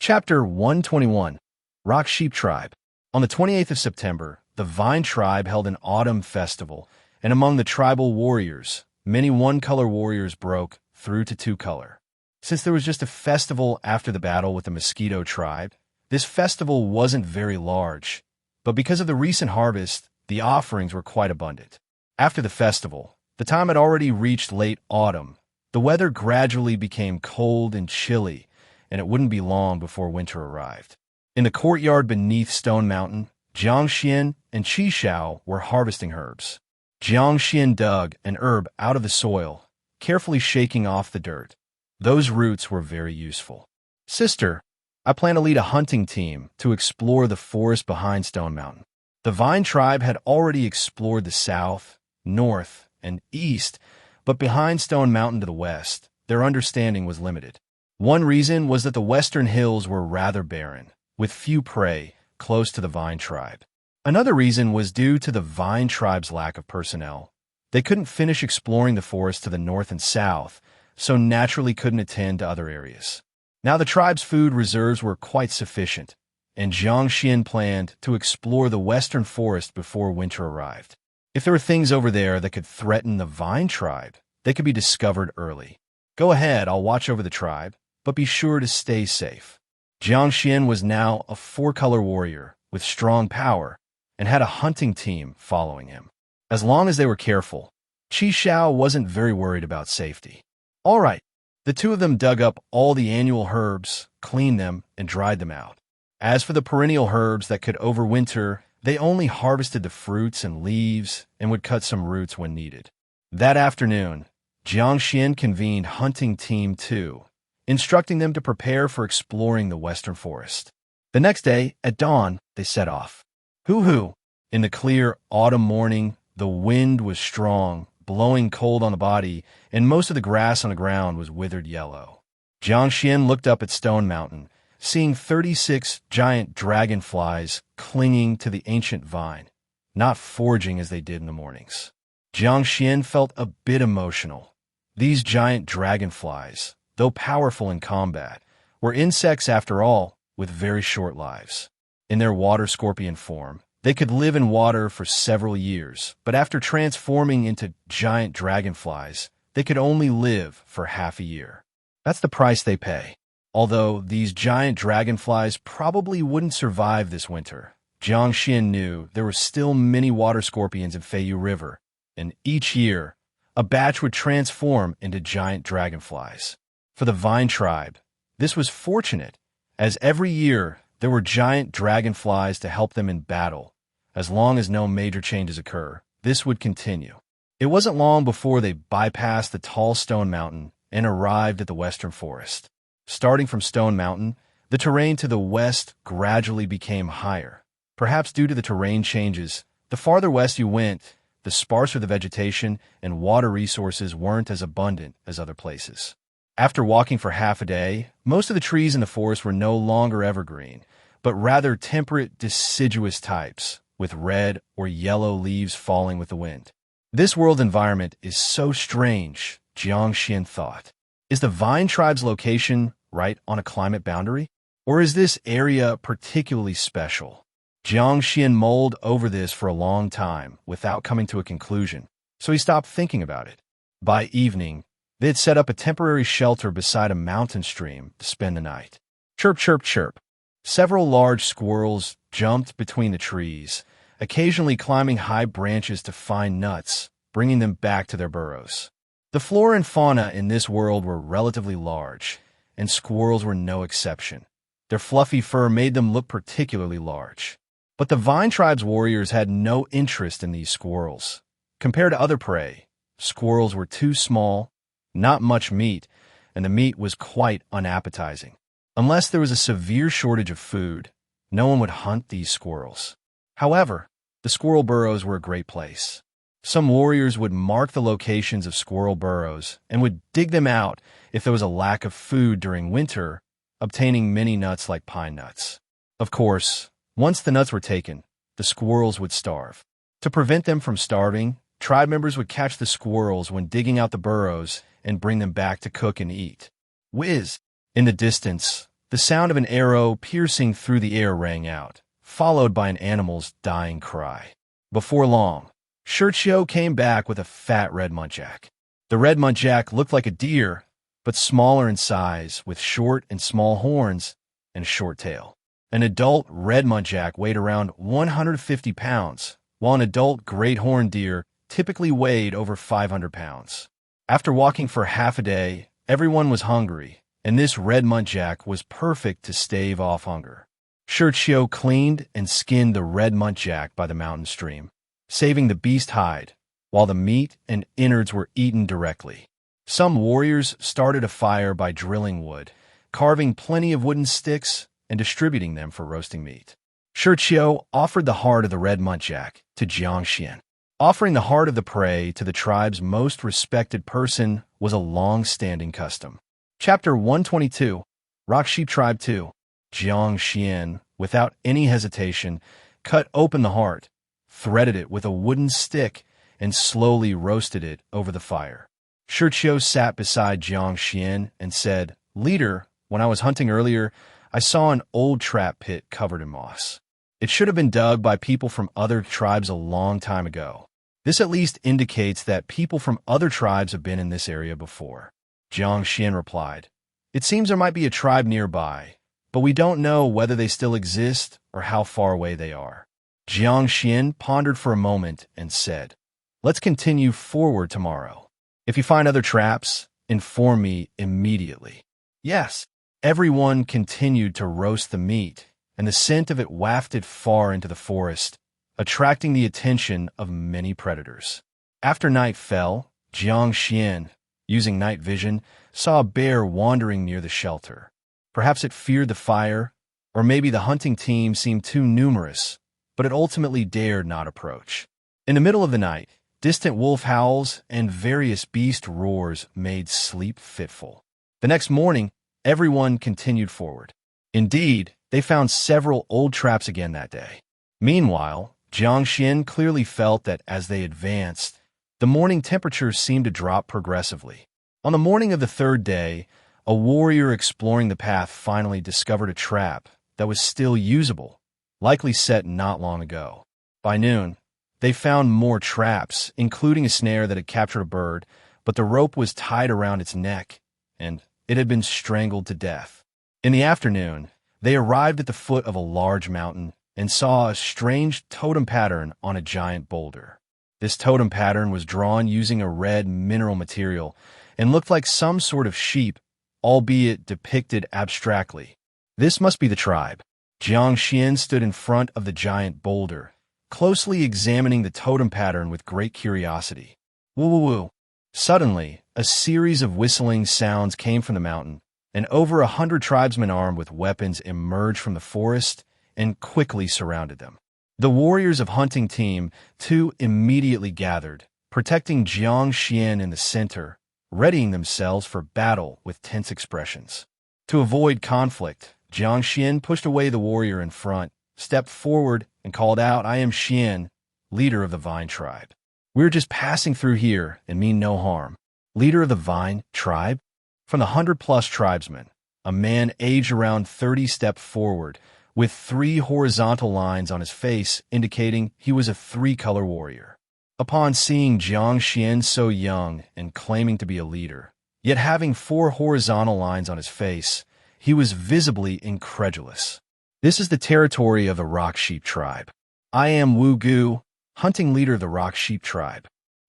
Chapter 121 Rock Sheep Tribe. On the 28th of September, the Vine tribe held an autumn festival, and among the tribal warriors, many one-color warriors broke through to two-color. Since there was just a festival after the battle with the Mosquito tribe, this festival wasn't very large, but because of the recent harvest, the offerings were quite abundant. After the festival, the time had already reached late autumn. The weather gradually became cold and chilly, and it wouldn't be long before winter arrived. In the courtyard beneath Stone Mountain, Jiang Xuan and Qi Xiao were harvesting herbs. Jiang Xuan dug an herb out of the soil, carefully shaking off the dirt. Those roots were very useful. "Sister, I plan to lead a hunting team to explore the forest behind Stone Mountain." The Vine tribe had already explored the south, north, and east, but behind Stone Mountain to the west, their understanding was limited. One reason was that the western hills were rather barren, with few prey close to the Vine tribe. Another reason was due to the Vine tribe's lack of personnel. They couldn't finish exploring the forest to the north and south, so naturally couldn't attend to other areas. Now the tribe's food reserves were quite sufficient, and Jiang Xuan planned to explore the western forest before winter arrived. If there were things over there that could threaten the Vine tribe, they could be discovered early. "Go ahead, I'll watch over the tribe, but be sure to stay safe." Jiang Xuan was now a four-color warrior with strong power and had a hunting team following him. As long as they were careful, Qi Xiao wasn't very worried about safety. All right, the two of them dug up all the annual herbs, cleaned them, and dried them out. As for the perennial herbs that could overwinter, they only harvested the fruits and leaves and would cut some roots when needed. That afternoon, Jiang Xuan convened Hunting Team 2, instructing them to prepare for exploring the western forest. The next day, at dawn, they set off. Hoo-hoo! In the clear autumn morning, the wind was strong, blowing cold on the body, and most of the grass on the ground was withered yellow. Jiang Xuan looked up at Stone Mountain, seeing 36 giant dragonflies clinging to the ancient vine, not foraging as they did in the mornings. Jiang Xuan felt a bit emotional. These giant dragonflies, though powerful in combat, were insects after all, with very short lives. In their water scorpion form, they could live in water for several years, but after transforming into giant dragonflies, they could only live for half a year. That's the price they pay. Although these giant dragonflies probably wouldn't survive this winter, Jiang Xuan knew there were still many water scorpions in Feiyu River, and each year, a batch would transform into giant dragonflies. For the Vine tribe, this was fortunate, as every year there were giant dragonflies to help them in battle. As long as no major changes occur, this would continue. It wasn't long before they bypassed the tall Stone Mountain and arrived at the western forest. Starting from Stone Mountain, the terrain to the west gradually became higher. Perhaps due to the terrain changes, the farther west you went, the sparser the vegetation and water resources weren't as abundant as other places. After walking for half a day, most of the trees in the forest were no longer evergreen, but rather temperate deciduous types, with red or yellow leaves falling with the wind. This world environment is so strange, Jiang Xuan thought. Is the Vine tribe's location right on a climate boundary? Or is this area particularly special? Jiang Xuan mulled over this for a long time without coming to a conclusion, so he stopped thinking about it. By evening, they had set up a temporary shelter beside a mountain stream to spend the night. Chirp, chirp, chirp. Several large squirrels jumped between the trees, occasionally climbing high branches to find nuts, bringing them back to their burrows. The flora and fauna in this world were relatively large, and squirrels were no exception. Their fluffy fur made them look particularly large. But the Vine tribe's warriors had no interest in these squirrels. Compared to other prey, squirrels were too small, not much meat, and the meat was quite unappetizing. Unless there was a severe shortage of food, no one would hunt these squirrels. However, the squirrel burrows were a great place. Some warriors would mark the locations of squirrel burrows and would dig them out if there was a lack of food during winter, obtaining many nuts like pine nuts. Of course, once the nuts were taken, the squirrels would starve. To prevent them from starving, tribe members would catch the squirrels when digging out the burrows and bring them back to cook and eat. Whiz! In the distance, The sound of an arrow piercing through the air rang out, followed by an animal's dying cry. Before long, Ferocious came back with a fat red muntjac. The red muntjac looked like a deer, but smaller in size, with short and small horns and a short tail. An adult red muntjac weighed around 150 pounds, while an adult great horned deer typically weighed over 500 pounds. After walking for half a day, everyone was hungry, and this red muntjac was perfect to stave off hunger. Ferocious cleaned and skinned the red muntjac by the mountain stream, saving the beast hide, while the meat and innards were eaten directly. Some warriors started a fire by drilling wood, carving plenty of wooden sticks, and distributing them for roasting meat. Ferocious offered the heart of the red muntjac to Jiang Xuan. Offering the heart of the prey to the tribe's most respected person was a long-standing custom. Chapter 122, Rock Sheep Tribe 2. Jiang Xuan, without any hesitation, cut open the heart, threaded it with a wooden stick, and slowly roasted it over the fire. Ferocious sat beside Jiang Xuan and said, "Leader, when I was hunting earlier, I saw an old trap pit covered in moss. It should have been dug by people from other tribes a long time ago. This at least indicates that people from other tribes have been in this area before." Jiang Xuan replied, "It seems there might be a tribe nearby, but we don't know whether they still exist or how far away they are." Jiang Xuan pondered for a moment and said, "Let's continue forward tomorrow. If you find other traps, inform me immediately." Yes, everyone continued to roast the meat, and the scent of it wafted far into the forest, attracting the attention of many predators. After night fell, Jiang Xuan, using night vision, saw a bear wandering near the shelter. Perhaps it feared the fire, or maybe the hunting team seemed too numerous, but it ultimately dared not approach. In the middle of the night, distant wolf howls and various beast roars made sleep fitful. The next morning, everyone continued forward. Indeed, they found several old traps again that day. Meanwhile, Jiang Xuan clearly felt that as they advanced, the morning temperature seemed to drop progressively. On the morning of the third day, a warrior exploring the path finally discovered a trap that was still usable, likely set not long ago. By noon, they found more traps, including a snare that had captured a bird, but the rope was tied around its neck, and it had been strangled to death. In the afternoon, they arrived at the foot of a large mountain and saw a strange totem pattern on a giant boulder. This totem pattern was drawn using a red mineral material and looked like some sort of sheep, albeit depicted abstractly. This must be the tribe. Jiang Xuan stood in front of the giant boulder, closely examining the totem pattern with great curiosity. Woo-woo-woo. Suddenly, a series of whistling sounds came from the mountain, and over 100 tribesmen armed with weapons emerged from the forest and quickly surrounded them. The warriors of Hunting Team 2 immediately gathered, protecting Jiang Xuan in the center, readying themselves for battle with tense expressions. To avoid conflict, Jiang Xuan pushed away the warrior in front, stepped forward, and called out, "I am Xuan, leader of the Vine Tribe. We're just passing through here and mean no harm." Leader of the Vine Tribe? From the 100-plus tribesmen, a man aged around 30 stepped forward, with 3 horizontal lines on his face indicating he was a 3-color warrior. Upon seeing Jiang Xuan so young and claiming to be a leader, yet having 4 horizontal lines on his face, he was visibly incredulous. "This is the territory of the Rock Sheep Tribe. I am Wu Gu, hunting leader of the Rock Sheep Tribe.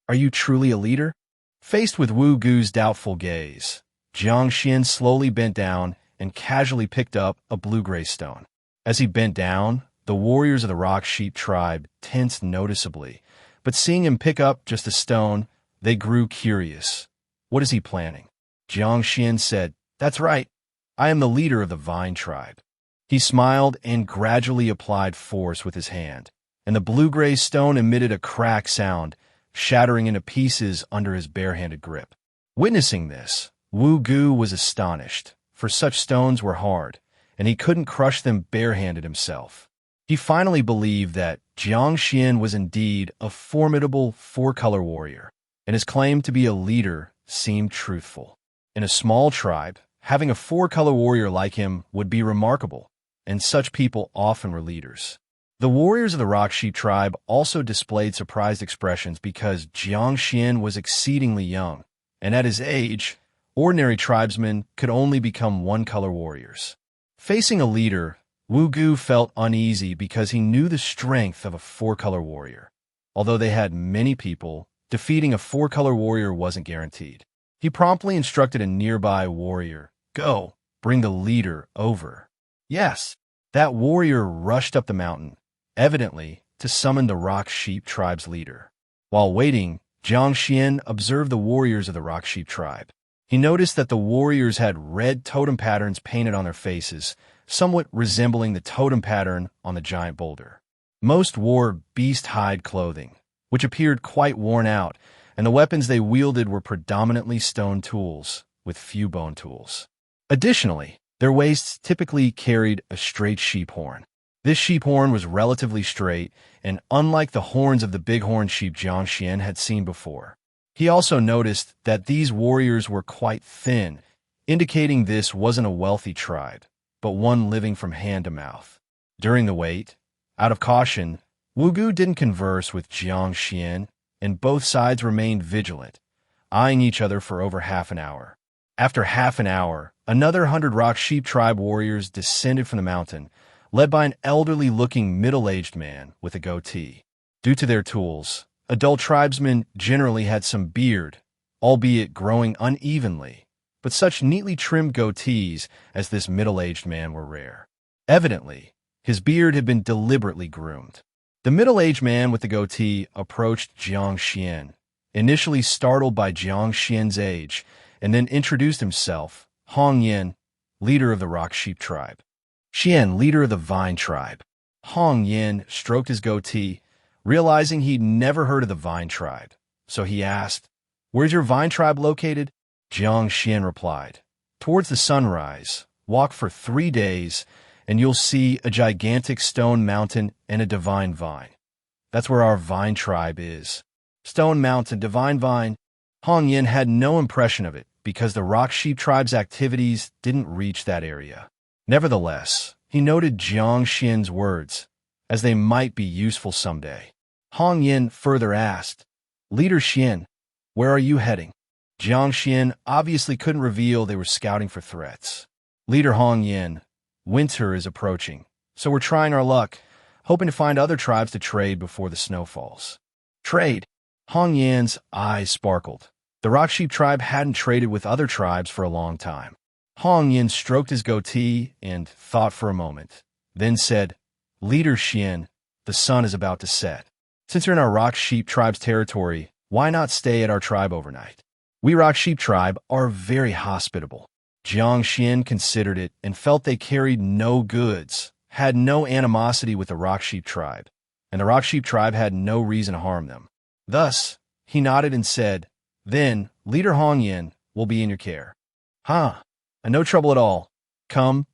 Are you truly a leader?" Faced with Wu Gu's doubtful gaze, Jiang Xuan slowly bent down and casually picked up a blue-gray stone. As he bent down, the warriors of the Rock Sheep Tribe tensed noticeably, but seeing him pick up just a stone, they grew curious. What is he planning? Jiang Xuan said, "That's right. I am the leader of the Vine Tribe." He smiled and gradually applied force with his hand, and the blue-gray stone emitted a crack sound, shattering into pieces under his barehanded grip. Witnessing this, Wu Gu was astonished, for such stones were hard, and he couldn't crush them barehanded himself. He finally believed that Jiang Xuan was indeed a formidable 4-color warrior, and his claim to be a leader seemed truthful. In a small tribe, having a four-color warrior like him would be remarkable, and such people often were leaders. The warriors of the Rock Sheep tribe also displayed surprised expressions because Jiang Xuan was exceedingly young, and at his age, ordinary tribesmen could only become one-color warriors. Facing a leader, Wu Gu felt uneasy because he knew the strength of a four-color warrior. Although they had many people, defeating a four-color warrior wasn't guaranteed. He promptly instructed a nearby warrior, "Go, bring the leader over." Yes, that warrior rushed up the mountain, evidently to summon the Rock Sheep tribe's leader. While waiting, Jiang Xuan observed the warriors of the Rock Sheep tribe. He noticed that the warriors had red totem patterns painted on their faces, somewhat resembling the totem pattern on the giant boulder. Most wore beast hide clothing, which appeared quite worn out, and the weapons they wielded were predominantly stone tools, with few bone tools. Additionally, their waists typically carried a straight sheep horn. This sheep horn was relatively straight, and unlike the horns of the bighorn sheep Jiang Xuan had seen before. He also noticed that these warriors were quite thin, indicating this wasn't a wealthy tribe, but one living from hand to mouth. During the wait, out of caution, Wu Gu didn't converse with Jiang Xuan, and both sides remained vigilant, eyeing each other for over half an hour. After half an hour, another 100 Rock Sheep tribe warriors descended from the mountain, led by an elderly-looking middle-aged man with a goatee. Due to their tools, adult tribesmen generally had some beard, albeit growing unevenly, but such neatly trimmed goatees as this middle-aged man were rare. Evidently, his beard had been deliberately groomed. The middle-aged man with the goatee approached Jiang Xuan, initially startled by Jiang Xuan's age, and then introduced himself, Hong Yin, leader of the Rock Sheep tribe. Xian, leader of the Vine tribe. Hong Yin stroked his goatee, realizing he'd never heard of the Vine tribe, so he asked, "Where's your Vine tribe located?" Jiang Xuan replied, "Towards the sunrise. Walk for 3 days, and you'll see a gigantic stone mountain and a divine vine. That's where our Vine tribe is." Stone mountain, divine vine. Hong Yin had no impression of it because the Rock Sheep tribe's activities didn't reach that area. Nevertheless, he noted Jiang Xuan's words, as they might be useful someday. Hong Yin further asked, "Leader Xuan, where are you heading?" Jiang Xuan obviously couldn't reveal they were scouting for threats. Leader Hong Yin, "Winter is approaching, so we're trying our luck, hoping to find other tribes to trade before the snow falls." Trade? Hong Yin's eyes sparkled. The Rock Sheep tribe hadn't traded with other tribes for a long time. Hong Yin stroked his goatee and thought for a moment, then said, "Leader Xuan, the sun is about to set. Since you're in our Rock Sheep tribe's territory, why not stay at our tribe overnight? We Rock Sheep tribe are very hospitable." Jiang Xuan considered it and felt they carried no goods, had no animosity with the Rock Sheep tribe, and the Rock Sheep tribe had no reason to harm them. Thus, he nodded and said, "Then, Leader Hong Yin will be in your care." "Huh, no trouble at all. Come,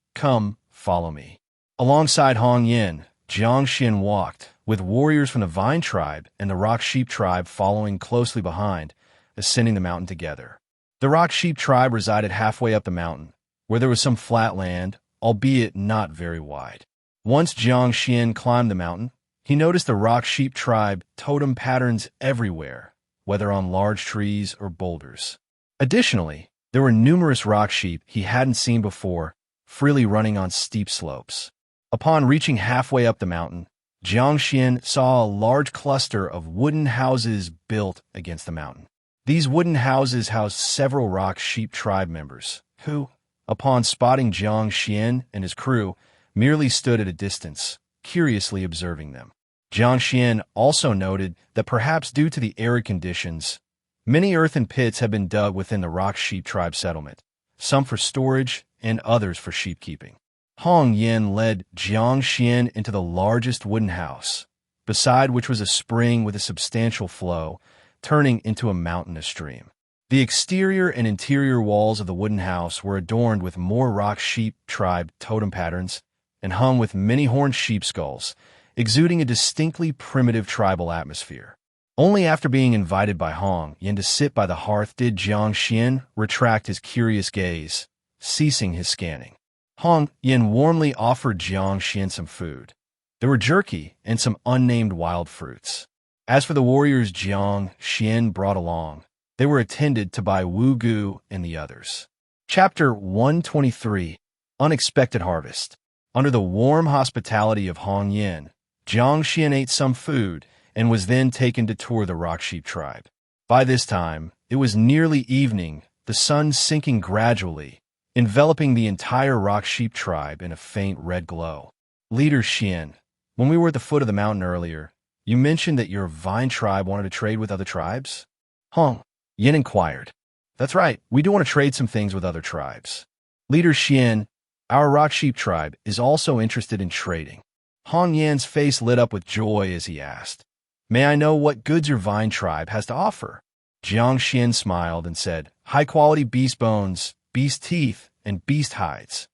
follow me." Alongside Hong Yin, Jiang Xuan walked, with warriors from the Vine tribe and the Rock Sheep tribe following closely behind, ascending the mountain together. The Rock Sheep tribe resided halfway up the mountain, where there was some flat land, albeit not very wide. Once Jiang Xuan climbed the mountain, he noticed the Rock Sheep tribe totem patterns everywhere, whether on large trees or boulders. Additionally, there were numerous rock sheep he hadn't seen before, freely running on steep slopes. Upon reaching halfway up the mountain, Jiang Xuan saw a large cluster of wooden houses built against the mountain. These wooden houses housed several Rock Sheep tribe members, who, upon spotting Jiang Xuan and his crew, merely stood at a distance, curiously observing them. Jiang Xuan also noted that perhaps due to the arid conditions, many earthen pits had been dug within the Rock Sheep tribe settlement, some for storage and others for sheep keeping. Hong Yin led Jiang Xuan into the largest wooden house, beside which was a spring with a substantial flow, turning into a mountainous stream. The exterior and interior walls of the wooden house were adorned with more Rock Sheep tribe totem patterns and hung with many horned sheep skulls, exuding a distinctly primitive tribal atmosphere. Only after being invited by Hong Yin to sit by the hearth did Jiang Xuan retract his curious gaze, ceasing his scanning. Hong Yin warmly offered Jiang Xuan some food. There were jerky and some unnamed wild fruits. As for the warriors Jiang Xuan brought along, they were attended to by Wu Gu and the others. Chapter 123. Unexpected Harvest. Under the warm hospitality of Hong Yin, Jiang Xuan ate some food and was then taken to tour the Rock Sheep tribe. By this time, it was nearly evening, the sun sinking gradually, enveloping the entire Rock Sheep tribe in a faint red glow. Leader Xian, when we were at the foot of the mountain earlier, you mentioned that your vine tribe wanted to trade with other tribes? Hong Yin inquired. That's right, we do want to trade some things with other tribes. Leader Xian, our Rock Sheep tribe is also interested in trading. Hong Yan's face lit up with joy as he asked, May I know what goods your vine tribe has to offer? Jiang Xuan smiled and said, High-quality beast bones, beast teeth, and beast hides.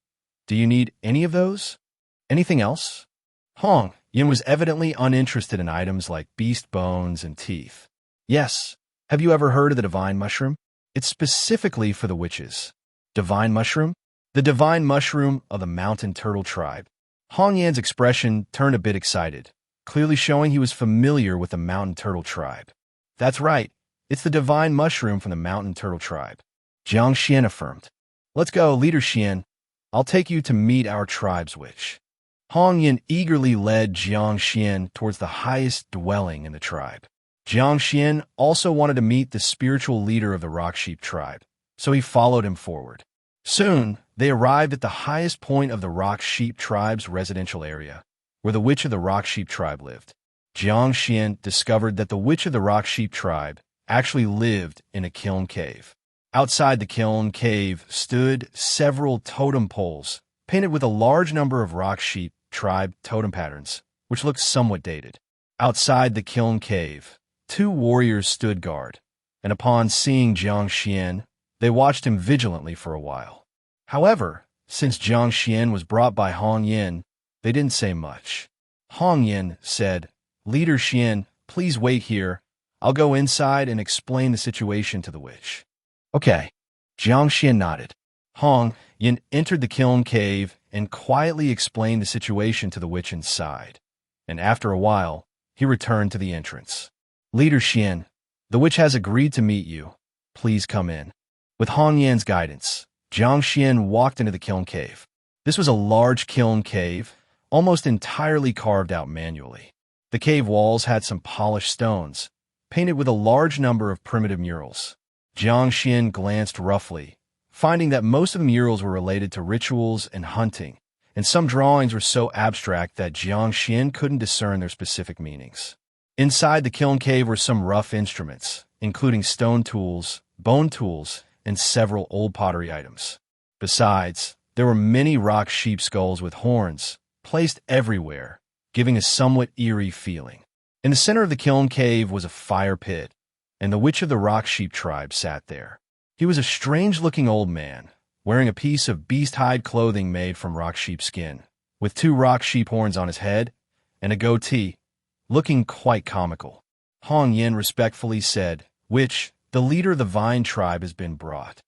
Do you need any of those? Anything else? Hong Yin was evidently uninterested in items like beast bones and teeth. Yes. Have you ever heard of the divine mushroom? It's specifically for the witches. Divine mushroom? The divine mushroom of the mountain turtle tribe. Hong Yan's expression turned a bit excited, clearly showing he was familiar with the mountain turtle tribe. That's right. It's the divine mushroom from the mountain turtle tribe. Jiang Xuan affirmed. Let's go, Leader Xian. I'll take you to meet our tribe's witch. Hong Yin eagerly led Jiang Xuan towards the highest dwelling in the tribe. Jiang Xuan also wanted to meet the spiritual leader of the Rock Sheep tribe, so he followed him forward. Soon, they arrived at the highest point of the Rock Sheep tribe's residential area, where the witch of the Rock Sheep tribe lived. Jiang Xuan discovered that the witch of the Rock Sheep tribe actually lived in a kiln cave. Outside the kiln cave stood several totem poles, painted with a large number of Rock Sheep tribe totem patterns, which looked somewhat dated. Outside the kiln cave, 2 warriors stood guard, and upon seeing Jiang Xuan, they watched him vigilantly for a while. However, since Jiang Xuan was brought by Hong Yin, they didn't say much. Hong Yin said, Leader Xian, please wait here. I'll go inside and explain the situation to the witch. Okay. Jiang Xuan nodded. Hong Yin entered the kiln cave and quietly explained the situation to the witch inside, and after a while, he returned to the entrance. Leader Xian, the witch has agreed to meet you. Please come in. With Hong Yan's guidance, Jiang Xuan walked into the kiln cave. This was a large kiln cave, almost entirely carved out manually. The cave walls had some polished stones, painted with a large number of primitive murals. Jiang Xuan glanced roughly, finding that most of the murals were related to rituals and hunting, and some drawings were so abstract that Jiang Xuan couldn't discern their specific meanings. Inside the kiln cave were some rough instruments, including stone tools, bone tools, and several old pottery items. Besides, there were many rock sheep skulls with horns, placed everywhere, giving a somewhat eerie feeling. In the center of the kiln cave was a fire pit, and the witch of the Rock Sheep tribe sat there. He was a strange-looking old man, wearing a piece of beast-hide clothing made from rock sheep skin, with 2 rock sheep horns on his head and a goatee, looking quite comical. Hong Yin respectfully said, Witch, the leader of the Vine tribe has been brought.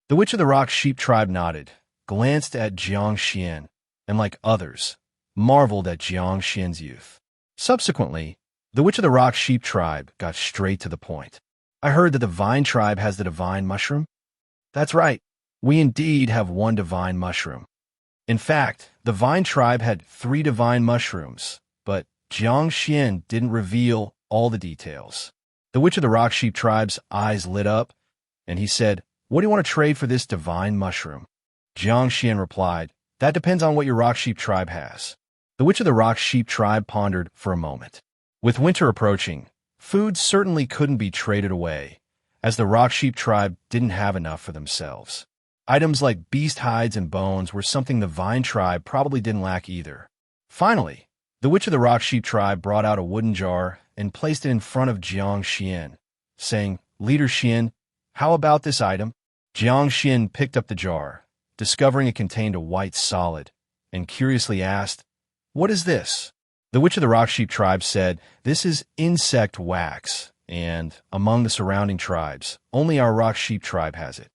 The witch of the Rock Sheep tribe nodded, glanced at Jiang Xuan, and like others, marveled at Jiang Xuan's youth. Subsequently, the witch of the Rock Sheep tribe got straight to the point. I heard that the Vine tribe has the divine mushroom. That's right. We indeed have 1 divine mushroom. In fact, the Vine tribe had 3 divine mushrooms, but Jiang Xuan didn't reveal all the details. The witch of the Rock Sheep tribe's eyes lit up, and he said, What do you want to trade for this divine mushroom? Jiang Xuan replied, That depends on what your Rock Sheep tribe has. The witch of the Rock Sheep tribe pondered for a moment. With winter approaching, food certainly couldn't be traded away, as the Rock Sheep tribe didn't have enough for themselves. Items like beast hides and bones were something the Vine tribe probably didn't lack either. Finally, the witch of the Rock Sheep tribe brought out a wooden jar and placed it in front of Jiang Xuan, saying, Leader Xian, how about this item? Jiang Xuan picked up the jar, discovering it contained a white solid, and curiously asked, What is this? The witch of the Rock Sheep tribe said, This is insect wax, and, among the surrounding tribes, only our Rock Sheep tribe has it.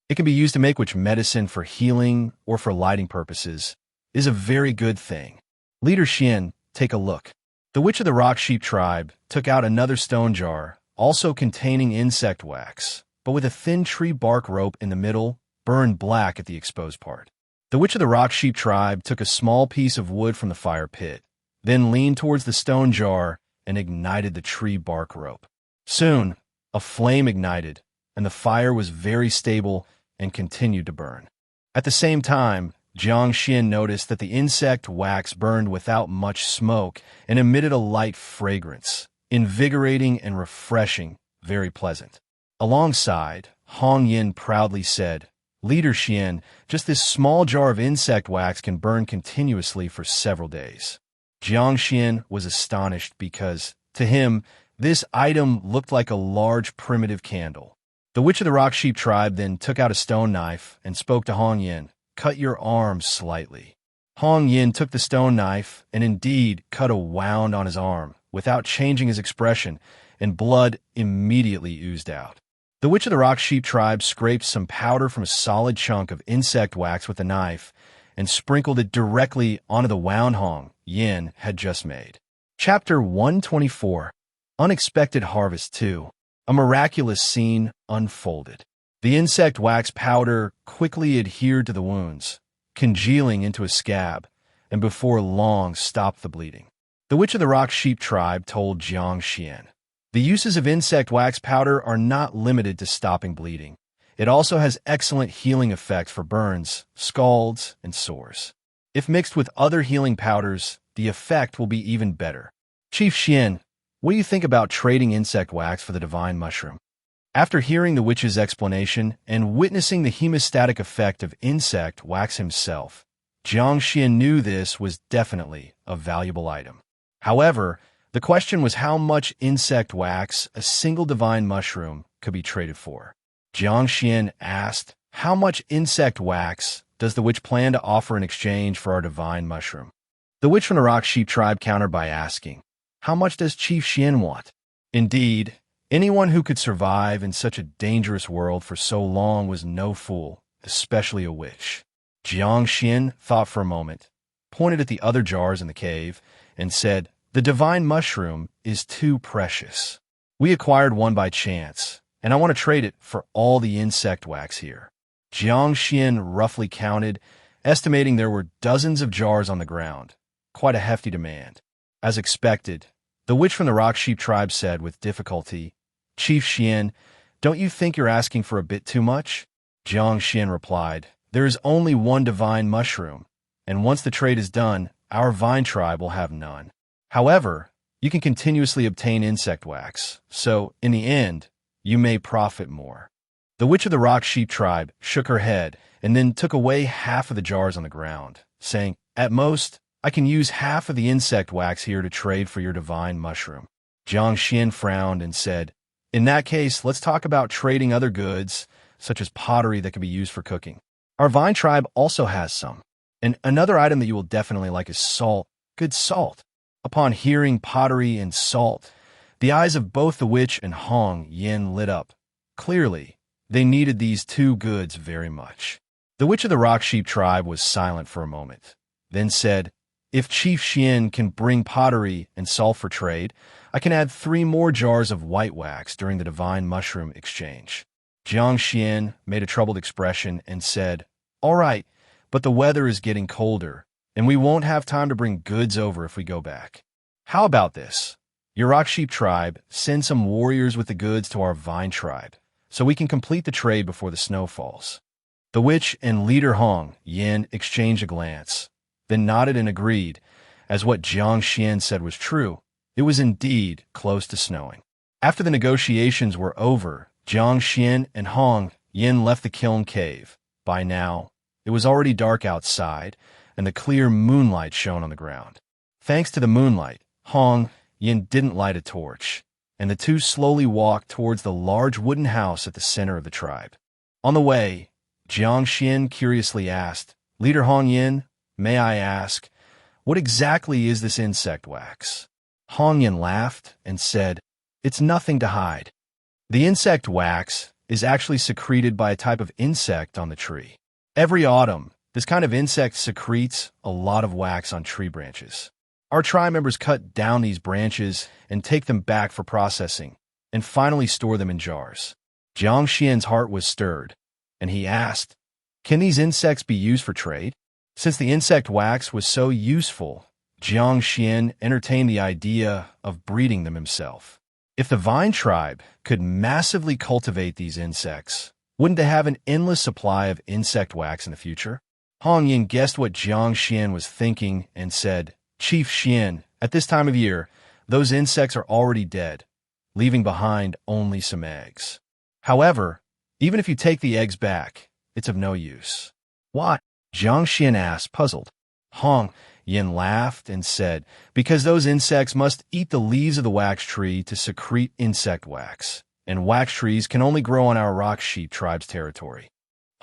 It can be used to make witch medicine for healing or for lighting purposes. It is a very good thing. Leader Xian, take a look. The witch of the rock sheep tribe took out another stone jar, also containing insect wax, but with a thin tree bark rope in the middle, burned black at the exposed part. The witch of the rock sheep tribe took a small piece of wood from the fire pit, then leaned towards the stone jar and ignited the tree bark rope. Soon, a flame ignited, and the fire was very stable and continued to burn. At the same time, Jiang Xuan noticed that the insect wax burned without much smoke and emitted a light fragrance, invigorating and refreshing, very pleasant. Alongside, Hong Yin proudly said, Leader Xian, just this small jar of insect wax can burn continuously for several days. Jiang Xuan was astonished because, to him, this item looked like a large primitive candle. The witch of the rock sheep tribe then took out a stone knife and spoke to Hong Yin, Cut your arm slightly. Hong Yin took the stone knife and indeed cut a wound on his arm without changing his expression, and blood immediately oozed out. The witch of the rock sheep tribe scraped some powder from a solid chunk of insect wax with a knife and sprinkled it directly onto the wound Hong Yin had just made. Chapter 124. Unexpected Harvest 2. A miraculous scene unfolded. The insect wax powder quickly adhered to the wounds, congealing into a scab, and before long stopped the bleeding. The witch of the rock sheep tribe told Jiang Xuan, The uses of insect wax powder are not limited to stopping bleeding. It also has excellent healing effects for burns, scalds, and sores. If mixed with other healing powders, the effect will be even better. Chief Xian, what do you think about trading insect wax for the divine mushroom? After hearing the witch's explanation and witnessing the hemostatic effect of insect wax himself, Jiang Xuan knew this was definitely a valuable item. However, the question was how much insect wax a single divine mushroom could be traded for. Jiang Xuan asked, How much insect wax does the witch plan to offer in exchange for our divine mushroom? The witch from the rock sheep tribe countered by asking, How much does Chief Xian want? Indeed, anyone who could survive in such a dangerous world for so long was no fool, especially a witch. Jiang Xuan thought for a moment, pointed at the other jars in the cave, and said, The divine mushroom is too precious. We acquired one by chance, and I want to trade it for all the insect wax here. Jiang Xuan roughly counted, estimating there were dozens of jars on the ground. Quite a hefty demand. As expected, the witch from the rock sheep tribe said with difficulty, Chief Xian, don't you think you're asking for a bit too much? Jiang Xuan replied, There is only one divine mushroom, and once the trade is done, our vine tribe will have none. However, you can continuously obtain insect wax, so, in the end, you may profit more. The witch of the rock sheep tribe shook her head and then took away half of the jars on the ground, saying, At most, I can use half of the insect wax here to trade for your divine mushroom. Jiang Xuan frowned and said, In that case, let's talk about trading other goods, such as pottery that can be used for cooking. Our vine tribe also has some. And another item that you will definitely like is salt, good salt. Upon hearing pottery and salt, the eyes of both the witch and Hong Yin lit up. Clearly, they needed these two goods very much. The witch of the rock sheep tribe was silent for a moment, then said, If Chief Xian can bring pottery and salt for trade, I can add 3 more jars of white wax during the divine mushroom exchange. Jiang Xuan made a troubled expression and said, All right, but the weather is getting colder, and we won't have time to bring goods over if we go back. How about this? Your rock sheep tribe, send some warriors with the goods to our vine tribe, so we can complete the trade before the snow falls. The witch and leader Hong Yin exchanged a glance, then nodded and agreed, as what Jiang Xuan said was true. It was indeed close to snowing. After the negotiations were over, Jiang Xuan and Hong Yin left the kiln cave. By now, it was already dark outside, and the clear moonlight shone on the ground. Thanks to the moonlight, Hong Yin didn't light a torch, and the two slowly walked towards the large wooden house at the center of the tribe. On the way, Jiang Xuan curiously asked, Leader Hong Yin, may I ask, what exactly is this insect wax? Hong Yin laughed and said, It's nothing to hide. The insect wax is actually secreted by a type of insect on the tree. Every autumn, this kind of insect secretes a lot of wax on tree branches. Our tribe members cut down these branches and take them back for processing, and finally store them in jars. Jiang Xuan's heart was stirred, and he asked, "Can these insects be used for trade?" Since the insect wax was so useful, Jiang Xuan entertained the idea of breeding them himself. If the vine tribe could massively cultivate these insects, wouldn't they have an endless supply of insect wax in the future? Hong Yin guessed what Jiang Xuan was thinking and said, "Chief Xuan, at this time of year, those insects are already dead, leaving behind only some eggs. However, even if you take the eggs back, it's of no use." "What?" Jiang Xuan asked, puzzled. Hong Yin laughed and said, "Because those insects must eat the leaves of the wax tree to secrete insect wax, and wax trees can only grow on our rock sheep tribe's territory."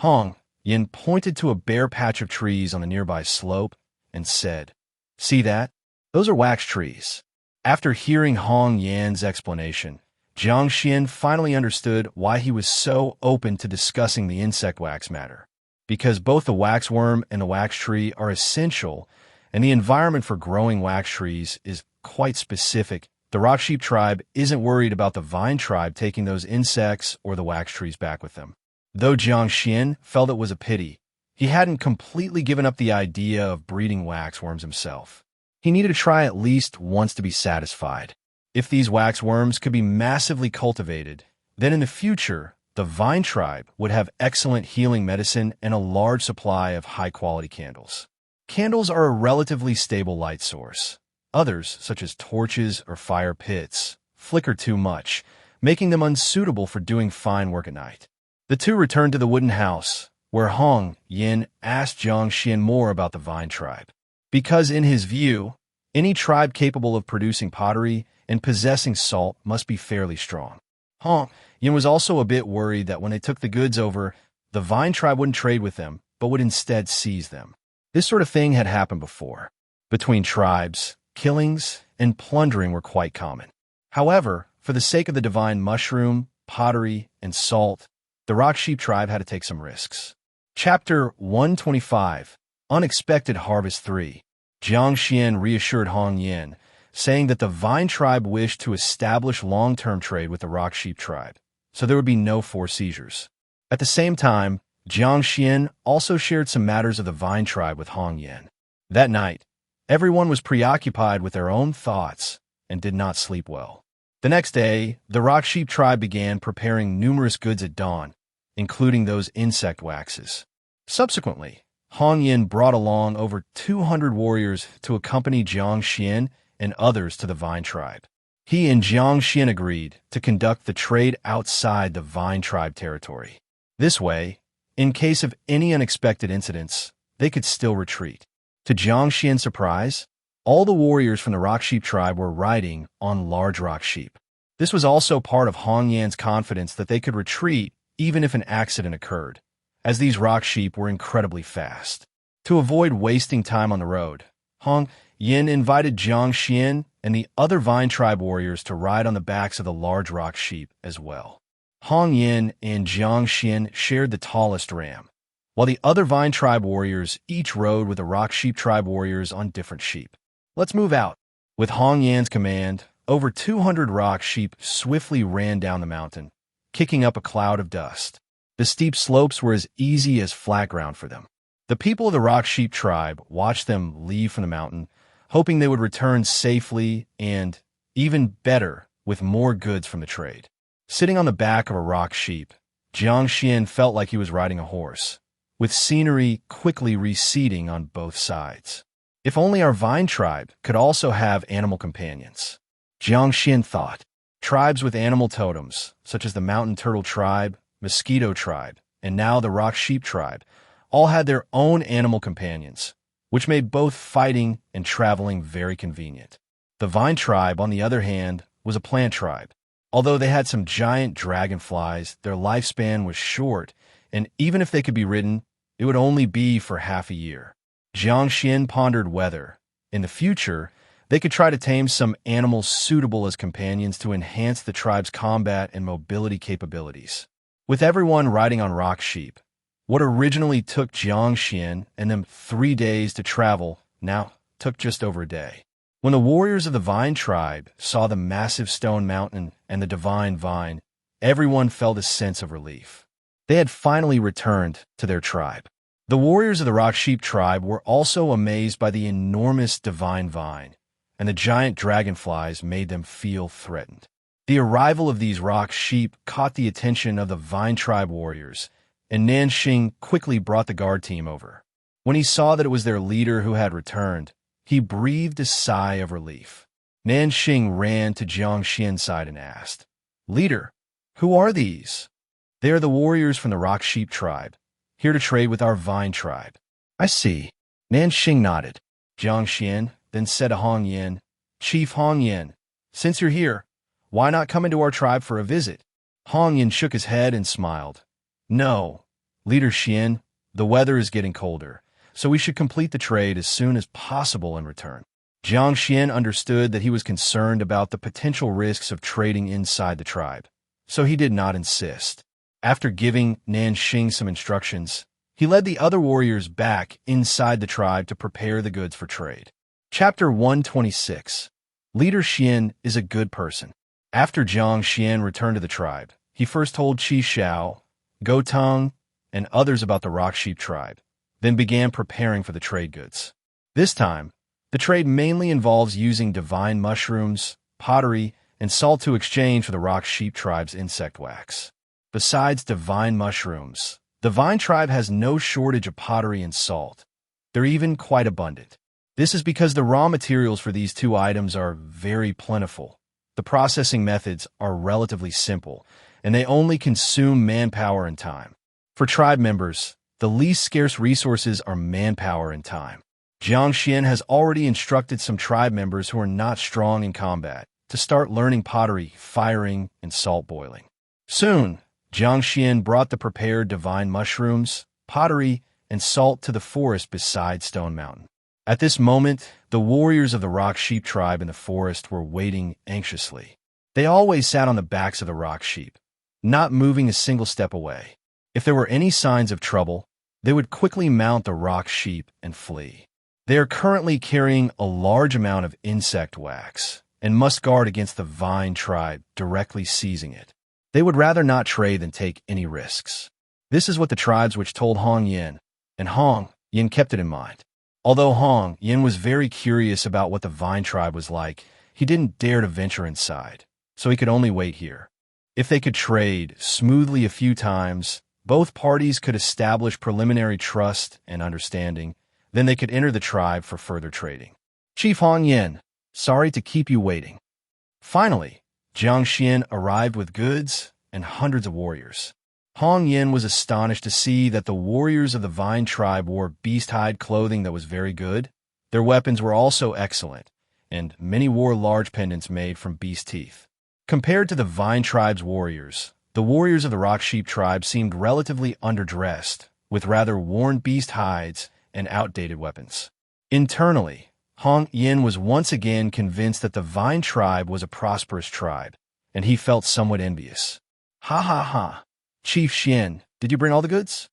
Hong Yin pointed to a bare patch of trees on the nearby slope and said, "See that? Those are wax trees." After hearing Hong Yan's explanation, Jiang Xuan finally understood why he was so open to discussing the insect wax matter. Because both the waxworm and the wax tree are essential, and the environment for growing wax trees is quite specific, the rock sheep tribe isn't worried about the vine tribe taking those insects or the wax trees back with them. Though Jiang Xuan felt it was a pity, he hadn't completely given up the idea of breeding waxworms himself. He needed to try at least once to be satisfied. If these waxworms could be massively cultivated, then in the future, the vine tribe would have excellent healing medicine and a large supply of high-quality candles. Candles are a relatively stable light source. Others, such as torches or fire pits, flicker too much, making them unsuitable for doing fine work at night. The two returned to the wooden house, where Hong Yin asked Jiang Xuan more about the vine tribe. Because in his view, any tribe capable of producing pottery and possessing salt must be fairly strong. Hong Yin was also a bit worried that when they took the goods over, the vine tribe wouldn't trade with them, but would instead seize them. This sort of thing had happened before. Between tribes, killings and plundering were quite common. However, for the sake of the divine mushroom, pottery, and salt, the rock sheep tribe had to take some risks. Chapter 125, Unexpected Harvest 3. Jiang Xuan reassured Hong Yin, saying that the vine tribe wished to establish long-term trade with the rock sheep tribe, so there would be no forced seizures. At the same time, Jiang Xuan also shared some matters of the vine tribe with Hong Yin. That night, everyone was preoccupied with their own thoughts and did not sleep well. The next day, the rock sheep tribe began preparing numerous goods at dawn, including those insect waxes. Subsequently, Hong Yin brought along over 200 warriors to accompany Jiang Xuan and others to the vine tribe. He and Jiang Xuan agreed to conduct the trade outside the vine tribe territory. This way, in case of any unexpected incidents, they could still retreat. To Jiang Xuan's surprise, all the warriors from the rock sheep tribe were riding on large rock sheep. This was also part of Hong Yan's confidence that they could retreat even if an accident occurred, as these rock sheep were incredibly fast. To avoid wasting time on the road, Hong Yin invited Jiang Xuan and the other vine tribe warriors to ride on the backs of the large rock sheep as well. Hong Yin and Jiang Xuan shared the tallest ram, while the other vine tribe warriors each rode with the rock sheep tribe warriors on different sheep. "Let's move out." With Hong Yan's command, over 200 rock sheep swiftly ran down the mountain, kicking up a cloud of dust. The steep slopes were as easy as flat ground for them. The people of the rock sheep tribe watched them leave from the mountain, hoping they would return safely and, even better, with more goods from the trade. Sitting on the back of a rock sheep, Jiang Xuan felt like he was riding a horse, with scenery quickly receding on both sides. If only our vine tribe could also have animal companions. Jiang Xuan thought. Tribes with animal totems, such as the mountain turtle tribe, mosquito tribe, and now the rock sheep tribe, all had their own animal companions, which made both fighting and traveling very convenient. The vine tribe, on the other hand, was a plant tribe. Although they had some giant dragonflies, their lifespan was short, and even if they could be ridden, it would only be for half a year. Jiang Xuan pondered whether, in the future, they could try to tame some animals suitable as companions to enhance the tribe's combat and mobility capabilities. with everyone riding on rock sheep. What originally took Jiang Xuan and them 3 days to travel now took just over a day. When the warriors of the Vine tribe saw the massive stone mountain and the divine vine, everyone felt a sense of relief. They had finally returned to their tribe. The warriors of the rock sheep tribe were also amazed by the enormous divine vine, and the giant dragonflies made them feel threatened. The arrival of these rock sheep caught the attention of the Vine tribe warriors, and Nanxing quickly brought the guard team over. When he saw that it was their leader who had returned, he breathed a sigh of relief. Nanxing ran to Jiang Xuan's side and asked, "Leader, who are these?" "They are the warriors from the rock sheep tribe, here to trade with our Vine tribe." "I see." Nanxing nodded. Jiang Xuan then said to Hong Yin, "Chief Hong Yin, since you're here, why not come into our tribe for a visit?" Hong Yin shook his head and smiled. "No, Leader Xian, the weather is getting colder, so we should complete the trade as soon as possible and return." Jiang Xuan understood that he was concerned about the potential risks of trading inside the tribe, so he did not insist. After giving Nanxing some instructions, he led the other warriors back inside the tribe to prepare the goods for trade. Chapter 126. Leader Xian is a good person. After Jiang Xuan returned to the tribe, he first told Qi Xiao, Gotong, and others about the rock sheep tribe, then began preparing for the trade goods. This time, the trade mainly involves using divine mushrooms, pottery, and salt to exchange for the rock sheep tribe's insect wax. Besides divine mushrooms, the Vine tribe has no shortage of pottery and salt. They're even quite abundant. This is because the raw materials for these two items are very plentiful. The processing methods are relatively simple, and they only consume manpower and time. For tribe members, the least scarce resources are manpower and time. Jiang Xuan has already instructed some tribe members who are not strong in combat to start learning pottery, firing, and salt boiling. Soon, Jiang Xuan brought the prepared divine mushrooms, pottery, and salt to the forest beside Stone Mountain. At this moment, the warriors of the rock sheep tribe in the forest were waiting anxiously. They always sat on the backs of the rock sheep, not moving a single step away. If there were any signs of trouble, they would quickly mount the rock sheep and flee. They are currently carrying a large amount of insect wax and must guard against the Vine tribe directly seizing it. They would rather not trade than take any risks. This is what the tribes which told Hong Yin, and Hong Yin kept it in mind. Although Hong Yin was very curious about what the Vine tribe was like, he didn't dare to venture inside, so he could only wait here. If they could trade smoothly a few times, both parties could establish preliminary trust and understanding, then they could enter the tribe for further trading. "Chief Hong Yin, sorry to keep you waiting." Finally, Jiang Xuan arrived with goods and hundreds of warriors. Hong Yin was astonished to see that the warriors of the Vine tribe wore beast-hide clothing that was very good. Their weapons were also excellent, and many wore large pendants made from beast teeth. Compared to the Vine tribe's warriors, the warriors of the rock sheep tribe seemed relatively underdressed, with rather worn beast hides and outdated weapons. Internally, Hong Yin was once again convinced that the Vine tribe was a prosperous tribe, and he felt somewhat envious. "Ha ha ha! Chief Xian, did you bring all the goods?"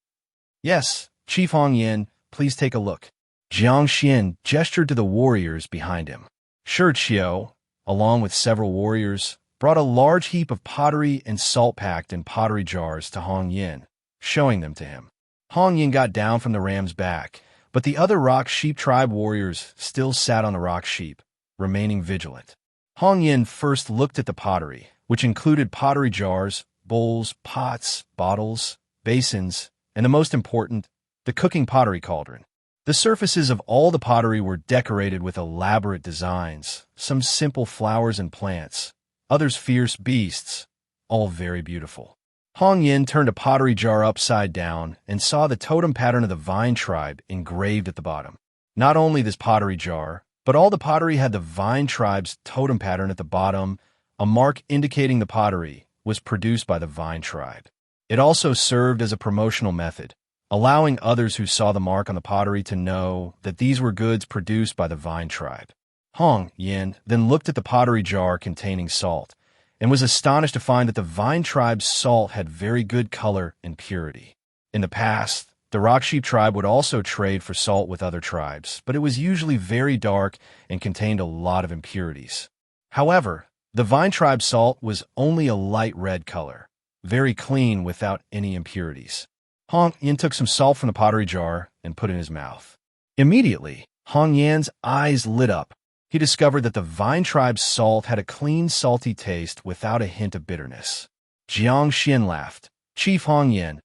"Yes, Chief Hong Yin, please take a look." Jiang Xuan gestured to the warriors behind him. Shi Qiu, along with several warriors, brought a large heap of pottery and salt packed in pottery jars to Hong Yin, showing them to him. Hong Yin got down from the ram's back, but the other rock sheep tribe warriors still sat on the rock sheep, remaining vigilant. Hong Yin first looked at the pottery, which included pottery jars, bowls, pots, bottles, basins, and the most important, the cooking pottery cauldron. The surfaces of all the pottery were decorated with elaborate designs, some simple flowers and plants, others fierce beasts, all very beautiful. Hong Yin turned a pottery jar upside down and saw the totem pattern of the Vine tribe engraved at the bottom. Not only this pottery jar, but all the pottery had the Vine tribe's totem pattern at the bottom, a mark indicating the pottery was produced by the Vine tribe. It also served as a promotional method, allowing others who saw the mark on the pottery to know that these were goods produced by the Vine tribe. Hong Yin then looked at the pottery jar containing salt, and was astonished to find that the Vine tribe's salt had very good color and purity. In the past, the Rock Sheep tribe would also trade for salt with other tribes, but it was usually very dark and contained a lot of impurities. However, the Vine tribe salt was only a light red color, very clean without any impurities. Hong Yan took some salt from the pottery jar and put it in his mouth. Immediately, Hong Yan's eyes lit up. He discovered that the Vine tribe's salt had a clean, salty taste without a hint of bitterness. Jiang Xuan laughed. "Chief Hong Yan,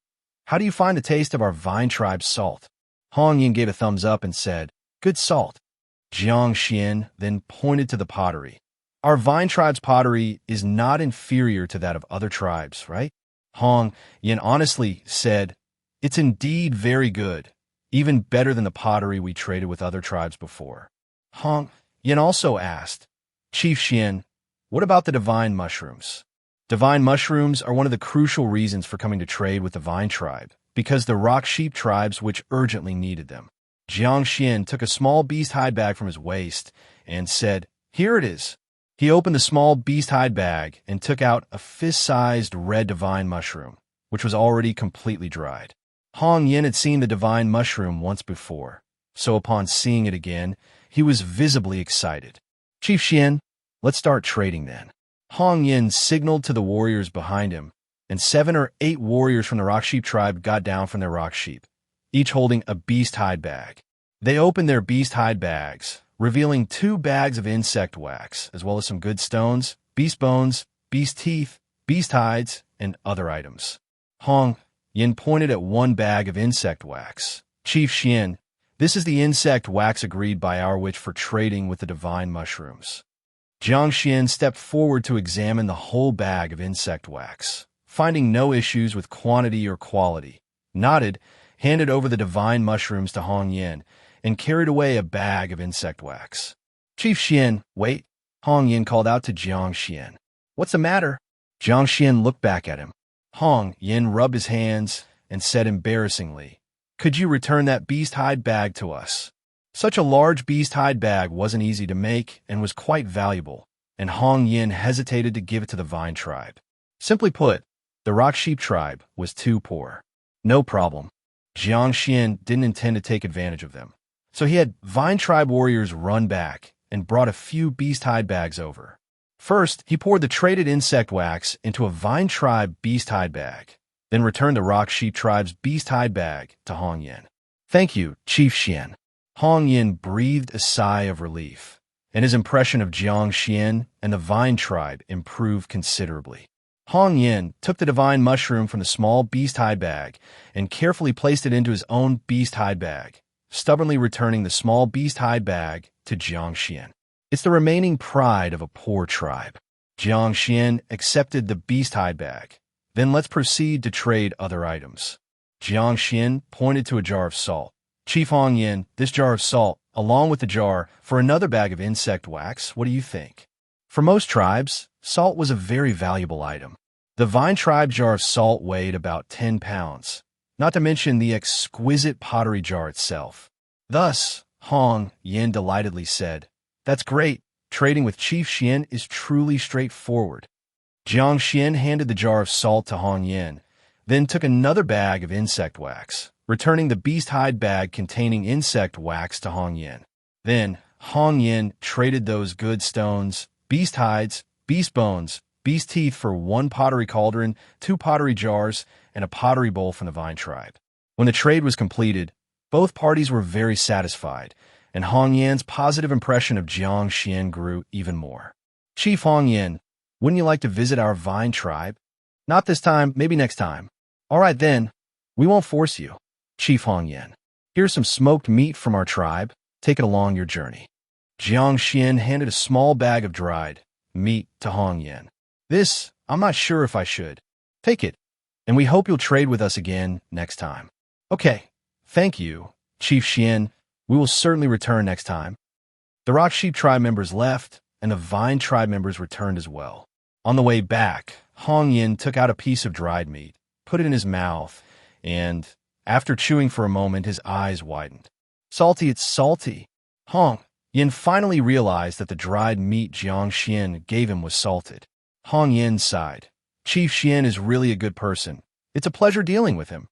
how do you find the taste of our Vine tribe's salt?" Hong Yan gave a thumbs up and said, "Good salt." Jiang Xuan then pointed to the pottery. "Our Vine tribe's pottery is not inferior to that of other tribes, right?" Hong Yan honestly said, "It's indeed very good, even better than the pottery we traded with other tribes before." Hong Yan also asked, "Chief Xian, what about the divine mushrooms?" Divine mushrooms are one of the crucial reasons for coming to trade with the Vine tribe, because the Rock Sheep tribes which urgently needed them. Jiang Xuan took a small beast hide bag from his waist and said, "Here it is." He opened the small beast hide bag and took out a fist-sized red divine mushroom, which was already completely dried. Hong Yan had seen the divine mushroom once before, so upon seeing it again, he was visibly excited. "Chief Xian, let's start trading then." Hong Yan signaled to the warriors behind him, and 7 or 8 warriors from the Rock Sheep tribe got down from their rock sheep, each holding a beast hide bag. They opened their beast hide bags, revealing 2 bags of insect wax, as well as some good stones, beast bones, beast teeth, beast hides, and other items. Hong Yan pointed at one bag of insect wax. "Chief Xian, this is the insect wax agreed by our witch for trading with the divine mushrooms." Jiang Xuan stepped forward to examine the whole bag of insect wax, finding no issues with quantity or quality, nodded, handed over the divine mushrooms to Hong Yan, and carried away a bag of insect wax. "Chief Xian, wait," Hong Yan called out to Jiang Xuan. "What's the matter?" Jiang Xuan looked back at him. Hong Yan rubbed his hands and said embarrassingly, "Could you return that beast hide bag to us?" Such a large beast hide bag wasn't easy to make and was quite valuable, and Hong Yan hesitated to give it to the Vine tribe. Simply put, the Rock Sheep tribe was too poor. No problem. Jiang Xuan didn't intend to take advantage of them, so he had Vine tribe warriors run back and brought a few beast hide bags over. First, he poured the traded insect wax into a Vine tribe beast hide bag, then returned the Rock Sheep tribe's beast hide bag to Hong Yan. "Thank you, Chief Xian." Hong Yan breathed a sigh of relief, and his impression of Jiang Xuan and the Vine tribe improved considerably. Hong Yan took the divine mushroom from the small beast hide bag and carefully placed it into his own beast hide bag, stubbornly returning the small beast hide bag to Jiang Xuan. "It's the remaining pride of a poor tribe." Jiang Xuan accepted the beast hide bag. "Then let's proceed to trade other items." Jiang Xuan pointed to a jar of salt. "Chief Hong Yan, this jar of salt, along with the jar for another bag of insect wax, what do you think?" For most tribes, salt was a very valuable item. The Vine tribe jar of salt weighed about 10 pounds, not to mention the exquisite pottery jar itself. Thus, Hong Yan delightedly said, "That's great. Trading with Chief Xian is truly straightforward." Jiang Xuan handed the jar of salt to Hong Yan, then took another bag of insect wax, returning the beast hide bag containing insect wax to Hong Yan. Then, Hong Yan traded those good stones, beast hides, beast bones, beast teeth for 1 pottery cauldron, 2 pottery jars, and a pottery bowl from the Vine tribe. When the trade was completed, both parties were very satisfied, and Hong Yan's positive impression of Jiang Xuan grew even more. "Chief Hong Yan, wouldn't you like to visit our Vine tribe?" "Not this time, maybe next time." "All right then, we won't force you." "Chief Hong Yan, here's some smoked meat from our tribe. Take it along your journey." Jiang Xuan handed a small bag of dried meat to Hong Yan. "This, I'm not sure if I should." "Take it, and we hope you'll trade with us again next time." "Okay, thank you, Chief Xian. We will certainly return next time." The Rock Sheep tribe members left, and the Vine tribe members returned as well. On the way back, Hong Yan took out a piece of dried meat, put it in his mouth, and, after chewing for a moment, his eyes widened. "Salty, it's salty." Hong Yan finally realized that the dried meat Jiang Xuan gave him was salted. Hong Yin sighed. Chief Xian is really a good person. It's a pleasure dealing with him.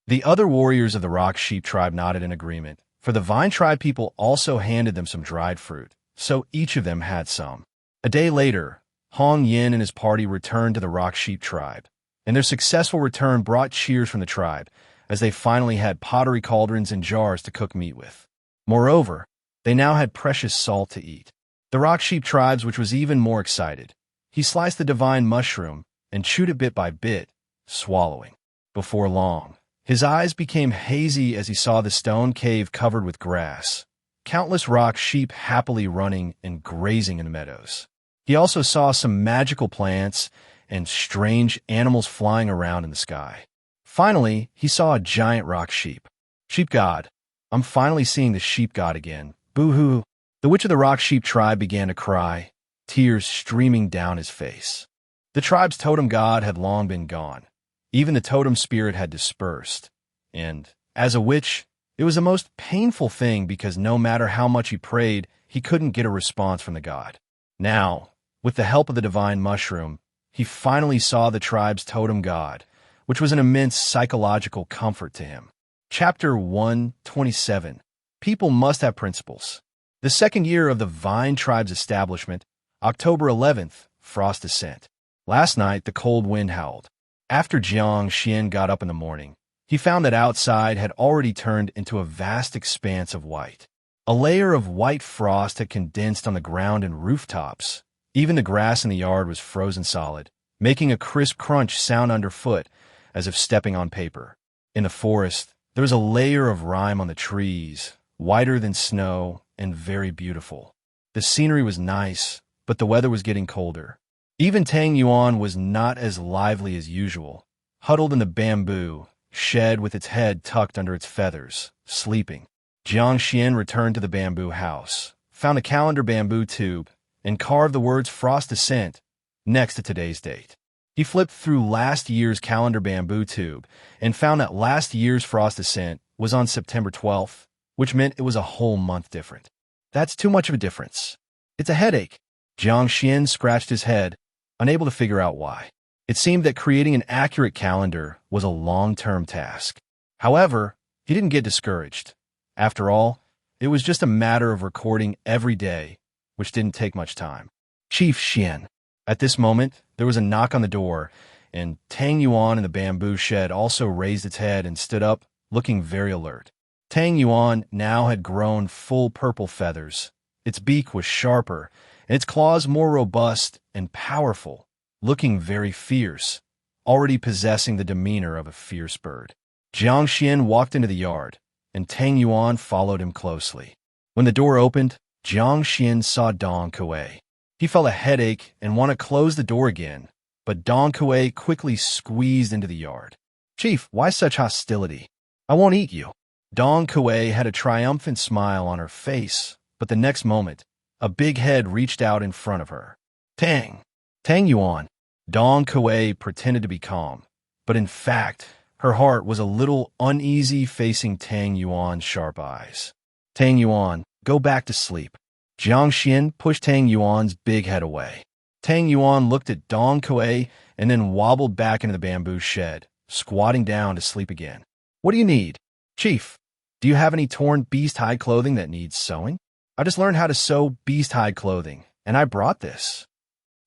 The other warriors of the Rock Sheep tribe nodded in agreement, for the Vine tribe people also handed them some dried fruit, so each of them had some. A day later, Hong Yin and his party returned to the Rock Sheep tribe, and their successful return brought cheers from the tribe, as they finally had pottery cauldrons and jars to cook meat with. Moreover, they now had precious salt to eat. The Rock Sheep tribes, which was even more excited. He sliced the divine mushroom and chewed it bit by bit, swallowing. Before long, his eyes became hazy as he saw the stone cave covered with grass, countless rock sheep happily running and grazing in the meadows. He also saw some magical plants and strange animals flying around in the sky. Finally, he saw a giant rock sheep. Sheep god. I'm finally seeing the sheep god again. Boo-hoo. The witch of the Rock Sheep tribe began to cry, tears streaming down his face. The tribe's totem god had long been gone. Even the totem spirit had dispersed. And, as a witch, it was a most painful thing because no matter how much he prayed, he couldn't get a response from the god. Now, with the help of the divine mushroom, he finally saw the tribe's totem god, which was an immense psychological comfort to him. Chapter 127. People must have principles. The second year of the Vine tribe's establishment, October 11th, frost descent. Last night, the cold wind howled. After Jiang Xuan got up in the morning, he found that outside had already turned into a vast expanse of white. A layer of white frost had condensed on the ground and rooftops. Even the grass in the yard was frozen solid, making a crisp crunch sound underfoot, as if stepping on paper. In the forest, there was a layer of rime on the trees, whiter than snow and very beautiful. The scenery was nice, but the weather was getting colder. Even Tang Yuan was not as lively as usual, huddled in the bamboo shed with its head tucked under its feathers, sleeping. Jiang Xuan returned to the bamboo house, found a calendar bamboo tube, and carved the words Frost Descent next to today's date. He flipped through last year's calendar bamboo tube and found that last year's Frost Descent was on September 12th, which meant it was a whole month different. That's too much of a difference. It's a headache. Jiang Xuan scratched his head, unable to figure out why. It seemed that creating an accurate calendar was a long-term task. However, he didn't get discouraged. After all, it was just a matter of recording every day, which didn't take much time. Chief Xian. At this moment, there was a knock on the door, and Tang Yuan in the bamboo shed also raised its head and stood up, looking very alert. Tang Yuan now had grown full purple feathers. Its beak was sharper, and its claws more robust and powerful, looking very fierce, already possessing the demeanor of a fierce bird. Jiang Xuan walked into the yard, and Tang Yuan followed him closely. When the door opened, Jiang Xuan saw Dong Kuei. He felt a headache and wanted to close the door again, but Dong Kuei quickly squeezed into the yard. Chief, why such hostility? I won't eat you. Dong Kuei had a triumphant smile on her face, but the next moment, a big head reached out in front of her. Tang Yuan. Dong Kuei pretended to be calm, but in fact, her heart was a little uneasy facing Tang Yuan's sharp eyes. Tang Yuan, go back to sleep. Jiang Xuan pushed Tang Yuan's big head away. Tang Yuan looked at Dong Kuei and then wobbled back into the bamboo shed, squatting down to sleep again. What do you need? Chief, do you have any torn beast hide clothing that needs sewing? I just learned how to sew beast hide clothing, and I brought this.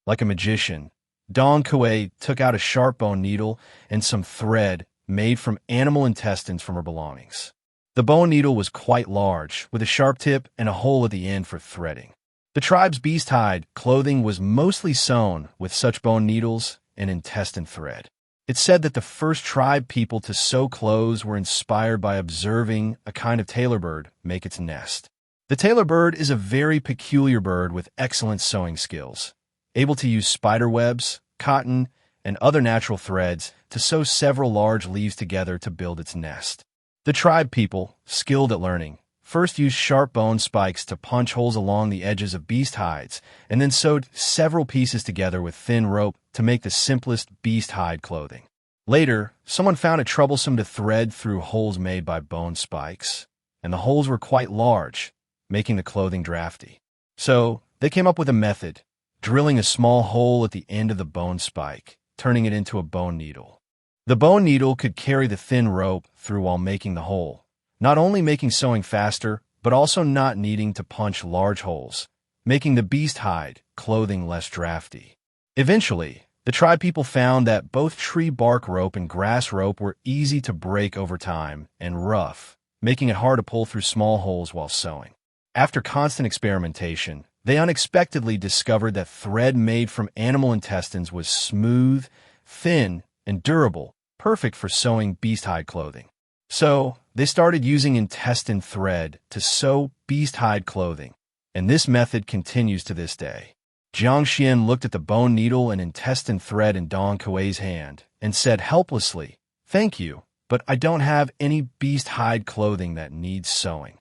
Like a magician, Dong Kuei took out a sharp bone needle and some thread made from animal intestines from her belongings. The bone needle was quite large, with a sharp tip and a hole at the end for threading. The tribe's beast hide clothing was mostly sewn with such bone needles and intestine thread. It's said that the first tribe people to sew clothes were inspired by observing a kind of tailor bird make its nest. The tailor bird is a very peculiar bird with excellent sewing skills, able to use spider webs, cotton, and other natural threads to sew several large leaves together to build its nest. The tribe people, skilled at learning, first used sharp bone spikes to punch holes along the edges of beast hides, and then sewed several pieces together with thin rope to make the simplest beast hide clothing. Later, someone found it troublesome to thread through holes made by bone spikes, and the holes were quite large, making the clothing drafty. So, they came up with a method, drilling a small hole at the end of the bone spike, turning it into a bone needle. The bone needle could carry the thin rope through while making the hole, not only making sewing faster, but also not needing to punch large holes, making the beast hide clothing less drafty. Eventually, the tribe people found that both tree bark rope and grass rope were easy to break over time and rough, making it hard to pull through small holes while sewing. After constant experimentation, they unexpectedly discovered that thread made from animal intestines was smooth, thin, and durable, perfect for sewing beast hide clothing. So, they started using intestine thread to sew beast hide clothing, and this method continues to this day. Jiang Xuan looked at the bone needle and intestine thread in Dong Kuei's hand and said helplessly, "Thank you, but I don't have any beast hide clothing that needs sewing."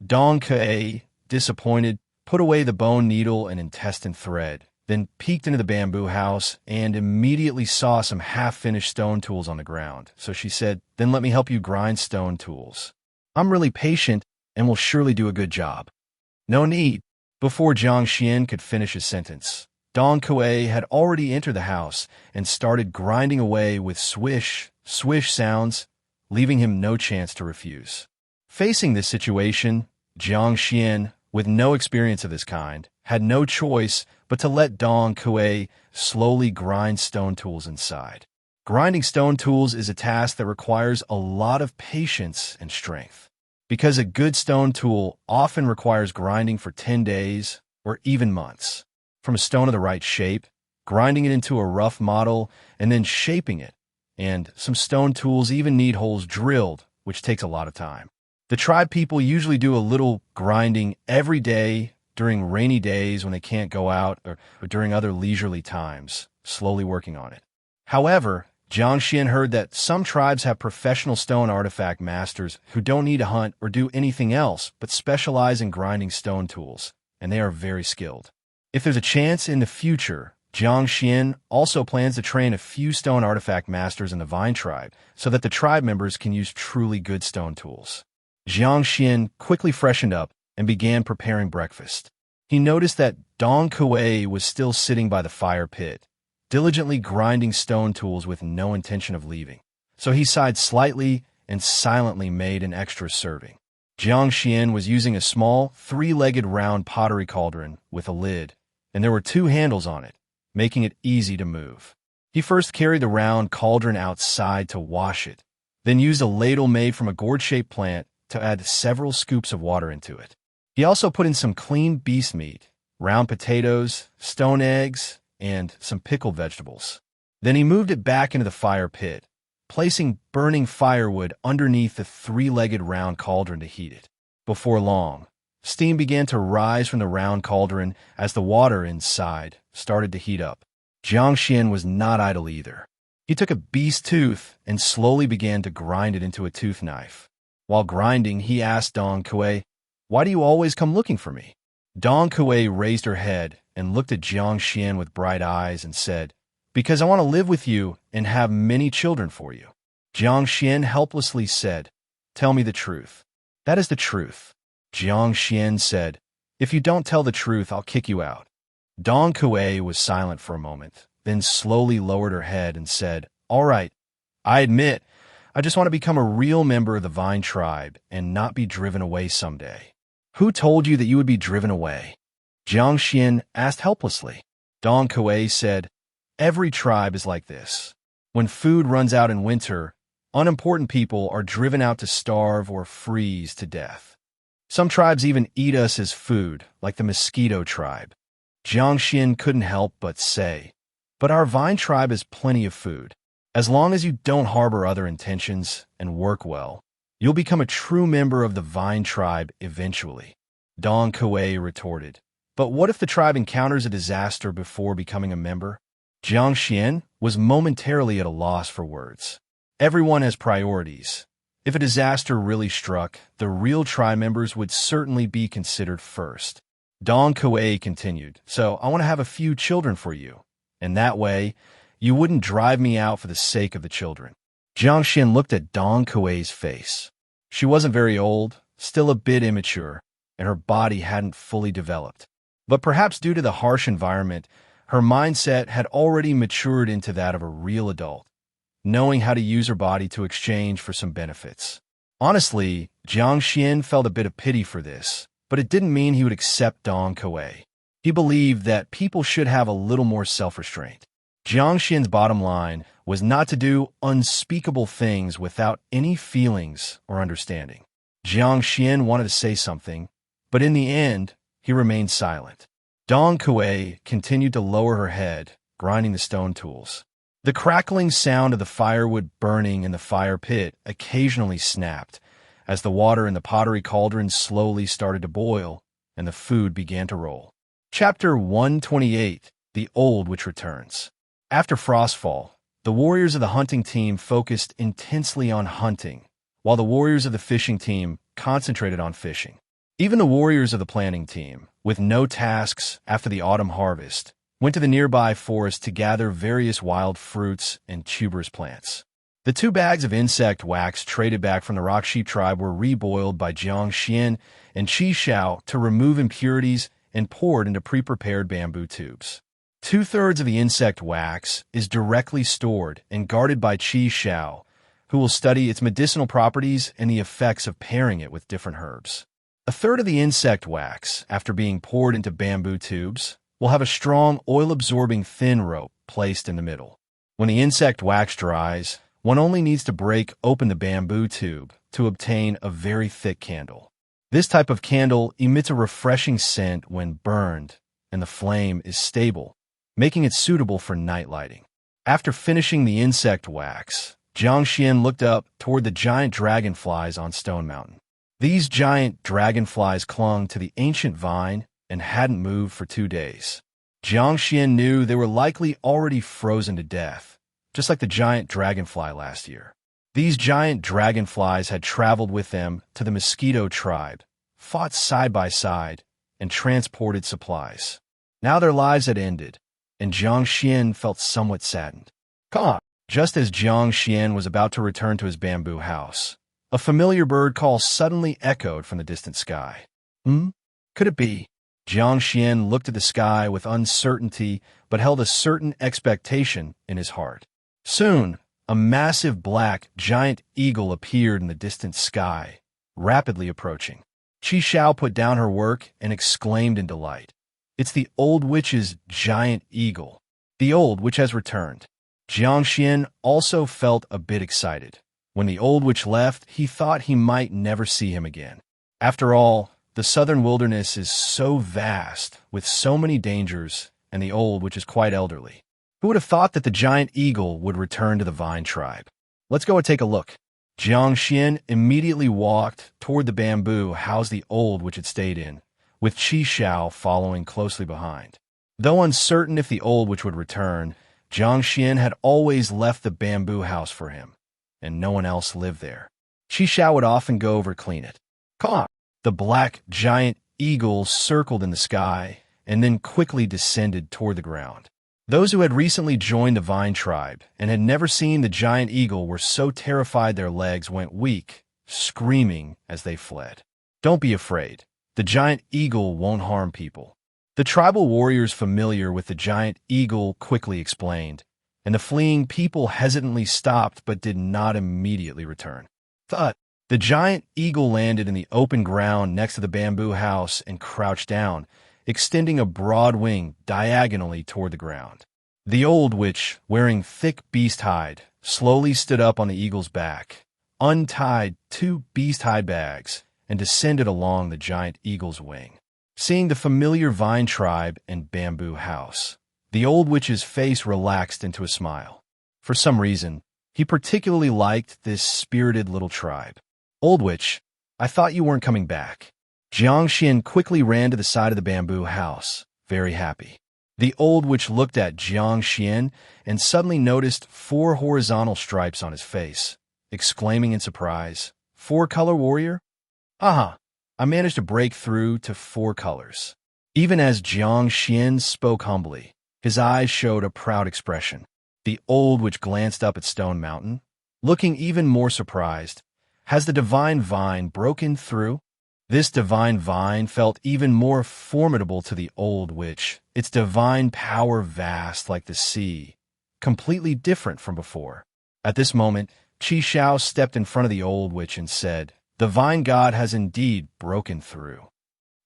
Dong Kuei, disappointed, put away the bone needle and intestine thread, then peeked into the bamboo house and immediately saw some half-finished stone tools on the ground. So she said, "Then let me help you grind stone tools. I'm really patient and will surely do a good job." "No need." Before Jiang Xuan could finish his sentence, Dong Kuei had already entered the house and started grinding away with swish, swish sounds, leaving him no chance to refuse. Facing this situation, Jiang Xuan, with no experience of this kind, had no choice but to let Dong Kuei slowly grind stone tools inside. Grinding stone tools is a task that requires a lot of patience and strength, because a good stone tool often requires grinding for 10 days or even months. From a stone of the right shape, grinding it into a rough model, and then shaping it. And some stone tools even need holes drilled, which takes a lot of time. The tribe people usually do a little grinding every day during rainy days when they can't go out or during other leisurely times, slowly working on it. However, Jiang Xuan heard that some tribes have professional stone artifact masters who don't need to hunt or do anything else but specialize in grinding stone tools, and they are very skilled. If there's a chance in the future, Jiang Xuan also plans to train a few stone artifact masters in the Vine tribe so that the tribe members can use truly good stone tools. Jiang Xuan quickly freshened up and began preparing breakfast. He noticed that Dong Kuei was still sitting by the fire pit, diligently grinding stone tools with no intention of leaving. So he sighed slightly and silently made an extra serving. Jiang Xuan was using a small, three-legged round pottery cauldron with a lid, and there were two handles on it, making it easy to move. He first carried the round cauldron outside to wash it, then used a ladle made from a gourd-shaped plant to add several scoops of water into it. He also put in some clean beast meat, round potatoes, stone eggs, and some pickled vegetables. Then he moved it back into the fire pit, placing burning firewood underneath the three-legged round cauldron to heat it. Before long, steam began to rise from the round cauldron as the water inside started to heat up. Jiang Xuan was not idle either. He took a beast tooth and slowly began to grind it into a tooth knife. While grinding, he asked Dong Kuei, "Why do you always come looking for me?" Dong Kuei raised her head and looked at Jiang Xuan with bright eyes and said, "Because I want to live with you and have many children for you." Jiang Xuan helplessly said, "Tell me the truth." "That is the truth." Jiang Xuan said, "If you don't tell the truth, I'll kick you out." Dong Kuei was silent for a moment, then slowly lowered her head and said, "All right, I admit, I just want to become a real member of the Vine tribe and not be driven away someday." "Who told you that you would be driven away?" Jiang Xuan asked helplessly. Dong Kuei said, "Every tribe is like this. When food runs out in winter, unimportant people are driven out to starve or freeze to death. Some tribes even eat us as food, like the mosquito tribe." Jiang Xuan couldn't help but say, "But our Vine tribe has plenty of food. As long as you don't harbor other intentions and work well, you'll become a true member of the Vine tribe eventually." Dong Kuei retorted, "But what if the tribe encounters a disaster before becoming a member?" Jiang Xuan was momentarily at a loss for words. Everyone has priorities. If a disaster really struck, the real tribe members would certainly be considered first. Dong Kuei continued, "So I want to have a few children for you, and that way, you wouldn't drive me out for the sake of the children." Jiang Xuan looked at Dong Kuei's face. She wasn't very old, still a bit immature, and her body hadn't fully developed. But perhaps due to the harsh environment, Her mindset had already matured into that of a real adult, knowing how to use her body to exchange for some benefits. Honestly, Jiang Xuan felt a bit of pity for this, but it didn't mean he would accept Dong Kuei. He believed that people should have a little more self-restraint. Jiang Xuan's bottom line was not to do unspeakable things without any feelings or understanding. Jiang Xuan wanted to say something, but in the end, he remained silent. Dong Kuei continued to lower her head, grinding the stone tools. The crackling sound of the firewood burning in the fire pit occasionally snapped as the water in the pottery cauldron slowly started to boil and the food began to roll. Chapter 128, The Old Witch Returns. After Frostfall, the warriors of the hunting team focused intensely on hunting, while the warriors of the fishing team concentrated on fishing. Even the warriors of the planting team, with no tasks after the autumn harvest, went to the nearby forest to gather various wild fruits and tuberous plants. The 2 bags of insect wax traded back from the rock sheep tribe were reboiled by Jiang Xuan and Qi Xiao to remove impurities and poured into pre-prepared bamboo tubes. 2/3 of the insect wax is directly stored and guarded by Qi Xiao, who will study its medicinal properties and the effects of pairing it with different herbs. 1/3 of the insect wax, after being poured into bamboo tubes, will have a strong, oil-absorbing thin rope placed in the middle. When the insect wax dries, one only needs to break open the bamboo tube to obtain a very thick candle. This type of candle emits a refreshing scent when burned, and the flame is stable, making it suitable for night lighting. After finishing the insect wax, Jiang Xuan looked up toward the giant dragonflies on Stone Mountain. These giant dragonflies clung to the ancient vine and hadn't moved for 2 days. Jiang Xuan knew they were likely already frozen to death, just like the giant dragonfly last year. These giant dragonflies had traveled with them to the mosquito tribe, fought side by side, and transported supplies. Now their lives had ended, and Jiang Xuan felt somewhat saddened. Just as Jiang Xuan was about to return to his bamboo house, a familiar bird call suddenly echoed from the distant sky. Could it be? Jiang Xuan looked at the sky with uncertainty but held a certain expectation in his heart. Soon, a massive black giant eagle appeared in the distant sky, rapidly approaching. Qi Xiao put down her work and exclaimed in delight. It's the old witch's giant eagle. The old witch has returned. Jiang Xuan also felt a bit excited. When the old witch left, he thought he might never see him again. After all, the southern wilderness is so vast, with so many dangers, and the old witch is quite elderly. Who would have thought that the giant eagle would return to the vine tribe? Let's go and take a look. Jiang Xuan immediately walked toward the bamboo house the old witch had stayed in, with Qi Xiao following closely behind. Though uncertain if the old witch would return, Jiang Xuan had always left the bamboo house for him, and no one else lived there. Qi Xiao would often go over to clean it. The black giant eagle circled in the sky and then quickly descended toward the ground. Those who had recently joined the vine tribe and had never seen the giant eagle were so terrified their legs went weak, screaming as they fled. Don't be afraid. The giant eagle won't harm people. The tribal warriors familiar with the giant eagle quickly explained, and the fleeing people hesitantly stopped but did not immediately return. The giant eagle landed in the open ground next to the bamboo house and crouched down, extending a broad wing diagonally toward the ground. The old witch, wearing thick beast hide, slowly stood up on the eagle's back, untied 2 beast hide bags, and descended along the giant eagle's wing. Seeing the familiar vine tribe and bamboo house, the old witch's face relaxed into a smile. For some reason, he particularly liked this spirited little tribe. Old witch, I thought you weren't coming back. Jiang Xuan quickly ran to the side of the bamboo house, very happy. The old witch looked at Jiang Xuan and suddenly noticed 4 horizontal stripes on his face, exclaiming in surprise, 4-color warrior? I managed to break through to 4 colors. Even as Jiang Xuan spoke humbly, his eyes showed a proud expression. The old witch glanced up at Stone Mountain, looking even more surprised. Has the divine vine broken through? This divine vine felt even more formidable to the old witch, its divine power vast like the sea, completely different from before. At this moment, Qi Xiao stepped in front of the old witch and said, "The vine god has indeed broken through."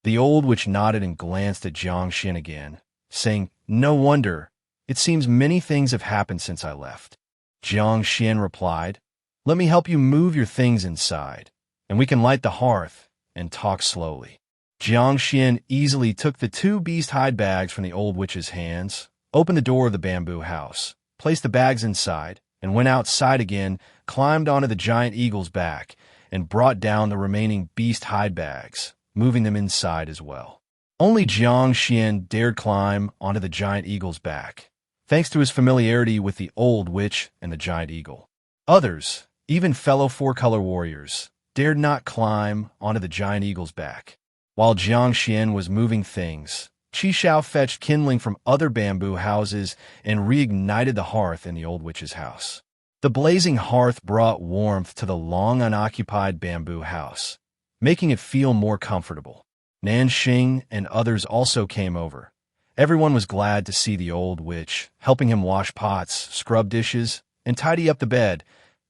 The old witch nodded and glanced at Jiang Xuan again, saying, "No wonder. It seems many things have happened since I left." Jiang Xuan replied, "Let me help you move your things inside, and we can light the hearth and talk slowly." Jiang Xuan easily took the 2 beast hide bags from the old witch's hands, opened the door of the bamboo house, placed the bags inside, and went outside again, climbed onto the giant eagle's back, and brought down the remaining beast hide bags, moving them inside as well. Only Jiang Xuan dared climb onto the giant eagle's back, thanks to his familiarity with the old witch and the giant eagle. Others, even fellow 4-color warriors, dared not climb onto the giant eagle's back. While Jiang Xuan was moving things, Qi Xiao fetched kindling from other bamboo houses and reignited the hearth in the old witch's house. The blazing hearth brought warmth to the long unoccupied bamboo house, making it feel more comfortable. Nanxing and others also came over. Everyone was glad to see the old witch, helping him wash pots, scrub dishes, and tidy up the bed,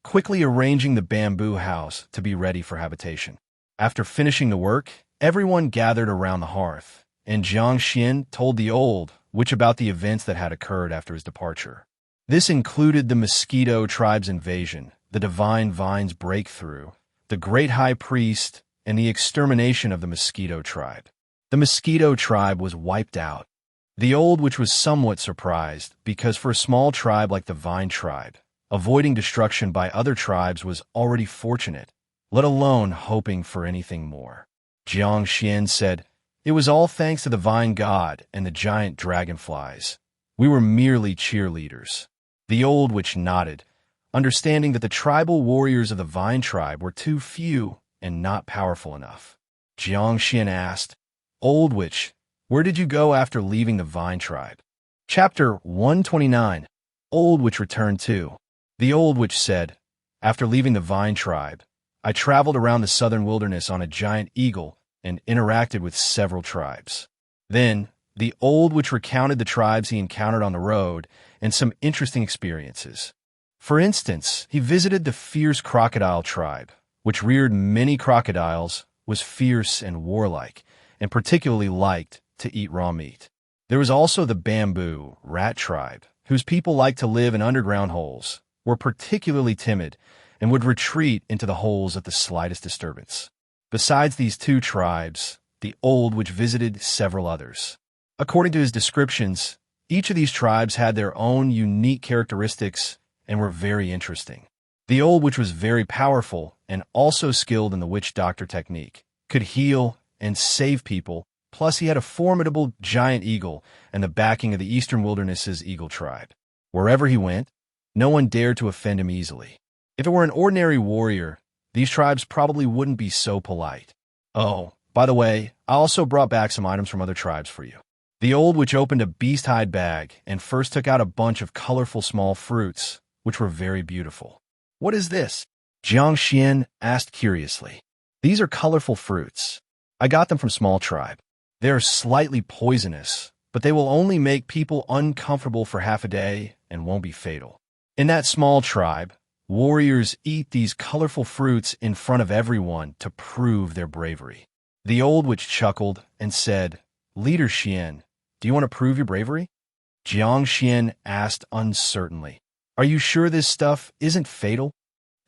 quickly arranging the bamboo house to be ready for habitation. After finishing the work, everyone gathered around the hearth, and Jiang Xuan told the old witch about the events that had occurred after his departure. This included the mosquito tribe's invasion, the divine vine's breakthrough, the great high priest, and the extermination of the mosquito tribe. The mosquito tribe was wiped out. The old witch was somewhat surprised because for a small tribe like the vine tribe, avoiding destruction by other tribes was already fortunate, let alone hoping for anything more. Jiang Xuan said, "It was all thanks to the vine god and the giant dragonflies. We were merely cheerleaders." The old witch nodded, understanding that the tribal warriors of the vine tribe were too few and not powerful enough. Jiang Xuan asked, "Old witch, where did you go after leaving the vine tribe?" Chapter 129. Old witch returned too. The old witch said, "After leaving the vine tribe, I traveled around the southern wilderness on a giant eagle and interacted with several tribes." Then, the old witch recounted the tribes he encountered on the road and some interesting experiences. For instance, he visited the fierce crocodile tribe, which reared many crocodiles, was fierce and warlike, and particularly liked to eat raw meat. There was also the bamboo rat tribe, whose people liked to live in underground holes, were particularly timid, and would retreat into the holes at the slightest disturbance. Besides these 2 tribes, the old witch visited several others. According to his descriptions, each of these tribes had their own unique characteristics and were very interesting. The old witch was very powerful and also skilled in the witch doctor technique, could heal and save people, plus he had a formidable giant eagle and the backing of the eastern wilderness's eagle tribe. Wherever he went, no one dared to offend him easily. If it were an ordinary warrior, these tribes probably wouldn't be so polite. Oh, by the way, I also brought back some items from other tribes for you. The old witch opened a beast hide bag and first took out a bunch of colorful small fruits, which were very beautiful. "What is this?" Jiang Xuan asked curiously. "These are colorful fruits. I got them from small tribe. They are slightly poisonous, but they will only make people uncomfortable for half a day and won't be fatal. In that small tribe, warriors eat these colorful fruits in front of everyone to prove their bravery." The old witch chuckled and said, "Leader Xian, do you want to prove your bravery?" Jiang Xuan asked uncertainly, "Are you sure this stuff isn't fatal?"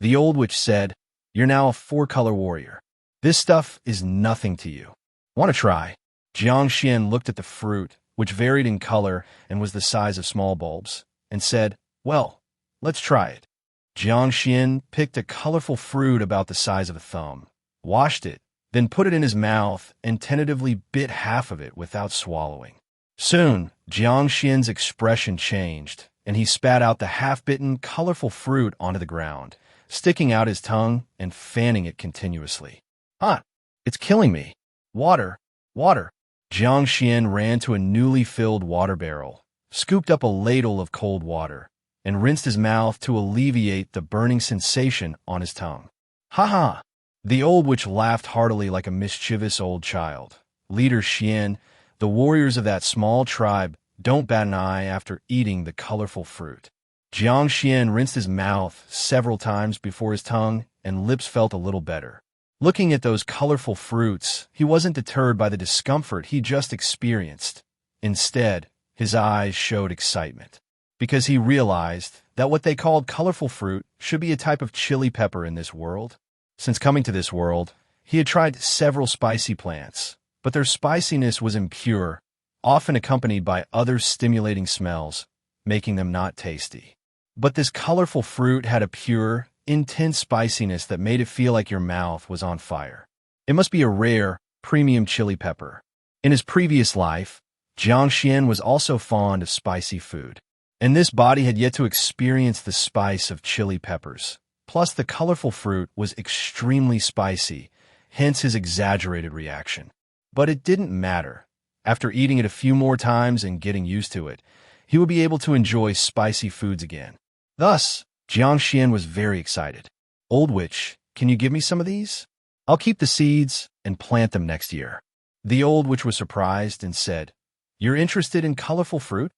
The old witch said, "You're now a 4-color warrior. This stuff is nothing to you. Want to try?" Jiang Xuan looked at the fruit, which varied in color and was the size of small bulbs, and said, "Well, let's try it." Jiang Xuan picked a colorful fruit about the size of a thumb, washed it, then put it in his mouth and tentatively bit half of it without swallowing. Soon, Jiang Xuan's expression changed, and he spat out the half-bitten, colorful fruit onto the ground, sticking out his tongue and fanning it continuously. "Hot! It's killing me! Water! Water!" Jiang Xuan ran to a newly filled water barrel, scooped up a ladle of cold water, and rinsed his mouth to alleviate the burning sensation on his tongue. "Ha ha! The old witch laughed heartily like a mischievous old child. Leader Xian, the warriors of that small tribe don't bat an eye after eating the colorful fruit. Jiang Xuan rinsed his mouth several times before his tongue and lips felt a little better. Looking at those colorful fruits, he wasn't deterred by the discomfort he just experienced. Instead, his eyes showed excitement, because he realized that what they called colorful fruit should be a type of chili pepper in this world. Since coming to this world, he had tried several spicy plants, but their spiciness was impure, often accompanied by other stimulating smells, making them not tasty. But this colorful fruit had a pure, intense spiciness that made it feel like your mouth was on fire. It must be a rare, premium chili pepper. In his previous life, Jiang Xuan was also fond of spicy food, and this body had yet to experience the spice of chili peppers. Plus, the colorful fruit was extremely spicy, hence his exaggerated reaction. But it didn't matter. After eating it a few more times and getting used to it, he would be able to enjoy spicy foods again. Thus, Jiang Xuan was very excited. Old witch, can you give me some of these? I'll keep the seeds and plant them next year. The old witch was surprised and said, You're interested in colorful fruit?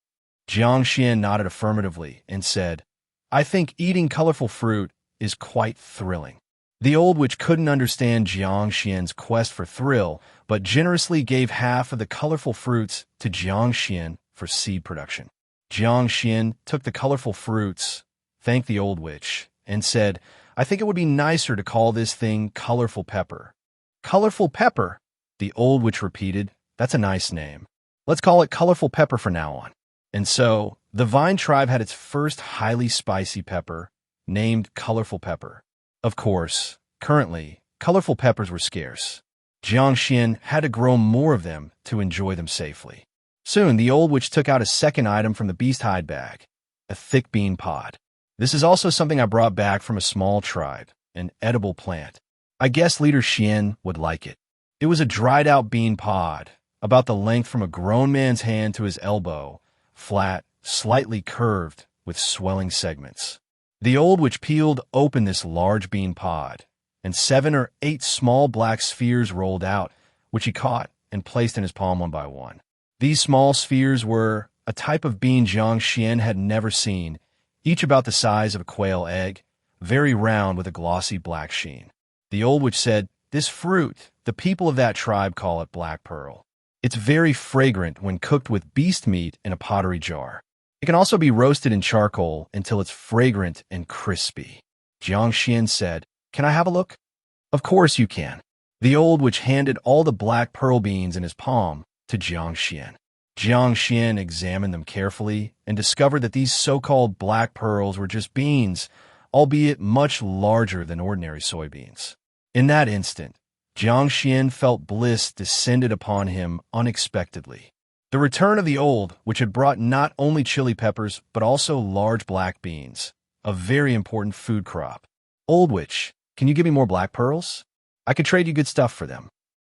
Jiang Xuan nodded affirmatively and said, I think eating colorful fruit is quite thrilling. The old witch couldn't understand Jiang Xuan's quest for thrill, but generously gave half of the colorful fruits to Jiang Xuan for seed production. Jiang Xuan took the colorful fruits, thanked the old witch, and said, I think it would be nicer to call this thing colorful pepper. Colorful pepper? The old witch repeated, That's a nice name. Let's call it colorful pepper from now on. And so, the vine tribe had its first highly spicy pepper, named colorful pepper. Of course, currently, colorful peppers were scarce. Jiang Xuan had to grow more of them to enjoy them safely. Soon, the old witch took out a second item from the beast hide bag, a thick bean pod. This is also something I brought back from a small tribe, an edible plant. I guess Leader Xian would like it. It was a dried-out bean pod, about the length from a grown man's hand to his elbow, flat, slightly curved, with swelling segments. The old witch peeled open this large bean pod, and 7 or 8 small black spheres rolled out, which he caught and placed in his palm one by one. These small spheres were a type of bean Jiang Xuan had never seen, each about the size of a quail egg, very round with a glossy black sheen. The old witch said, This fruit, the people of that tribe call it black pearl. It's very fragrant when cooked with beast meat in a pottery jar. It can also be roasted in charcoal until it's fragrant and crispy. Jiang Xuan said, Can I have a look? Of course you can. The old witch handed all the black pearl beans in his palm to Jiang Xuan. Jiang Xuan examined them carefully and discovered that these so-called black pearls were just beans, albeit much larger than ordinary soybeans. In that instant, Jiang Xuan felt bliss descended upon him unexpectedly. The return of the old, which had brought not only chili peppers, but also large black beans, a very important food crop. Old witch, can you give me more black pearls? I could trade you good stuff for them.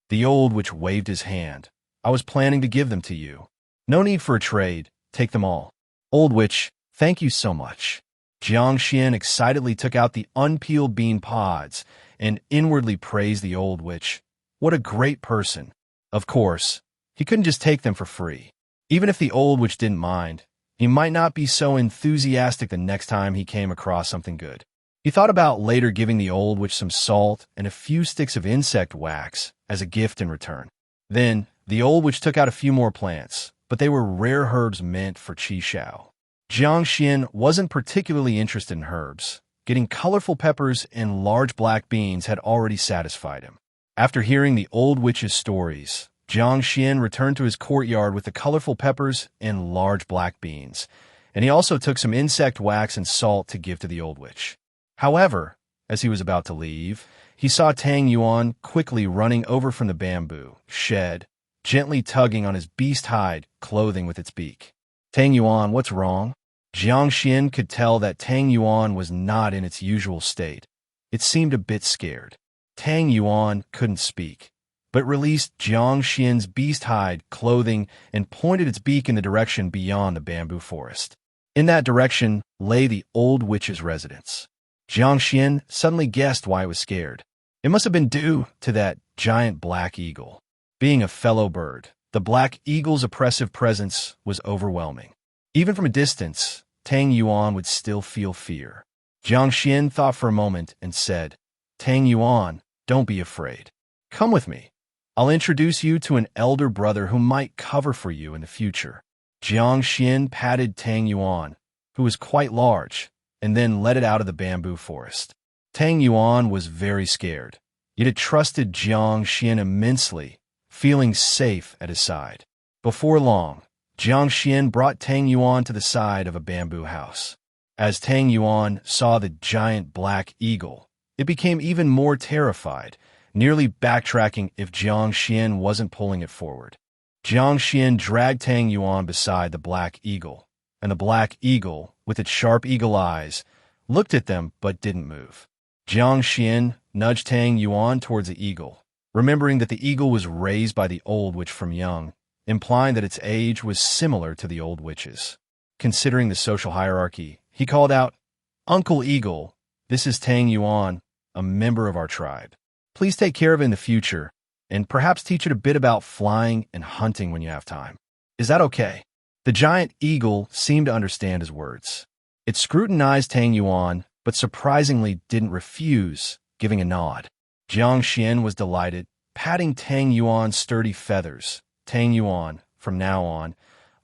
The old witch waved his hand. I was planning to give them to you. No need for a trade. Take them all. Old witch, thank you so much. Jiang Xuan excitedly took out the unpeeled bean pods and inwardly praised the old witch. What a great person. Of course, he couldn't just take them for free. Even if the old witch didn't mind, he might not be so enthusiastic the next time he came across something good. He thought about later giving the old witch some salt and a few sticks of insect wax as a gift in return. Then, the old witch took out a few more plants, but they were rare herbs meant for qi shao. Jiang Xuan wasn't particularly interested in herbs. Getting colorful peppers and large black beans had already satisfied him. After hearing the old witch's stories, Jiang Xuan returned to his courtyard with the colorful peppers and large black beans, and he also took some insect wax and salt to give to the old witch. However, as he was about to leave, he saw Tang Yuan quickly running over from the bamboo shed, gently tugging on his beast hide clothing with its beak. Tang Yuan, what's wrong? Jiang Xuan could tell that Tang Yuan was not in its usual state. It seemed a bit scared. Tang Yuan couldn't speak, but released Jiang Xuan's beast hide clothing and pointed its beak in the direction beyond the bamboo forest. In that direction lay the old witch's residence. Jiang Xuan suddenly guessed why it was scared. It must have been due to that giant black eagle. Being a fellow bird, the black eagle's oppressive presence was overwhelming. Even from a distance, Tang Yuan would still feel fear. Jiang Xuan thought for a moment and said, "Tang Yuan, don't be afraid. Come with me. I'll introduce you to an elder brother who might cover for you in the future." Jiang Xuan patted Tang Yuan, who was quite large, and then led it out of the bamboo forest. Tang Yuan was very scared, yet it trusted Jiang Xuan immensely, feeling safe at his side. Before long, Jiang Xuan brought Tang Yuan to the side of a bamboo house. As Tang Yuan saw the giant black eagle, it became even more terrified, nearly backtracking if Jiang Xuan wasn't pulling it forward. Jiang Xuan dragged Tang Yuan beside the black eagle, and the black eagle, with its sharp eagle eyes, looked at them but didn't move. Jiang Xuan nudged Tang Yuan towards the eagle, remembering that the eagle was raised by the old witch from young, implying that its age was similar to the old witch's. Considering the social hierarchy, he called out, "Uncle Eagle, this is Tang Yuan, a member of our tribe. Please take care of it in the future, and perhaps teach it a bit about flying and hunting when you have time. Is that okay?" The giant eagle seemed to understand his words. It scrutinized Tang Yuan, but surprisingly didn't refuse, giving a nod. Jiang Xuan was delighted, patting Tang Yuan's sturdy feathers. "Tang Yuan, from now on,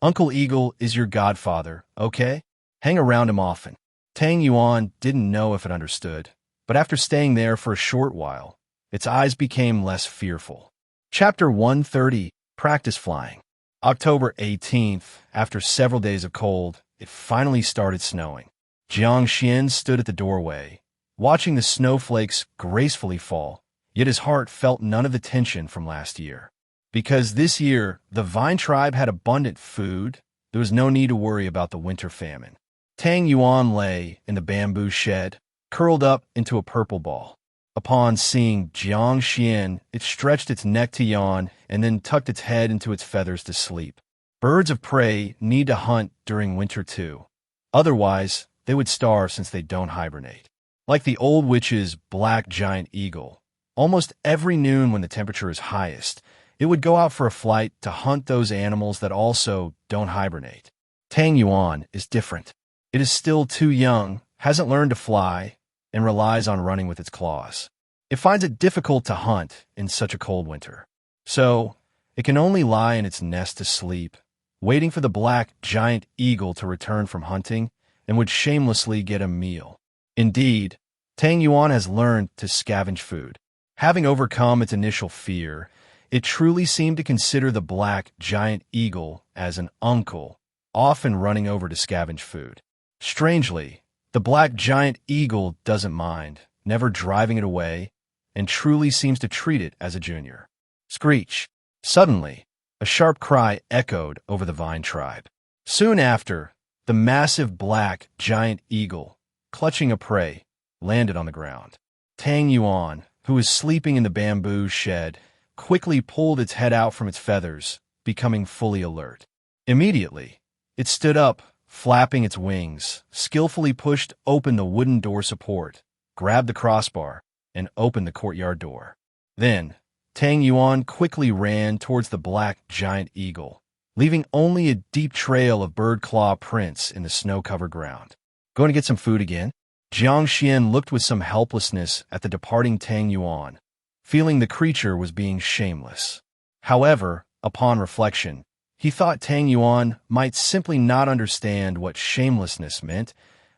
Uncle Eagle is your godfather, okay? Hang around him often." Tang Yuan didn't know if it understood, but after staying there for a short while, its eyes became less fearful. Chapter 130, Practice Flying. October 18th, after several days of cold, it finally started snowing. Jiang Xuan stood at the doorway, watching the snowflakes gracefully fall, yet his heart felt none of the tension from last year. Because this year, the Vine tribe had abundant food, there was no need to worry about the winter famine. Tang Yuan lay in the bamboo shed, curled up into a purple ball. Upon seeing Jiang Xuan, it stretched its neck to yawn and then tucked its head into its feathers to sleep. Birds of prey need to hunt during winter too. Otherwise, they would starve since they don't hibernate. Like the old witch's black giant eagle, almost every noon when the temperature is highest, it would go out for a flight to hunt those animals that also don't hibernate. Tang Yuan is different. It is still too young, hasn't learned to fly, and relies on running with its claws. It finds it difficult to hunt in such a cold winter. So, it can only lie in its nest to sleep, waiting for the black giant eagle to return from hunting and would shamelessly get a meal. Indeed, Tang Yuan has learned to scavenge food. Having overcome its initial fear, it truly seemed to consider the black giant eagle as an uncle, often running over to scavenge food. Strangely, the black giant eagle doesn't mind, never driving it away, and truly seems to treat it as a junior. Screech! Suddenly, a sharp cry echoed over the Vine tribe. Soon after, the massive black giant eagle, clutching a prey, landed on the ground. Tang Yuan, who was sleeping in the bamboo shed, quickly pulled its head out from its feathers, becoming fully alert. Immediately, it stood up, flapping its wings, skillfully pushed open the wooden door support, grabbed the crossbar, and opened the courtyard door. Then, Tang Yuan quickly ran towards the black giant eagle, leaving only a deep trail of bird claw prints in the snow-covered ground. "Going to get some food again?" Jiang Xuan looked with some helplessness at the departing Tang Yuan, feeling the creature was being shameless. However, upon reflection, he thought Tang Yuan might simply not understand what shamelessness meant,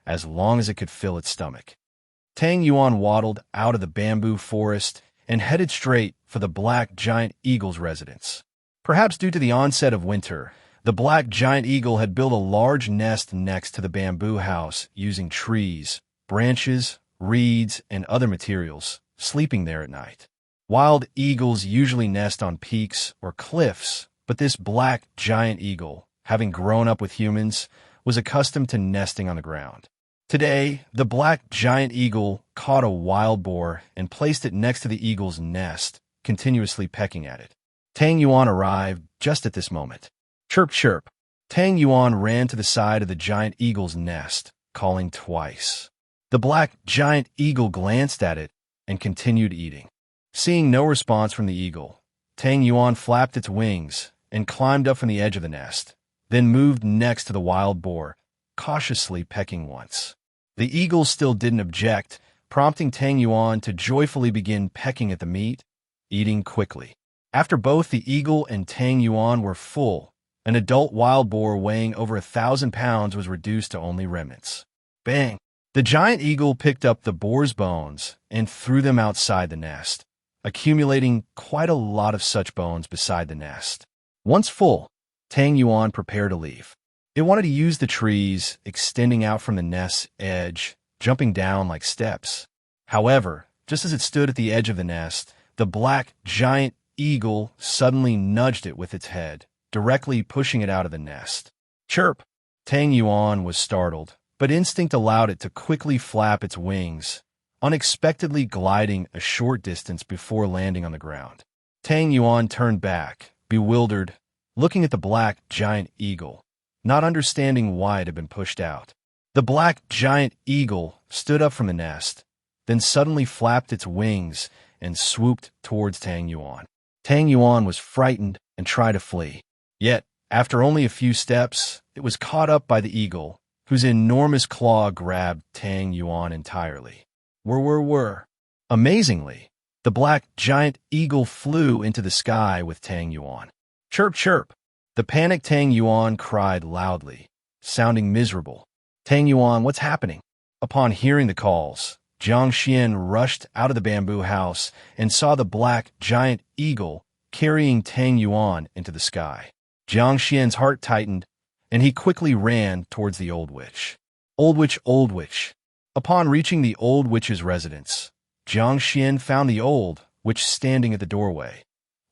as long as it could fill its stomach. Tang Yuan waddled out of the bamboo forest and headed straight for the black giant eagle's residence. Perhaps due to the onset of winter, the black giant eagle had built a large nest next to the bamboo house using trees, branches, reeds, and other materials, sleeping there at night. Wild eagles usually nest on peaks or cliffs, but this black giant eagle, having grown up with humans, was accustomed to nesting on the ground. Today, the black giant eagle caught a wild boar and placed it next to the eagle's nest, continuously pecking at it. Tang Yuan arrived just at this moment. Chirp, chirp. Tang Yuan ran to the side of the giant eagle's nest, calling twice. The black giant eagle glanced at it and continued eating. Seeing no response from the eagle, Tang Yuan flapped its wings and climbed up from the edge of the nest, then moved next to the wild boar, cautiously pecking once. The eagle still didn't object, prompting Tang Yuan to joyfully begin pecking at the meat, eating quickly. After both the eagle and Tang Yuan were full, an adult wild boar weighing over 1,000 pounds was reduced to only remnants. Bang! The giant eagle picked up the boar's bones and threw them outside the nest, accumulating quite a lot of such bones beside the nest. Once full, Tang Yuan prepared to leave. It wanted to use the trees extending out from the nest's edge, jumping down like steps. However, just as it stood at the edge of the nest, the black giant eagle suddenly nudged it with its head, directly pushing it out of the nest. Chirp! Tang Yuan was startled, but instinct allowed it to quickly flap its wings, unexpectedly gliding a short distance before landing on the ground. Tang Yuan turned back, bewildered, looking at the black giant eagle, not understanding why it had been pushed out. The black giant eagle stood up from the nest, then suddenly flapped its wings and swooped towards Tang Yuan. Tang Yuan was frightened and tried to flee. Yet, after only a few steps, it was caught up by the eagle, whose enormous claw grabbed Tang Yuan entirely. Whir. Amazingly, the black giant eagle flew into the sky with Tang Yuan. Chirp, chirp! The panicked Tang Yuan cried loudly, sounding miserable. Tang Yuan, what's happening? Upon hearing the calls, Jiang Xuan rushed out of the bamboo house and saw the black giant eagle carrying Tang Yuan into the sky. Jiang Xuan's heart tightened, and he quickly ran towards the old witch. Old witch, old witch. Upon reaching the old witch's residence, Jiang Xuan found the old witch standing at the doorway,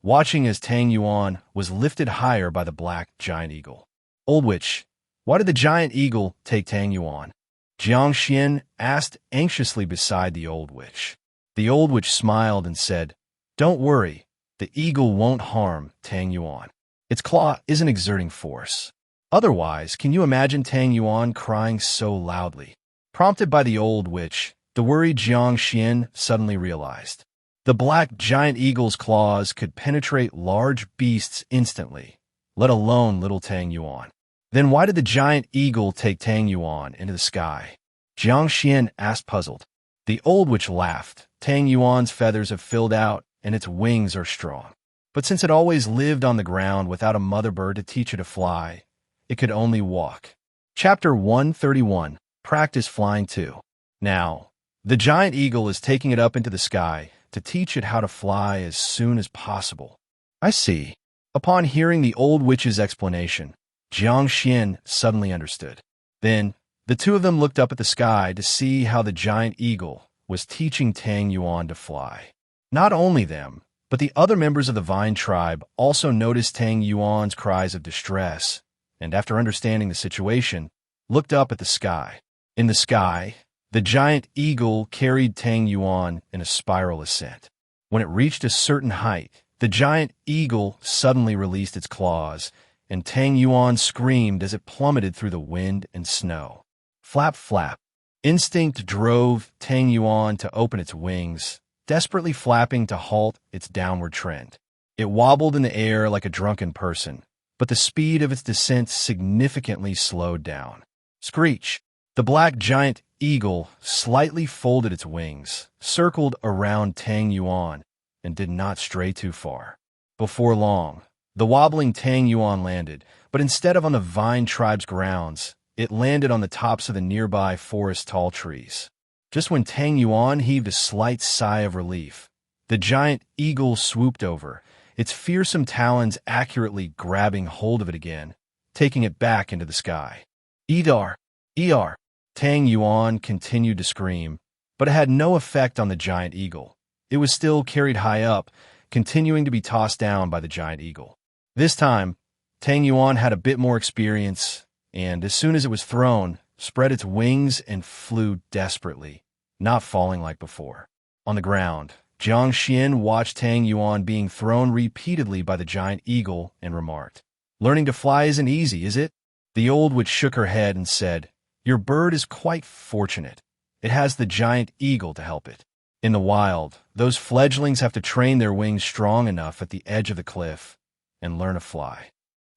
watching as Tang Yuan was lifted higher by the black giant eagle. Old witch, why did the giant eagle take Tang Yuan? Jiang Xuan asked anxiously beside the old witch. The old witch smiled and said, "Don't worry, the eagle won't harm Tang Yuan. Its claw isn't exerting force. Otherwise, can you imagine Tang Yuan crying so loudly?" Prompted by the old witch, the worried Jiang Xuan suddenly realized. The black giant eagle's claws could penetrate large beasts instantly, let alone little Tang Yuan. Then why did the giant eagle take Tang Yuan into the sky? Jiang Xuan asked, puzzled. The old witch laughed. Tang Yuan's feathers have filled out and its wings are strong. But since it always lived on the ground without a mother bird to teach it to fly, it could only walk. Chapter 131. Practice flying too. Now, the giant eagle is taking it up into the sky to teach it how to fly as soon as possible. I see. Upon hearing the old witch's explanation, Jiang Xuan suddenly understood. Then, the two of them looked up at the sky to see how the giant eagle was teaching Tang Yuan to fly. Not only them, but the other members of the vine tribe also noticed Tang Yuan's cries of distress, and after understanding the situation, looked up at the sky. In the sky, the giant eagle carried Tang Yuan in a spiral ascent. When it reached a certain height, the giant eagle suddenly released its claws, and Tang Yuan screamed as it plummeted through the wind and snow. Flap, flap. Instinct drove Tang Yuan to open its wings, desperately flapping to halt its downward trend. It wobbled in the air like a drunken person, but the speed of its descent significantly slowed down. Screech! The black giant eagle slightly folded its wings, circled around Tang Yuan, and did not stray too far. Before long, the wobbling Tang Yuan landed, but instead of on the vine tribe's grounds, it landed on the tops of the nearby forest tall trees. Just when Tang Yuan heaved a slight sigh of relief, the giant eagle swooped over, its fearsome talons accurately grabbing hold of it again, taking it back into the sky. Edar! Er! Tang Yuan continued to scream, but it had no effect on the giant eagle. It was still carried high up, continuing to be tossed down by the giant eagle. This time, Tang Yuan had a bit more experience, and as soon as it was thrown, spread its wings and flew desperately, not falling like before. On the ground, Jiang Xuan watched Tang Yuan being thrown repeatedly by the giant eagle and remarked, "Learning to fly isn't easy, is it?" The old witch shook her head and said, "Your bird is quite fortunate. It has the giant eagle to help it." In the wild, those fledglings have to train their wings strong enough at the edge of the cliff and learn to fly.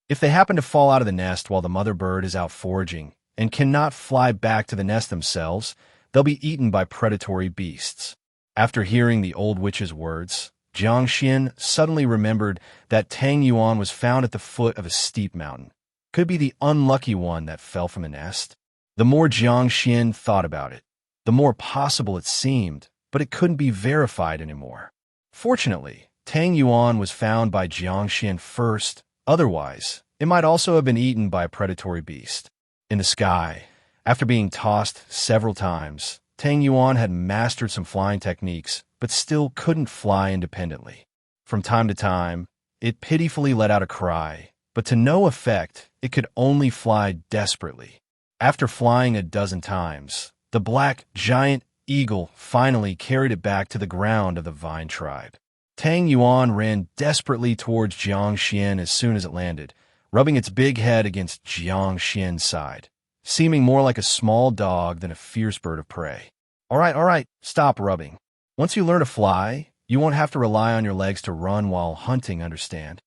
If they happen to fall out of the nest while the mother bird is out foraging and cannot fly back to the nest themselves, they'll be eaten by predatory beasts. After hearing the old witch's words, Jiang Xuan suddenly remembered that Tang Yuan was found at the foot of a steep mountain. Could be the unlucky one that fell from the nest. The more Jiang Xuan thought about it, the more possible it seemed, but it couldn't be verified anymore. Fortunately, Tang Yuan was found by Jiang Xuan first. Otherwise, it might also have been eaten by a predatory beast. In the sky, after being tossed several times, Tang Yuan had mastered some flying techniques, but still couldn't fly independently. From time to time, it pitifully let out a cry, but to no effect. It could only fly desperately. After flying a dozen times, the black giant eagle finally carried it back to the ground of the vine tribe. Tang Yuan ran desperately towards Jiang Xuan as soon as it landed, rubbing its big head against Jiang Xuan's side, seeming more like a small dog than a fierce bird of prey. All right, stop rubbing. Once you learn to fly, you won't have to rely on your legs to run while hunting, understand?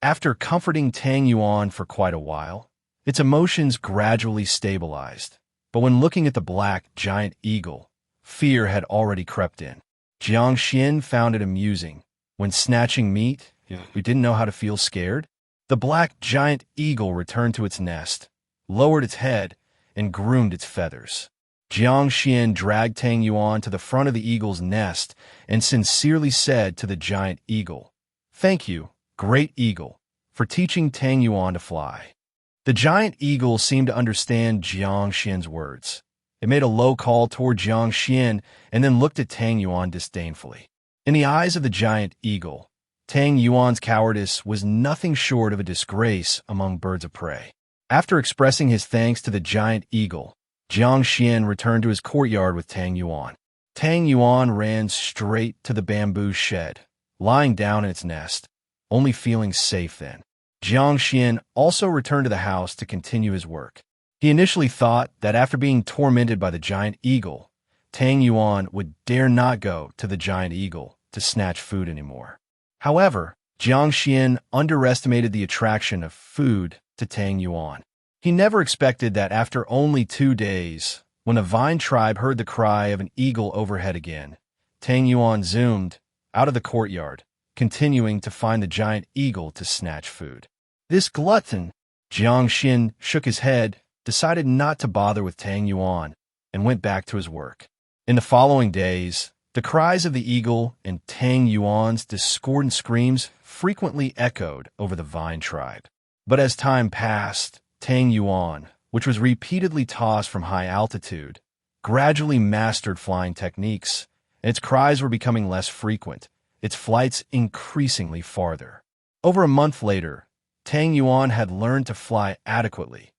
After comforting Tang Yuan for quite a while, its emotions gradually stabilized. But when looking at the black giant eagle, fear had already crept in. Jiang Xuan found it amusing. When snatching meat, we didn't know how to feel scared. The black giant eagle returned to its nest, lowered its head, and groomed its feathers. Jiang Xuan dragged Tang Yuan to the front of the eagle's nest and sincerely said to the giant eagle, "Thank you, great eagle, for teaching Tang Yuan to fly." The giant eagle seemed to understand Jiang Xuan's words. It made a low call toward Jiang Xuan and then looked at Tang Yuan disdainfully. In the eyes of the giant eagle, Tang Yuan's cowardice was nothing short of a disgrace among birds of prey. After expressing his thanks to the giant eagle, Jiang Xuan returned to his courtyard with Tang Yuan. Tang Yuan ran straight to the bamboo shed, lying down in its nest, only feeling safe then. Jiang Xuan also returned to the house to continue his work. He initially thought that after being tormented by the giant eagle, Tang Yuan would dare not go to the giant eagle to snatch food anymore. However, Jiang Xuan underestimated the attraction of food to Tang Yuan. He never expected that after only 2 days, when the vine tribe heard the cry of an eagle overhead again, Tang Yuan zoomed out of the courtyard, continuing to find the giant eagle to snatch food. This glutton! Jiang Xuan shook his head, decided not to bother with Tang Yuan, and went back to his work. In the following days, the cries of the eagle and Tang Yuan's discordant screams frequently echoed over the vine tribe. But as time passed, Tang Yuan, which was repeatedly tossed from high altitude, gradually mastered flying techniques, and its cries were becoming less frequent, its flights increasingly farther. Over a month later, Tang Yuan had learned to fly adequately.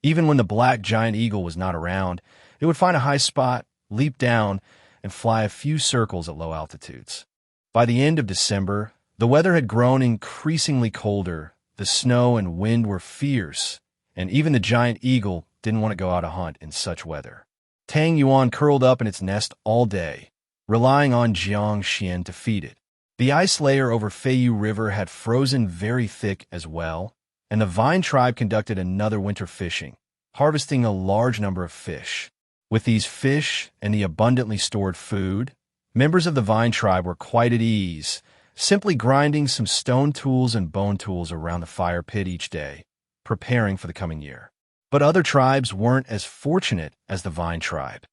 Even when the black giant eagle was not around, it would find a high spot, leap down, and fly a few circles at low altitudes. By the end of December, the weather had grown increasingly colder, the snow and wind were fierce, and even the giant eagle didn't want to go out to hunt in such weather. Tang Yuan curled up in its nest all day, relying on Jiang Xuan to feed it. The ice layer over Feiyu River had frozen very thick as well, and the vine tribe conducted another winter fishing, harvesting a large number of fish. With these fish and the abundantly stored food, members of the vine tribe were quite at ease, simply grinding some stone tools and bone tools around the fire pit each day, preparing for the coming year. But other tribes weren't as fortunate as the vine tribe.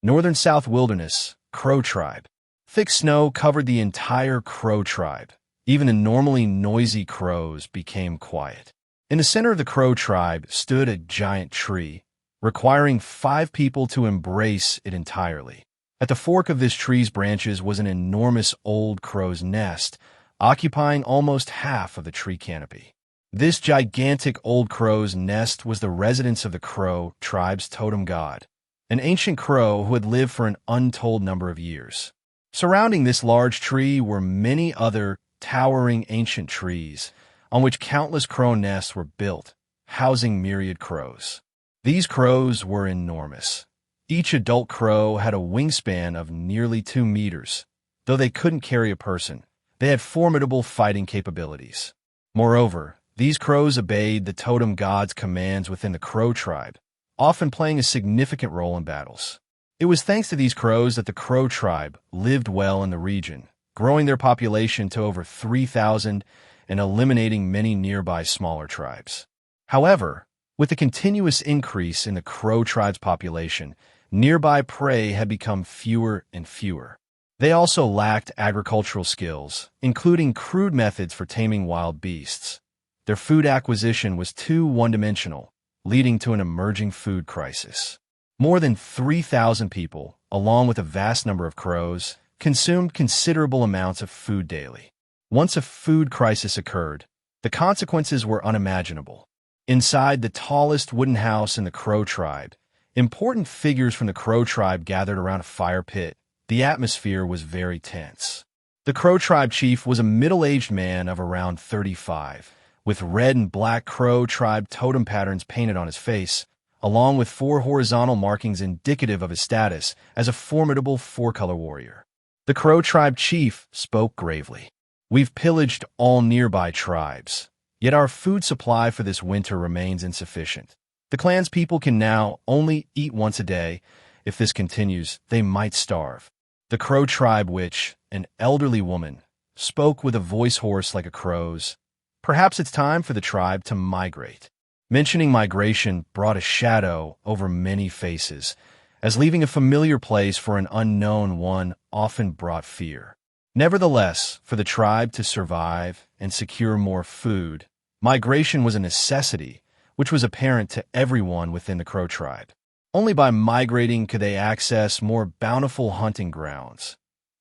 Northern South Wilderness, Crow tribe. Thick snow covered the entire Crow tribe. Even the normally noisy crows became quiet. In the center of the Crow tribe stood a giant tree, requiring 5 people to embrace it entirely. At the fork of this tree's branches was an enormous old crow's nest, occupying almost half of the tree canopy. This gigantic old crow's nest was the residence of the Crow tribe's totem god, an ancient crow who had lived for an untold number of years. Surrounding this large tree were many other towering ancient trees, on which countless crow nests were built, housing myriad crows. These crows were enormous. Each adult crow had a wingspan of nearly 2 meters. Though they couldn't carry a person, they had formidable fighting capabilities. Moreover, these crows obeyed the totem god's commands within the crow tribe, often playing a significant role in battles. It was thanks to these crows that the crow tribe lived well in the region, growing their population to over 3,000 and eliminating many nearby smaller tribes. However, with the continuous increase in the crow tribe's population, nearby prey had become fewer and fewer. They also lacked agricultural skills, including crude methods for taming wild beasts. Their food acquisition was too one-dimensional, leading to an emerging food crisis. More than 3,000 people, along with a vast number of crows, consumed considerable amounts of food daily. Once a food crisis occurred, the consequences were unimaginable. Inside the tallest wooden house in the crow tribe, important figures from the crow tribe gathered around a fire pit. The atmosphere was very tense. The crow tribe chief was a middle-aged man of around 35, with red and black crow tribe totem patterns painted on his face, along with 4 horizontal markings indicative of his status as a formidable 4-color warrior. The crow tribe chief spoke gravely. "We've pillaged all nearby tribes, yet our food supply for this winter remains insufficient. The clan's people can now only eat once a day. If this continues, they might starve." The crow tribe witch, an elderly woman, spoke with a voice hoarse like a crow's. "Perhaps it's time for the tribe to migrate." Mentioning migration brought a shadow over many faces, as leaving a familiar place for an unknown one often brought fear. Nevertheless, for the tribe to survive and secure more food, migration was a necessity, which was apparent to everyone within the crow tribe. Only by migrating could they access more bountiful hunting grounds.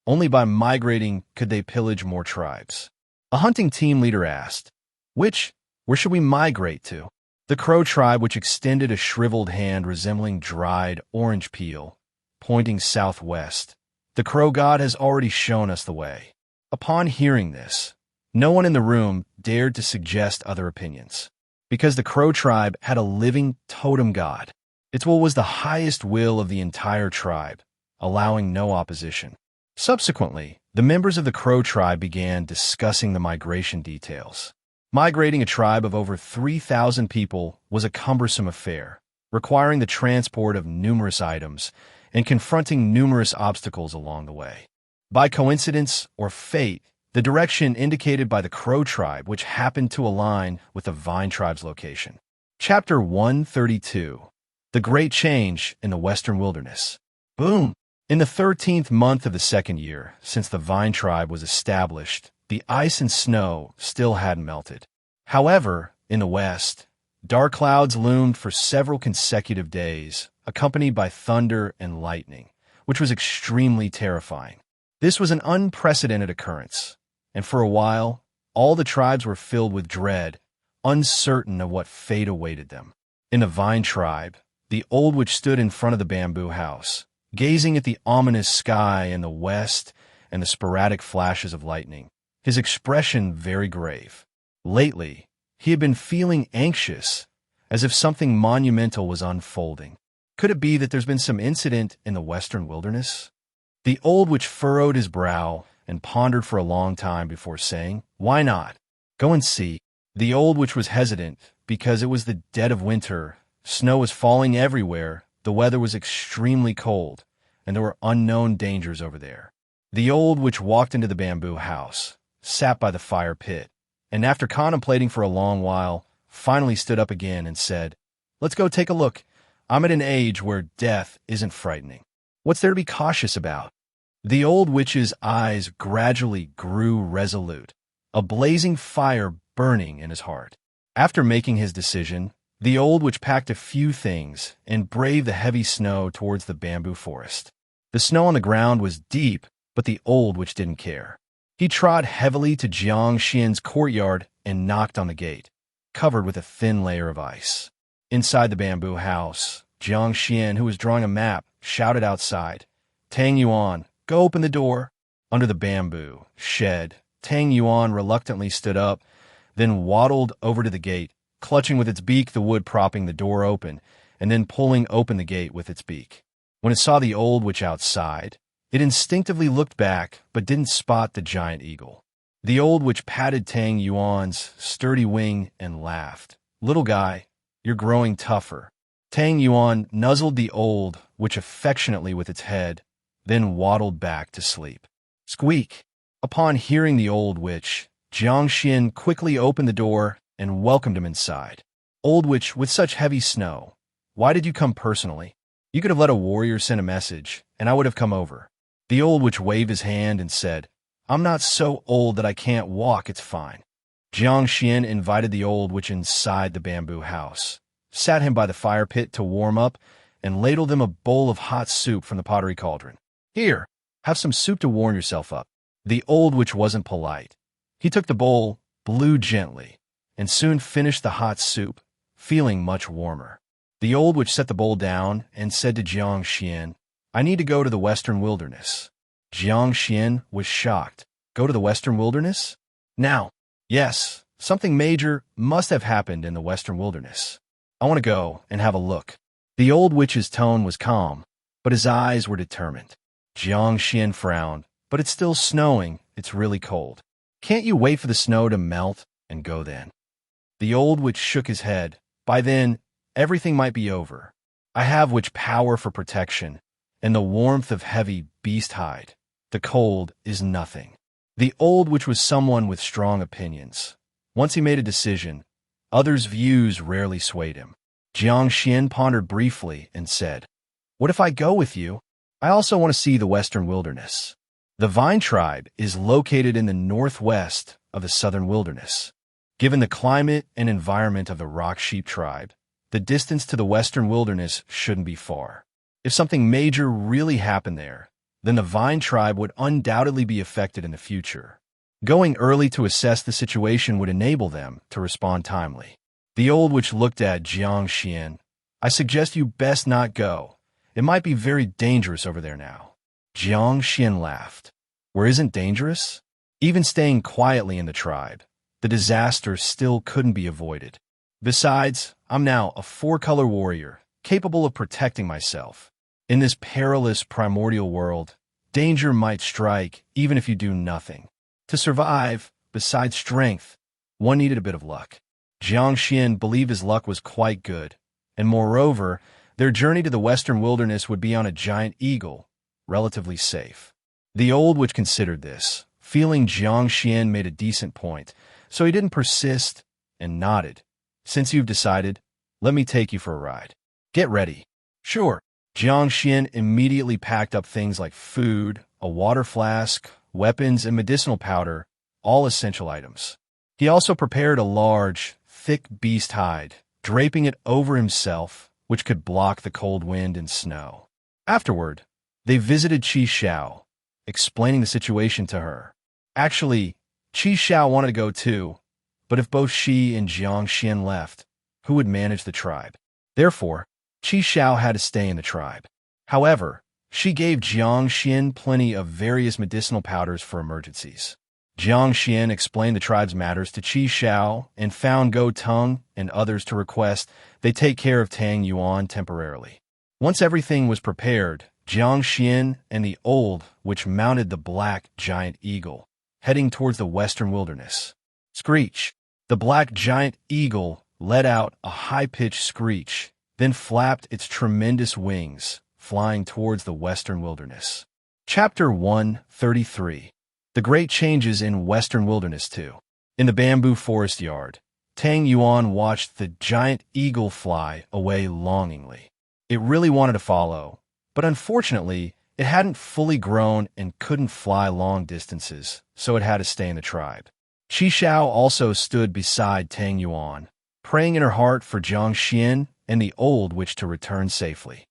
Only by migrating could they pillage more tribes. A hunting team leader asked, Where should we migrate to?" The crow tribe, which extended a shriveled hand resembling dried orange peel, pointing southwest. "The crow god has already shown us the way." Upon hearing this, no one in the room dared to suggest other opinions, because the crow tribe had a living totem god. Its will was the highest will of the entire tribe, allowing no opposition. Subsequently, the members of the crow tribe began discussing the migration details. Migrating a tribe of over 3,000 people was a cumbersome affair, requiring the transport of numerous items and confronting numerous obstacles along the way. By coincidence or fate, the direction indicated by the crow tribe, which happened to align with the vine tribe's location. Chapter 132. The Great Change in the Western Wilderness. Boom! In the 13th month of the second year since the vine tribe was established, the ice and snow still hadn't melted. However, in the west, dark clouds loomed for several consecutive days, accompanied by thunder and lightning, which was extremely terrifying. This was an unprecedented occurrence, and for a while, all the tribes were filled with dread, uncertain of what fate awaited them. In the vine tribe, the old witch stood in front of the bamboo house, gazing at the ominous sky in the west and the sporadic flashes of lightning, his expression very grave. Lately, he had been feeling anxious, as if something monumental was unfolding. Could it be that there's been some incident in the western wilderness? The old witch furrowed his brow and pondered for a long time before saying, "Why not? Go and see." The old witch was hesitant because it was the dead of winter, snow was falling everywhere, the weather was extremely cold, and there were unknown dangers over there. The old witch walked into the bamboo house, sat by the fire pit, and after contemplating for a long while, finally stood up again and said, "Let's go take a look. I'm at an age where death isn't frightening. What's there to be cautious about?" The old witch's eyes gradually grew resolute, a blazing fire burning in his heart. After making his decision, the old witch packed a few things and braved the heavy snow towards the bamboo forest. The snow on the ground was deep, but the old witch didn't care. He trod heavily to Jiang Xuan's courtyard and knocked on the gate, covered with a thin layer of ice. Inside the bamboo house, Jiang Xuan, who was drawing a map, shouted outside, "Tang Yuan, go open the door." Under the bamboo shed, Tang Yuan reluctantly stood up, then waddled over to the gate, clutching with its beak the wood propping the door open, and then pulling open the gate with its beak. When it saw the old witch outside, it instinctively looked back but didn't spot the giant eagle. The old witch patted Tang Yuan's sturdy wing and laughed. "Little guy, you're growing tougher." Tang Yuan nuzzled the old witch affectionately with its head, then waddled back to sleep. Squeak! Upon hearing the old witch, Jiang Xuan quickly opened the door and welcomed him inside. "Old witch with such heavy snow, why did you come personally? You could have let a warrior send a message, and I would have come over." The old witch waved his hand and said, "I'm not so old that I can't walk, it's fine." Jiang Xuan invited the old witch inside the bamboo house, sat him by the fire pit to warm up, and ladled him a bowl of hot soup from the pottery cauldron. "Here, have some soup to warm yourself up." The old witch wasn't polite. He took the bowl, blew gently, and soon finished the hot soup, feeling much warmer. The old witch set the bowl down and said to Jiang Xuan, "I need to go to the western wilderness." Jiang Xuan was shocked. "Go to the western wilderness? Now?" "Yes, something major must have happened in the western wilderness. I want to go and have a look." The old witch's tone was calm, but his eyes were determined. Jiang Xuan frowned. "But it's still snowing. It's really cold. Can't you wait for the snow to melt and go then?" The old witch shook his head. "By then, everything might be over. I have witch power for protection, and the warmth of heavy beast hide. The cold is nothing." The old witch was someone with strong opinions. Once he made a decision, others' views rarely swayed him. Jiang Xuan pondered briefly and said, "What if I go with you? I also want to see the western wilderness." The Vine tribe is located in the northwest of the southern wilderness. Given the climate and environment of the rock sheep tribe, the distance to the western wilderness shouldn't be far. If something major really happened there, then the Vine tribe would undoubtedly be affected in the future. Going early to assess the situation would enable them to respond timely. The old witch looked at Jiang Xuan. "I suggest you best not go. It might be very dangerous over there now." Jiang Xuan laughed. "Where isn't dangerous? Even staying quietly in the tribe, the disaster still couldn't be avoided. Besides, I'm now a four-color warrior, capable of protecting myself. In this perilous primordial world, danger might strike even if you do nothing. To survive, besides strength, one needed a bit of luck." Jiang Xuan believed his luck was quite good, and moreover, their journey to the western wilderness would be on a giant eagle, relatively safe. The old witch considered this, feeling Jiang Xuan made a decent point, so he didn't persist and nodded. "Since you've decided, let me take you for a ride. Get ready." "Sure." Jiang Xuan immediately packed up things like food, a water flask, weapons, and medicinal powder, all essential items. He also prepared a large, thick beast hide, draping it over himself, which could block the cold wind and snow. Afterward, they visited Qi Xiao, explaining the situation to her. Actually, Qi Xiao wanted to go too, but if both Xi and Jiang Xuan left, who would manage the tribe? Therefore, Qi Xiao had to stay in the tribe. However, she gave Jiang Xuan plenty of various medicinal powders for emergencies. Jiang Xuan explained the tribe's matters to Qi Xiao and found Go Tung and others to request they take care of Tang Yuan temporarily. Once everything was prepared, Jiang Xuan and the old witch mounted the black giant eagle, heading towards the western wilderness. Screech! The black giant eagle let out a high-pitched screech, then flapped its tremendous wings, flying towards the western wilderness. Chapter 133. The Great Changes in Western Wilderness 2. In the bamboo forest yard, Tang Yuan watched the giant eagle fly away longingly. It really wanted to follow, but unfortunately, it hadn't fully grown and couldn't fly long distances, so it had to stay in the tribe. Qi Xiao also stood beside Tang Yuan, praying in her heart for Jiang Xuan and the old witch to return safely.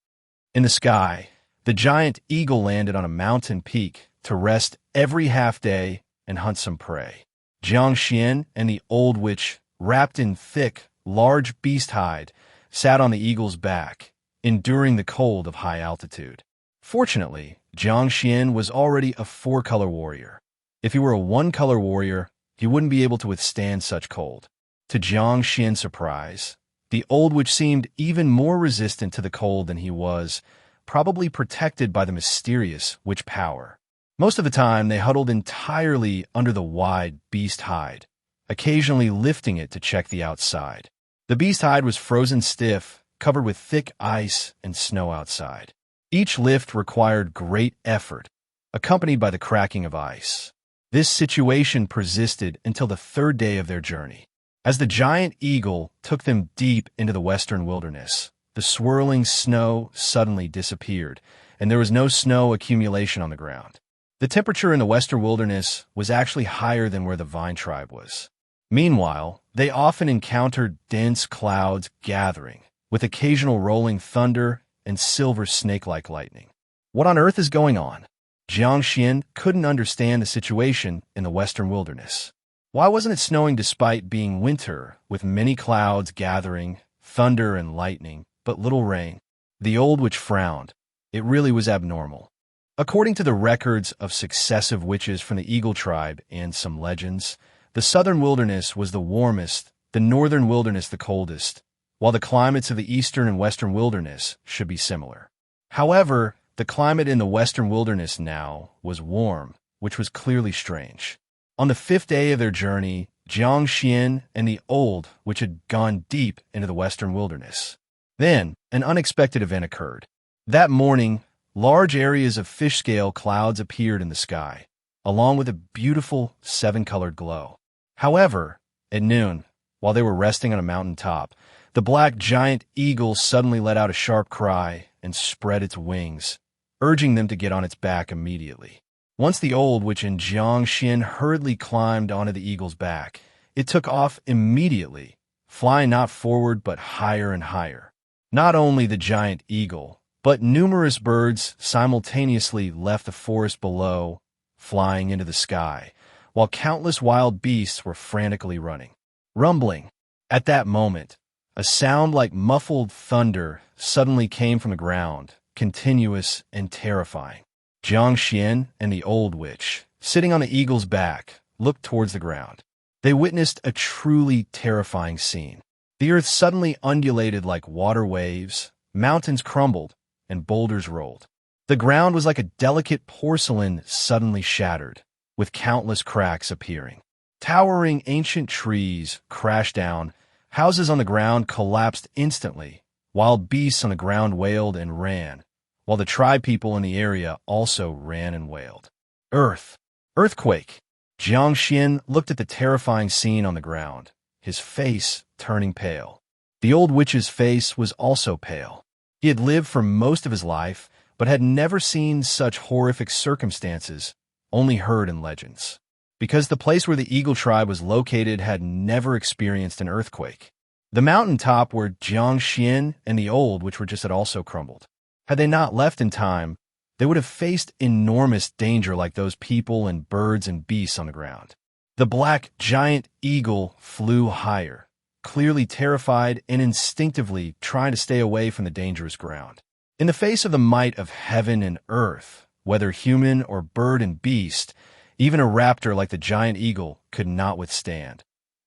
In the sky, the giant eagle landed on a mountain peak to rest every half-day and hunt some prey. Jiang Xuan and the old witch, wrapped in thick, large beast hide, sat on the eagle's back, enduring the cold of high altitude. Fortunately, Jiang Xuan was already a four-color warrior. If he were a one-color warrior, he wouldn't be able to withstand such cold. To Jiang Xuan's surprise, the old witch seemed even more resistant to the cold than he was, probably protected by the mysterious witch power. Most of the time, they huddled entirely under the wide beast hide, occasionally lifting it to check the outside. The beast hide was frozen stiff, covered with thick ice and snow outside. Each lift required great effort, accompanied by the cracking of ice. This situation persisted until the third day of their journey. As the giant eagle took them deep into the western wilderness, the swirling snow suddenly disappeared, and there was no snow accumulation on the ground. The temperature in the western wilderness was actually higher than where the vine tribe was. Meanwhile, they often encountered dense clouds gathering, with occasional rolling thunder and silver snake-like lightning. What on earth is going on? Jiang Xuan couldn't understand the situation in the western wilderness. Why wasn't it snowing despite being winter, with many clouds gathering, thunder and lightning, but little rain? The old witch frowned. It really was abnormal. According to the records of successive witches from the Eagle tribe and some legends, the southern wilderness was the warmest, the northern wilderness the coldest, while the climates of the eastern and western wilderness should be similar. However, the climate in the western wilderness now was warm, which was clearly strange. On the fifth day of their journey, Jiang Xuan and the old witch had gone deep into the western wilderness. Then, an unexpected event occurred. That morning, large areas of fish-scale clouds appeared in the sky, along with a beautiful seven-colored glow. However, at noon, while they were resting on a mountain top, the black giant eagle suddenly let out a sharp cry and spread its wings, urging them to get on its back immediately. Once the old witch and Jiang Xuan hurriedly climbed onto the eagle's back, it took off immediately, flying not forward but higher and higher. Not only the giant eagle, but numerous birds simultaneously left the forest below, flying into the sky, while countless wild beasts were frantically running. Rumbling. At that moment, a sound like muffled thunder suddenly came from the ground, continuous and terrifying. Jiang Xuan and the old witch, sitting on the eagle's back, looked towards the ground. They witnessed a truly terrifying scene. The earth suddenly undulated like water waves, mountains crumbled, and boulders rolled. The ground was like a delicate porcelain suddenly shattered, with countless cracks appearing. Towering ancient trees crashed down, houses on the ground collapsed instantly, wild beasts on the ground wailed and ran, while the tribe people in the area also ran and wailed. Earthquake! Jiang Xuan looked at the terrifying scene on the ground, his face turning pale. The old witch's face was also pale. He had lived for most of his life, but had never seen such horrific circumstances, only heard in legends. Because the place where the Eagle tribe was located had never experienced an earthquake. The mountain top where Jiang Xuan and the old witch were just had also crumbled. Had they not left in time, they would have faced enormous danger like those people and birds and beasts on the ground. The black giant eagle flew higher, clearly terrified and instinctively trying to stay away from the dangerous ground. In the face of the might of heaven and earth, whether human or bird and beast, even a raptor like the giant eagle could not withstand.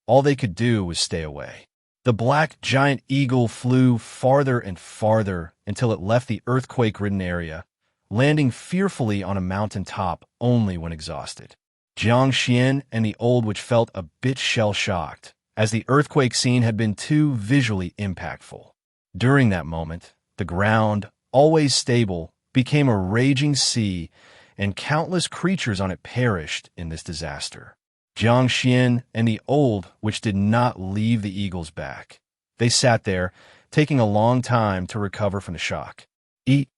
All they could do was stay away. The black giant eagle flew farther and farther until it left the earthquake-ridden area, landing fearfully on a mountain top only when exhausted. Jiang Xuan and the old witch felt a bit shell-shocked, as the earthquake scene had been too visually impactful. During that moment, the ground, always stable, became a raging sea, and countless creatures on it perished in this disaster. Jiang Xuan and the old witch did not leave the eagle's back. They sat there, taking a long time to recover from the shock. Eat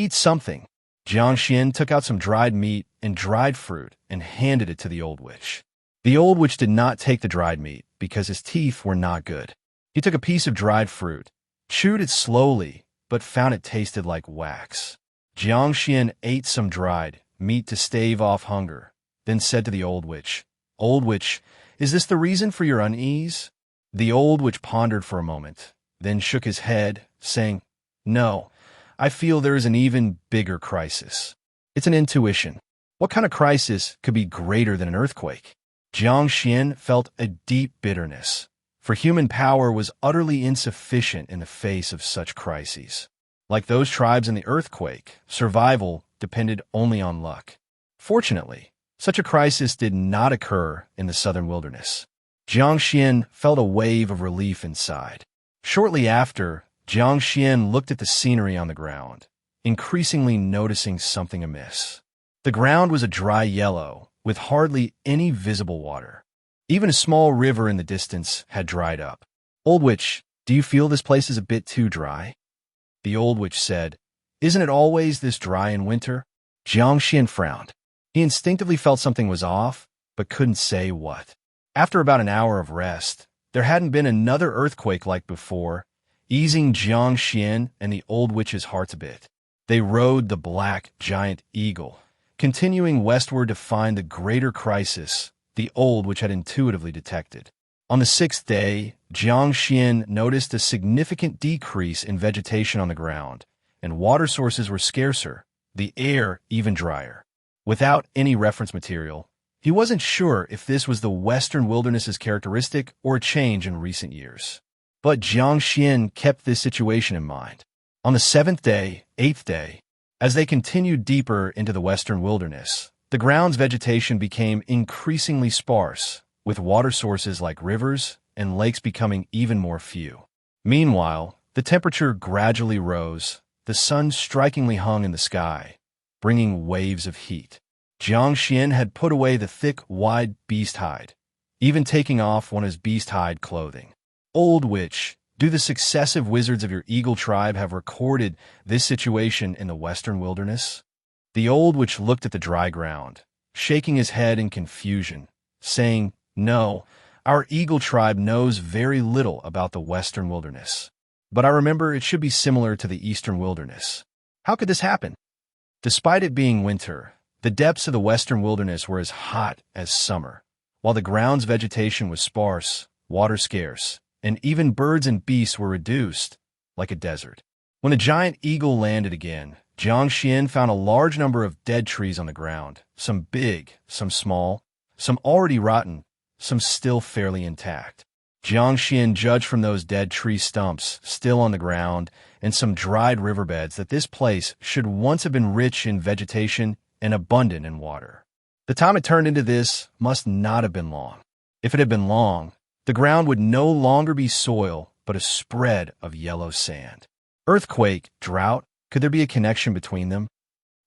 something. Jiang Xuan took out some dried meat and dried fruit and handed it to the old witch. The old witch did not take the dried meat because his teeth were not good. He took a piece of dried fruit, chewed it slowly, but found it tasted like wax. Jiang Xuan ate some dried meat to stave off hunger, then said to the old witch, "Old witch, is this the reason for your unease?" The old witch pondered for a moment, then shook his head, saying, "No, I feel there is an even bigger crisis. It's an intuition. What kind of crisis could be greater than an earthquake?" Jiang Xuan felt a deep bitterness, for human power was utterly insufficient in the face of such crises. Like those tribes in the earthquake, survival depended only on luck. Fortunately, such a crisis did not occur in the southern wilderness. Jiang Xuan felt a wave of relief inside. Shortly after, Jiang Xuan looked at the scenery on the ground, increasingly noticing something amiss. The ground was a dry yellow, with hardly any visible water. Even a small river in the distance had dried up. "Old Witch, do you feel this place is a bit too dry?" The old witch said, "Isn't it always this dry in winter?" Jiang Xuan frowned. He instinctively felt something was off, but couldn't say what. After about an hour of rest, there hadn't been another earthquake like before, easing Jiang Xuan and the old witch's hearts a bit. They rode the black giant eagle, continuing westward to find the greater crisis the old witch had intuitively detected. On the sixth day, Jiang Xuan noticed a significant decrease in vegetation on the ground, and water sources were scarcer, the air even drier. Without any reference material, he wasn't sure if this was the western wilderness's characteristic or a change in recent years. But Jiang Xuan kept this situation in mind. On the seventh day, eighth day, as they continued deeper into the western wilderness, the ground's vegetation became increasingly sparse, with water sources like rivers and lakes becoming even more few. Meanwhile, the temperature gradually rose, the sun strikingly hung in the sky, bringing waves of heat. Jiang Xuan had put away the thick, wide beast hide, even taking off one of his beast hide clothing. "Old Witch, do the successive wizards of your eagle tribe have recorded this situation in the western wilderness?" The old witch looked at the dry ground, shaking his head in confusion, saying, "No, our eagle tribe knows very little about the western wilderness. But I remember it should be similar to the eastern wilderness. How could this happen?" Despite it being winter, the depths of the western wilderness were as hot as summer, while the ground's vegetation was sparse, water scarce, and even birds and beasts were reduced, like a desert. When the giant eagle landed again, Jiang Xuan found a large number of dead trees on the ground, some big, some small, some already rotten, some still fairly intact. Jiang Xuan judged from those dead tree stumps still on the ground and some dried riverbeds that this place should once have been rich in vegetation and abundant in water. The time it turned into this must not have been long. If it had been long, the ground would no longer be soil, but a spread of yellow sand. Earthquake, drought, could there be a connection between them?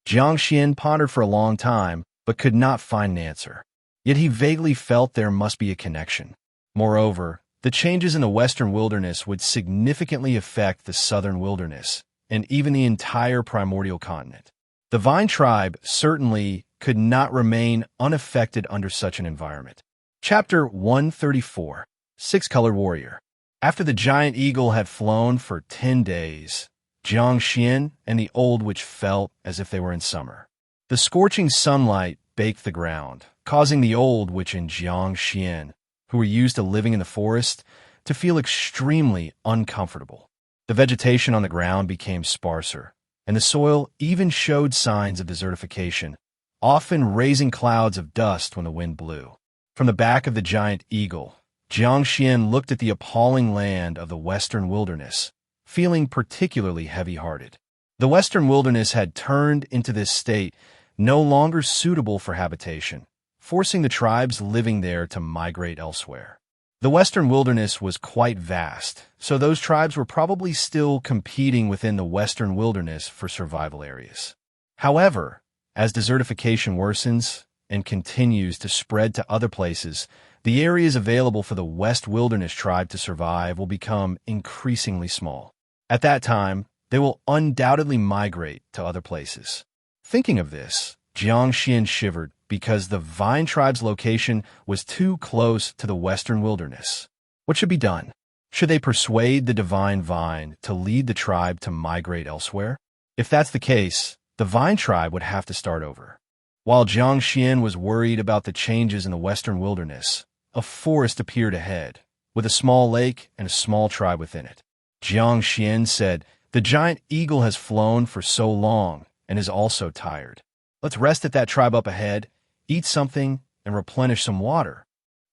Jiang Xuan pondered for a long time, but could not find an answer. Yet he vaguely felt there must be a connection. Moreover, the changes in the western wilderness would significantly affect the southern wilderness, and even the entire primordial continent. The Vine tribe certainly could not remain unaffected under such an environment. Chapter 134, Six-Colored Warrior. After the giant eagle had flown for 10 days, Jiang Xuan and the old witch felt as if they were in summer. The scorching sunlight baked the ground, causing the old witch and Jiang Xuan, who were used to living in the forest, to feel extremely uncomfortable. The vegetation on the ground became sparser, and the soil even showed signs of desertification, often raising clouds of dust when the wind blew. From the back of the giant eagle, Jiang Xuan looked at the appalling land of the western wilderness, feeling particularly heavy-hearted. The western wilderness had turned into this state no longer suitable for habitation, forcing the tribes living there to migrate elsewhere. The western wilderness was quite vast, so those tribes were probably still competing within the western wilderness for survival areas. However, as desertification worsens and continues to spread to other places, the areas available for the West Wilderness tribe to survive will become increasingly small. At that time, they will undoubtedly migrate to other places. Thinking of this, Jiang Xuan shivered because the Vine tribe's location was too close to the western wilderness. What should be done? Should they persuade the divine Vine to lead the tribe to migrate elsewhere? If that's the case, the Vine tribe would have to start over. While Jiang Xuan was worried about the changes in the western wilderness, a forest appeared ahead, with a small lake and a small tribe within it. Jiang Xuan said, "The giant eagle has flown for so long and is also tired. Let's rest at that tribe up ahead, eat something, and replenish some water."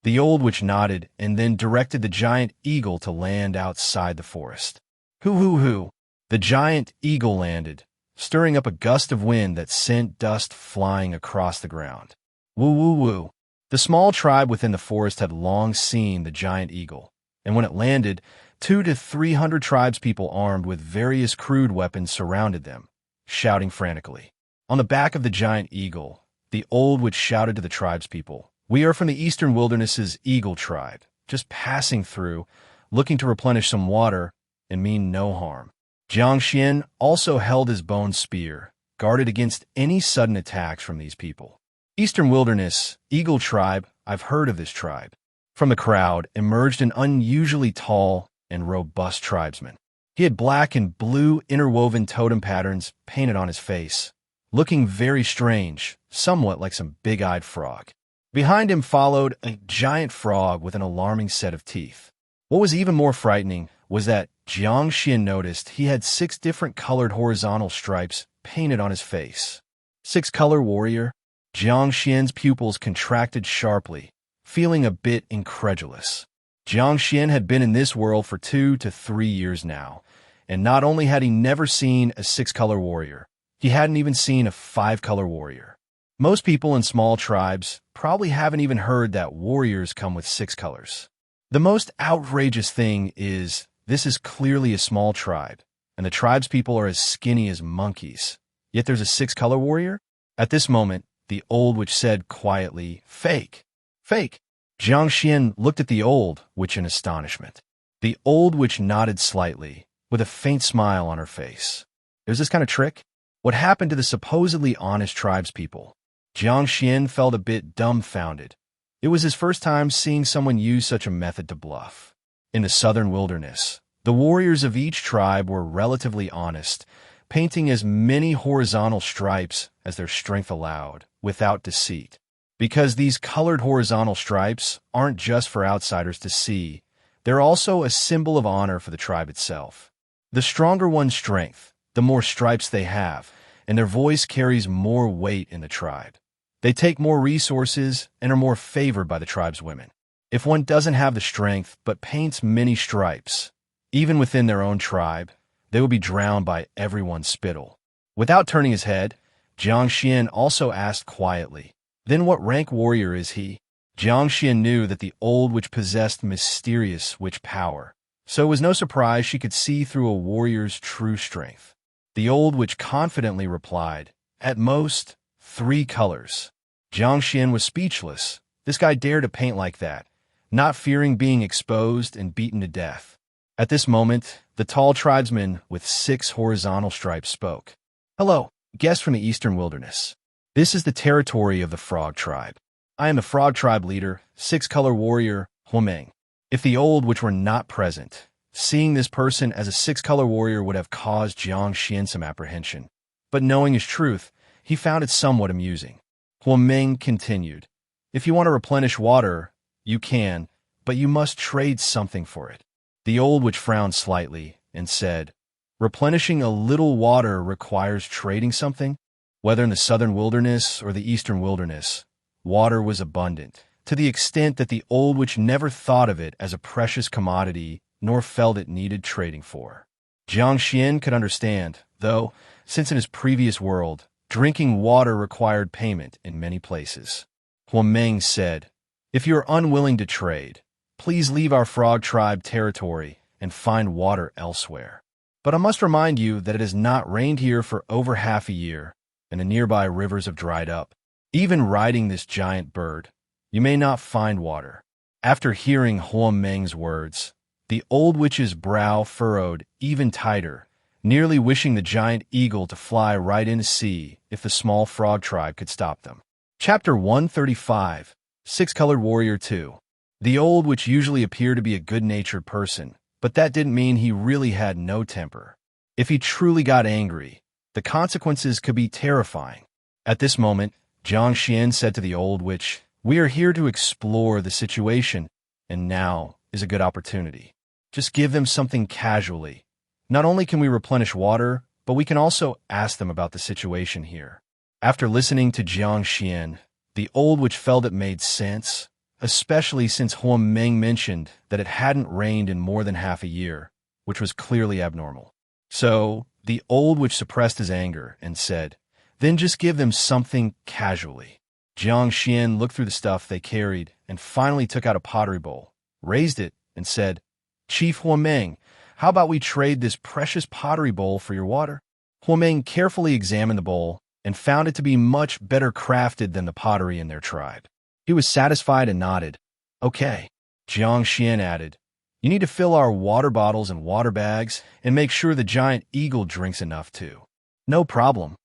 The old witch nodded and then directed the giant eagle to land outside the forest. Hoo-hoo-hoo! The giant eagle landed, stirring up a gust of wind that sent dust flying across the ground. Woo woo woo. The small tribe within the forest had long seen the giant eagle, and when it landed, 200 to 300 tribespeople armed with various crude weapons surrounded them, shouting frantically. On the back of the giant eagle, the old witch shouted to the tribespeople, "We are from the eastern wilderness's eagle tribe, just passing through, looking to replenish some water and mean no harm." Jiang Xuan also held his bone spear, guarded against any sudden attacks from these people. Eastern Wilderness, Eagle Tribe, I've heard of this tribe. From the crowd emerged an unusually tall and robust tribesman. He had black and blue interwoven totem patterns painted on his face, looking very strange, somewhat like some big-eyed frog. Behind him followed a giant frog with an alarming set of teeth. What was even more frightening was that Jiang Xuan noticed he had 6 different colored horizontal stripes painted on his face. 6-color warrior? Jiang Xuan's pupils contracted sharply, feeling a bit incredulous. Jiang Xuan had been in this world for 2 to 3 years now, and not only had he never seen a 6-color warrior, he hadn't even seen a 5-color warrior. Most people in small tribes probably haven't even heard that warriors come with 6 colors. The most outrageous thing is this is clearly a small tribe, and the tribespeople are as skinny as monkeys. Yet there's a 6-color warrior? At this moment, the old witch said quietly, "Fake! Fake!" Jiang Xuan looked at the old witch in astonishment. The old witch nodded slightly, with a faint smile on her face. It was this kind of trick? What happened to the supposedly honest tribespeople? Jiang Xuan felt a bit dumbfounded. It was his first time seeing someone use such a method to bluff. In the southern wilderness, the warriors of each tribe were relatively honest, painting as many horizontal stripes as their strength allowed, without deceit. Because these colored horizontal stripes aren't just for outsiders to see, they're also a symbol of honor for the tribe itself. The stronger one's strength, the more stripes they have, and their voice carries more weight in the tribe. They take more resources and are more favored by the tribe's women. If one doesn't have the strength but paints many stripes, even within their own tribe, they will be drowned by everyone's spittle. Without turning his head, Jiang Xuan also asked quietly, "Then what rank warrior is he?" Jiang Xuan knew that the old witch possessed mysterious witch power, so it was no surprise she could see through a warrior's true strength. The old witch confidently replied, "At most, 3 colors." Jiang Xuan was speechless. This guy dared to paint like that, not fearing being exposed and beaten to death. At this moment, the tall tribesman with 6 horizontal stripes spoke. "Hello, guest from the eastern wilderness. This is the territory of the Frog Tribe. I am the Frog Tribe leader, 6-color warrior, Huameng." If the old witch were not present, seeing this person as a 6-color warrior would have caused Jiang Xuan some apprehension. But knowing his truth, he found it somewhat amusing. Huameng continued, "If you want to replenish water, you can, but you must trade something for it." The old witch frowned slightly and said, "Replenishing a little water requires trading something?" Whether in the southern wilderness or the eastern wilderness, water was abundant, to the extent that the old witch never thought of it as a precious commodity nor felt it needed trading for. Jiang Xuan could understand, though, since in his previous world, drinking water required payment in many places. Huameng said, "If you are unwilling to trade, please leave our Frog Tribe territory and find water elsewhere. But I must remind you that it has not rained here for over half a year, and the nearby rivers have dried up. Even riding this giant bird, you may not find water." After hearing Huameng's words, the old witch's brow furrowed even tighter, nearly wishing the giant eagle to fly right into sea if the small frog tribe could stop them. Chapter 135, 6-Colored Warrior 2. The old witch usually appeared to be a good-natured person, but that didn't mean he really had no temper. If he truly got angry, the consequences could be terrifying. At this moment, Jiang Xuan said to the old witch, "We are here to explore the situation, and now is a good opportunity. Just give them something casually. Not only can we replenish water, but we can also ask them about the situation here." After listening to Jiang Xuan, the old witch felt it made sense, especially since Huameng mentioned that it hadn't rained in more than half a year, which was clearly abnormal. So the old witch suppressed his anger and said, "Then just give them something casually." Jiang Xuan looked through the stuff they carried and finally took out a pottery bowl, raised it, and said, "Chief Huameng, how about we trade this precious pottery bowl for your water?" Huameng carefully examined the bowl and found it to be much better crafted than the pottery in their tribe. He was satisfied and nodded. "Okay." Jiang Xuan added, "You need to fill our water bottles and water bags and make sure the giant eagle drinks enough too." "No problem."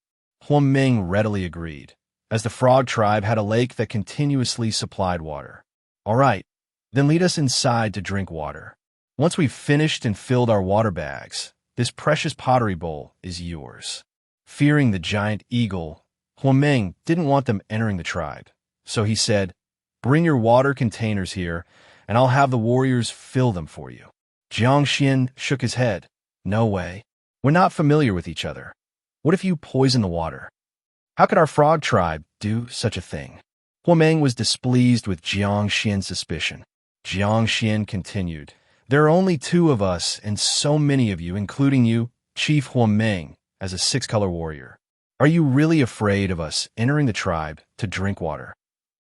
Huameng readily agreed, as the frog tribe had a lake that continuously supplied water. "All right, then lead us inside to drink water. Once we've finished and filled our water bags, this precious pottery bowl is yours." Fearing the giant eagle, Huameng didn't want them entering the tribe, so he said, "Bring your water containers here, and I'll have the warriors fill them for you." Jiang Xuan shook his head. "No way. We're not familiar with each other. What if you poison the water? How could our frog tribe do such a thing?" Huameng was displeased with Jiang Xuan's suspicion. Jiang Xuan continued, "There are only two of us and so many of you, including you, Chief Huameng, as a six-color warrior. Are you really afraid of us entering the tribe to drink water?"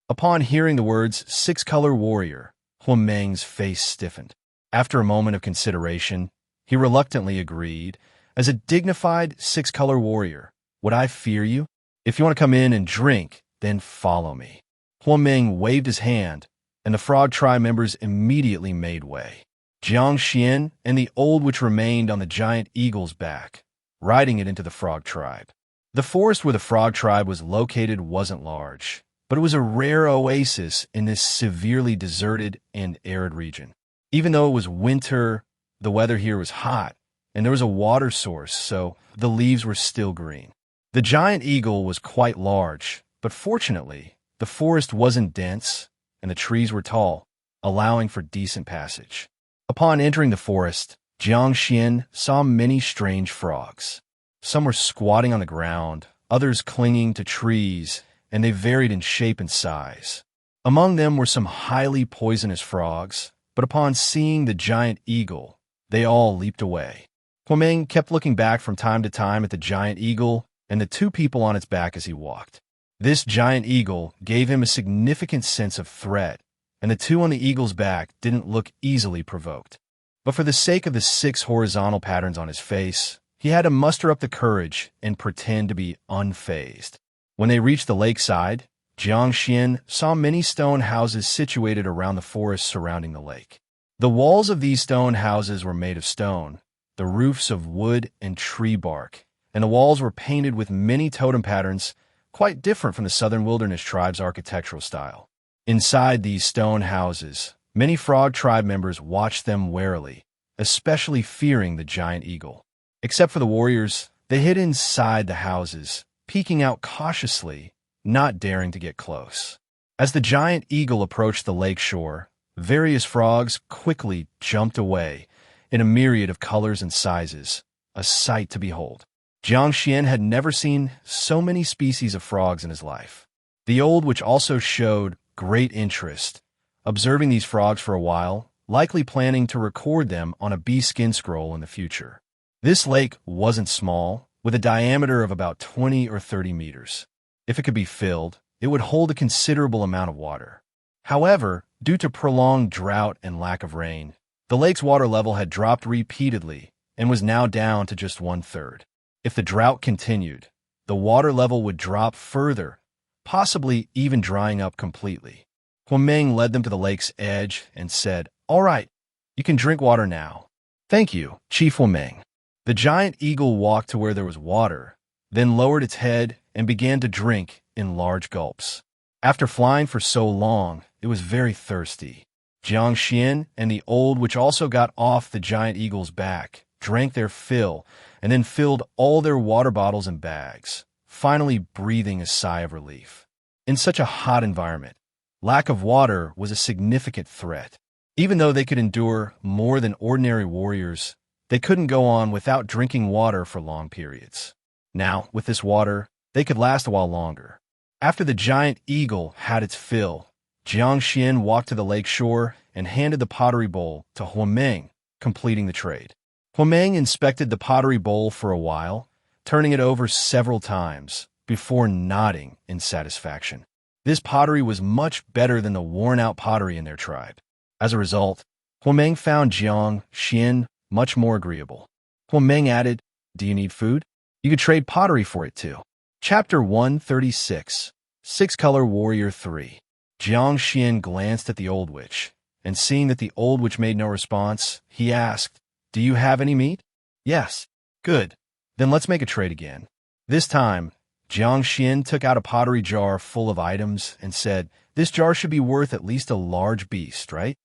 Upon hearing the words six-color warrior, Huameng's face stiffened. After a moment of consideration, he reluctantly agreed, "As a dignified six-color warrior, would I fear you? If you want to come in and drink, then follow me." Huameng waved his hand, and the frog tribe members immediately made way. Jiang Xuan and the old witch remained on the giant eagle's back, riding it into the frog tribe. The forest where the frog tribe was located wasn't large, but it was a rare oasis in this severely deserted and arid region. Even though it was winter, the weather here was hot, and there was a water source, so the leaves were still green. The giant eagle was quite large, but fortunately, the forest wasn't dense, and the trees were tall, allowing for decent passage. Upon entering the forest, Jiang Xuan saw many strange frogs. Some were squatting on the ground, others clinging to trees, and they varied in shape and size. Among them were some highly poisonous frogs, but upon seeing the giant eagle, they all leaped away. Huameng kept looking back from time to time at the giant eagle and the two people on its back as he walked. This giant eagle gave him a significant sense of threat, and the two on the eagle's back didn't look easily provoked. But for the sake of the 6 horizontal patterns on his face, he had to muster up the courage and pretend to be unfazed. When they reached the lakeside, Jiang Xuan saw many stone houses situated around the forest surrounding the lake. The walls of these stone houses were made of stone, the roofs of wood and tree bark, and the walls were painted with many totem patterns quite different from the Southern Wilderness tribe's architectural style. Inside these stone houses, many frog tribe members watched them warily, especially fearing the giant eagle. Except for the warriors, they hid inside the houses, peeking out cautiously, not daring to get close. As the giant eagle approached the lake shore, various frogs quickly jumped away in a myriad of colors and sizes, a sight to behold. Jiang Xuan had never seen so many species of frogs in his life. The old witch also showed great interest, observing these frogs for a while, likely planning to record them on a bee skin scroll in the future. This lake wasn't small, with a diameter of about 20 or 30 meters. If it could be filled, it would hold a considerable amount of water. However, due to prolonged drought and lack of rain, the lake's water level had dropped repeatedly and was now down to just 1/3. If the drought continued, the water level would drop further, possibly even drying up completely. Huameng led them to the lake's edge and said, "All right, you can drink water now." "Thank you, Chief Huameng." The giant eagle walked to where there was water, then lowered its head and began to drink in large gulps. After flying for so long, it was very thirsty. Jiang Xuan and the old witch also got off the giant eagle's back, drank their fill, and then filled all their water bottles and bags, finally breathing a sigh of relief. In such a hot environment, lack of water was a significant threat. Even though they could endure more than ordinary warriors, they couldn't go on without drinking water for long periods. Now, with this water, they could last a while longer. After the giant eagle had its fill, Jiang Xuan walked to the lake shore and handed the pottery bowl to Huameng, completing the trade. Huameng inspected the pottery bowl for a while, turning it over several times, before nodding in satisfaction. This pottery was much better than the worn-out pottery in their tribe. As a result, Huameng found Jiang Xuan much more agreeable. Huameng added, "Do you need food? You could trade pottery for it too." Chapter 136, Six-Color Warrior 3. Jiang Xuan glanced at the old witch, and seeing that the old witch made no response, he asked, "Do you have any meat?" "Yes." "Good. Then let's make a trade again." This time, Jiang Xuan took out a pottery jar full of items and said, "This jar should be worth at least a large beast, right?"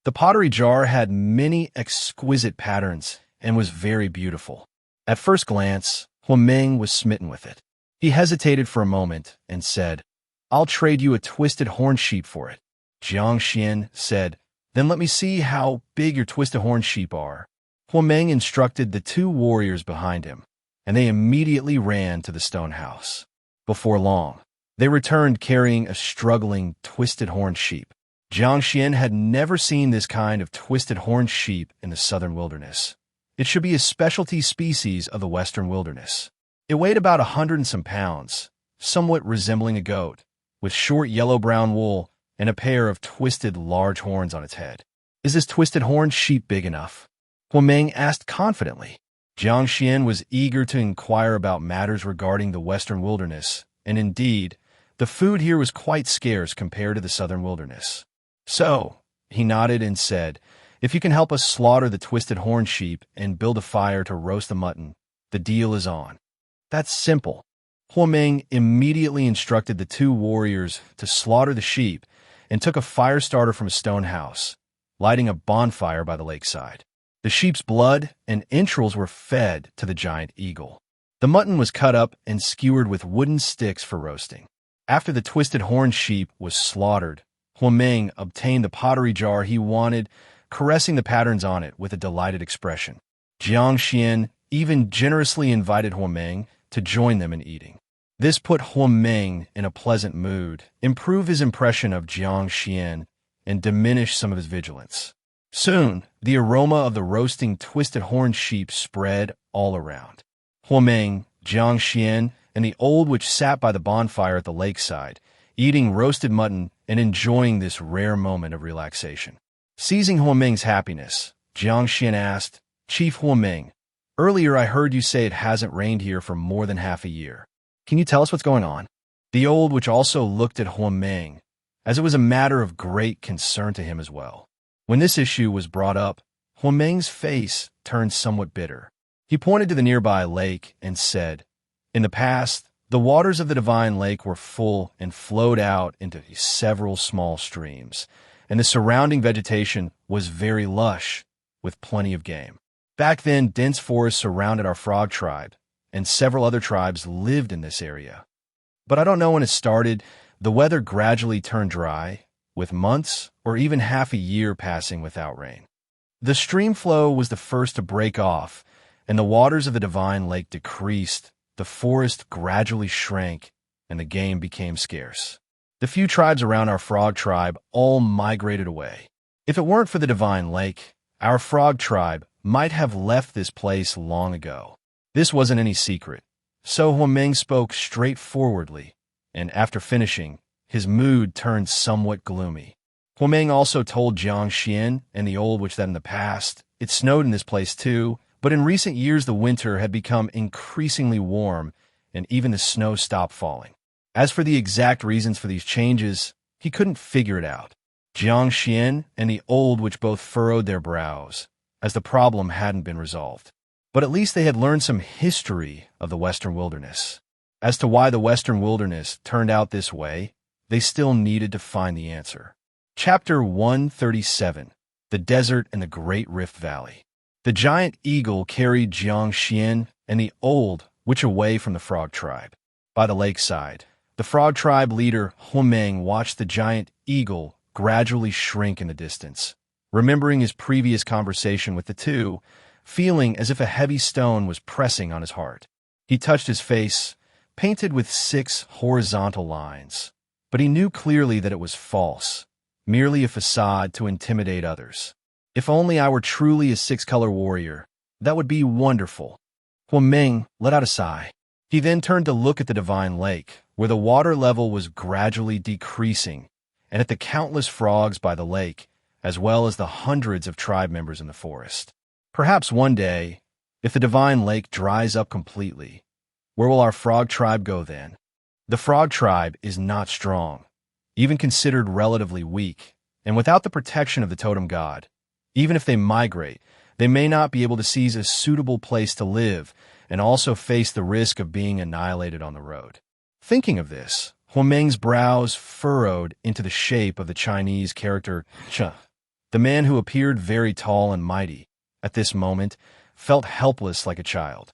The pottery jar had many exquisite patterns and was very beautiful. At first glance, Huameng was smitten with it. He hesitated for a moment and said, "I'll trade you a twisted horn sheep for it." Jiang Xuan said, "Then let me see how big your twisted horn sheep are." Huameng instructed the two warriors behind him, and they immediately ran to the stone house. Before long, they returned carrying a struggling, twisted horn sheep. Jiang Xuan had never seen this kind of twisted horn sheep in the southern wilderness. It should be a specialty species of the western wilderness. It weighed about 100 and some pounds, somewhat resembling a goat, with short yellow-brown wool and a pair of twisted large horns on its head. "Is this twisted horn sheep big enough?" Huameng asked confidently. Jiang Xuan was eager to inquire about matters regarding the western wilderness, and indeed, the food here was quite scarce compared to the southern wilderness. "So," he nodded and said, "if you can help us slaughter the twisted horn sheep and build a fire to roast the mutton, the deal is on." "That's simple." Huameng immediately instructed the two warriors to slaughter the sheep and took a fire starter from a stone house, lighting a bonfire by the lakeside. The sheep's blood and entrails were fed to the giant eagle. The mutton was cut up and skewered with wooden sticks for roasting. After the twisted horn sheep was slaughtered, Huameng obtained the pottery jar he wanted, caressing the patterns on it with a delighted expression. Jiang Xuan even generously invited Huameng to join them in eating. This put Huameng in a pleasant mood, improved his impression of Jiang Xuan, and diminished some of his vigilance. Soon, the aroma of the roasting twisted horn sheep spread all around. Huameng, Jiang Xuan, and the old witch sat by the bonfire at the lakeside, eating roasted mutton and enjoying this rare moment of relaxation. Seizing Huameng's happiness, Jiang Xuan asked, "Chief Huameng, earlier I heard you say it hasn't rained here for more than half a year. Can you tell us what's going on?" The old witch also looked at Huameng, as it was a matter of great concern to him as well. When this issue was brought up, Huameng's face turned somewhat bitter. He pointed to the nearby lake and said, "In the past, the waters of the divine lake were full and flowed out into several small streams, and the surrounding vegetation was very lush, with plenty of game. Back then, dense forests surrounded our frog tribe, and several other tribes lived in this area. But I don't know when it started, the weather gradually turned dry, with months or even half a year passing without rain. The stream flow was the first to break off, and the waters of the divine lake decreased, the forest gradually shrank, and the game became scarce. The few tribes around our frog tribe all migrated away. If it weren't for the divine lake, our frog tribe might have left this place long ago." This wasn't any secret, so Huameng spoke straightforwardly, and after finishing, his mood turned somewhat gloomy. Huameng also told Jiang Xuan and the old witch that in the past, it snowed in this place too, but in recent years the winter had become increasingly warm, and even the snow stopped falling. As for the exact reasons for these changes, he couldn't figure it out. Jiang Xuan and the old witch both furrowed their brows, as the problem hadn't been resolved. But at least they had learned some history of the western wilderness. As to why the western wilderness turned out this way, they still needed to find the answer. Chapter 137, The Desert and the Great Rift Valley. The giant eagle carried Jiang Xuan and the old witch away from the frog tribe. By the lakeside, the frog tribe leader Huameng watched the giant eagle gradually shrink in the distance. Remembering his previous conversation with the two, feeling as if a heavy stone was pressing on his heart. He touched his face, painted with 6 horizontal lines, but he knew clearly that it was false, merely a facade to intimidate others. If only I were truly a 6-color warrior, That would be wonderful. Huameng let out a sigh. He then turned to look at the divine lake, where the water level was gradually decreasing, and at the countless frogs by the lake, as well as the hundreds of tribe members in the forest. Perhaps one day, if the divine lake dries up completely, where will our frog tribe go then? The frog tribe is not strong, even considered relatively weak, and without the protection of the totem god, even if they migrate, they may not be able to seize a suitable place to live and also face the risk of being annihilated on the road. Thinking of this, Huameng's brows furrowed into the shape of the Chinese character Ch. The man who appeared very tall and mighty, at this moment, felt helpless like a child.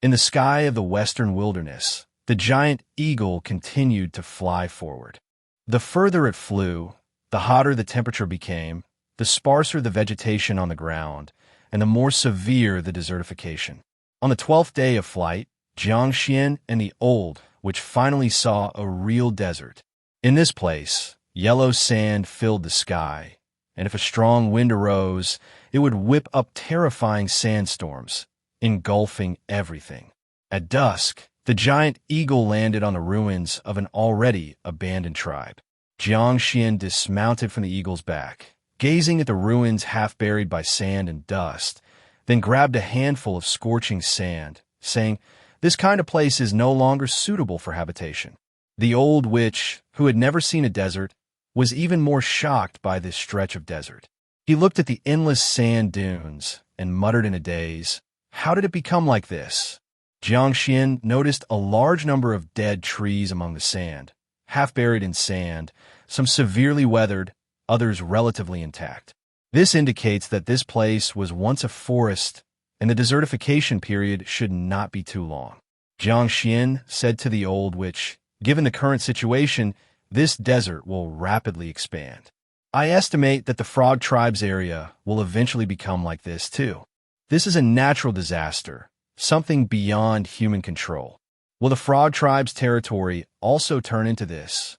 In the sky of the western wilderness, the giant eagle continued to fly forward. The further it flew, the hotter the temperature became, the sparser the vegetation on the ground, and the more severe the desertification. On the 12th day of flight, Jiang Xuan and the old, which finally saw a real desert. In this place, yellow sand filled the sky, and if a strong wind arose, it would whip up terrifying sandstorms, engulfing everything. At dusk, the giant eagle landed on the ruins of an already abandoned tribe. Jiang Xuan dismounted from the eagle's back, gazing at the ruins half buried by sand and dust, then grabbed a handful of scorching sand, saying, "This kind of place is no longer suitable for habitation." The old witch, who had never seen a desert, was even more shocked by this stretch of desert. He looked at the endless sand dunes and muttered in a daze, "How did it become like this?" Jiang Xuan noticed a large number of dead trees among the sand, half buried in sand, some severely weathered, others relatively intact. This indicates that this place was once a forest, and the desertification period should not be too long. Jiang Xuan said to the old witch, "Given the current situation, this desert will rapidly expand. I estimate that the frog tribe's area will eventually become like this too. This is a natural disaster, something beyond human control. Will the frog tribe's territory also turn into this?"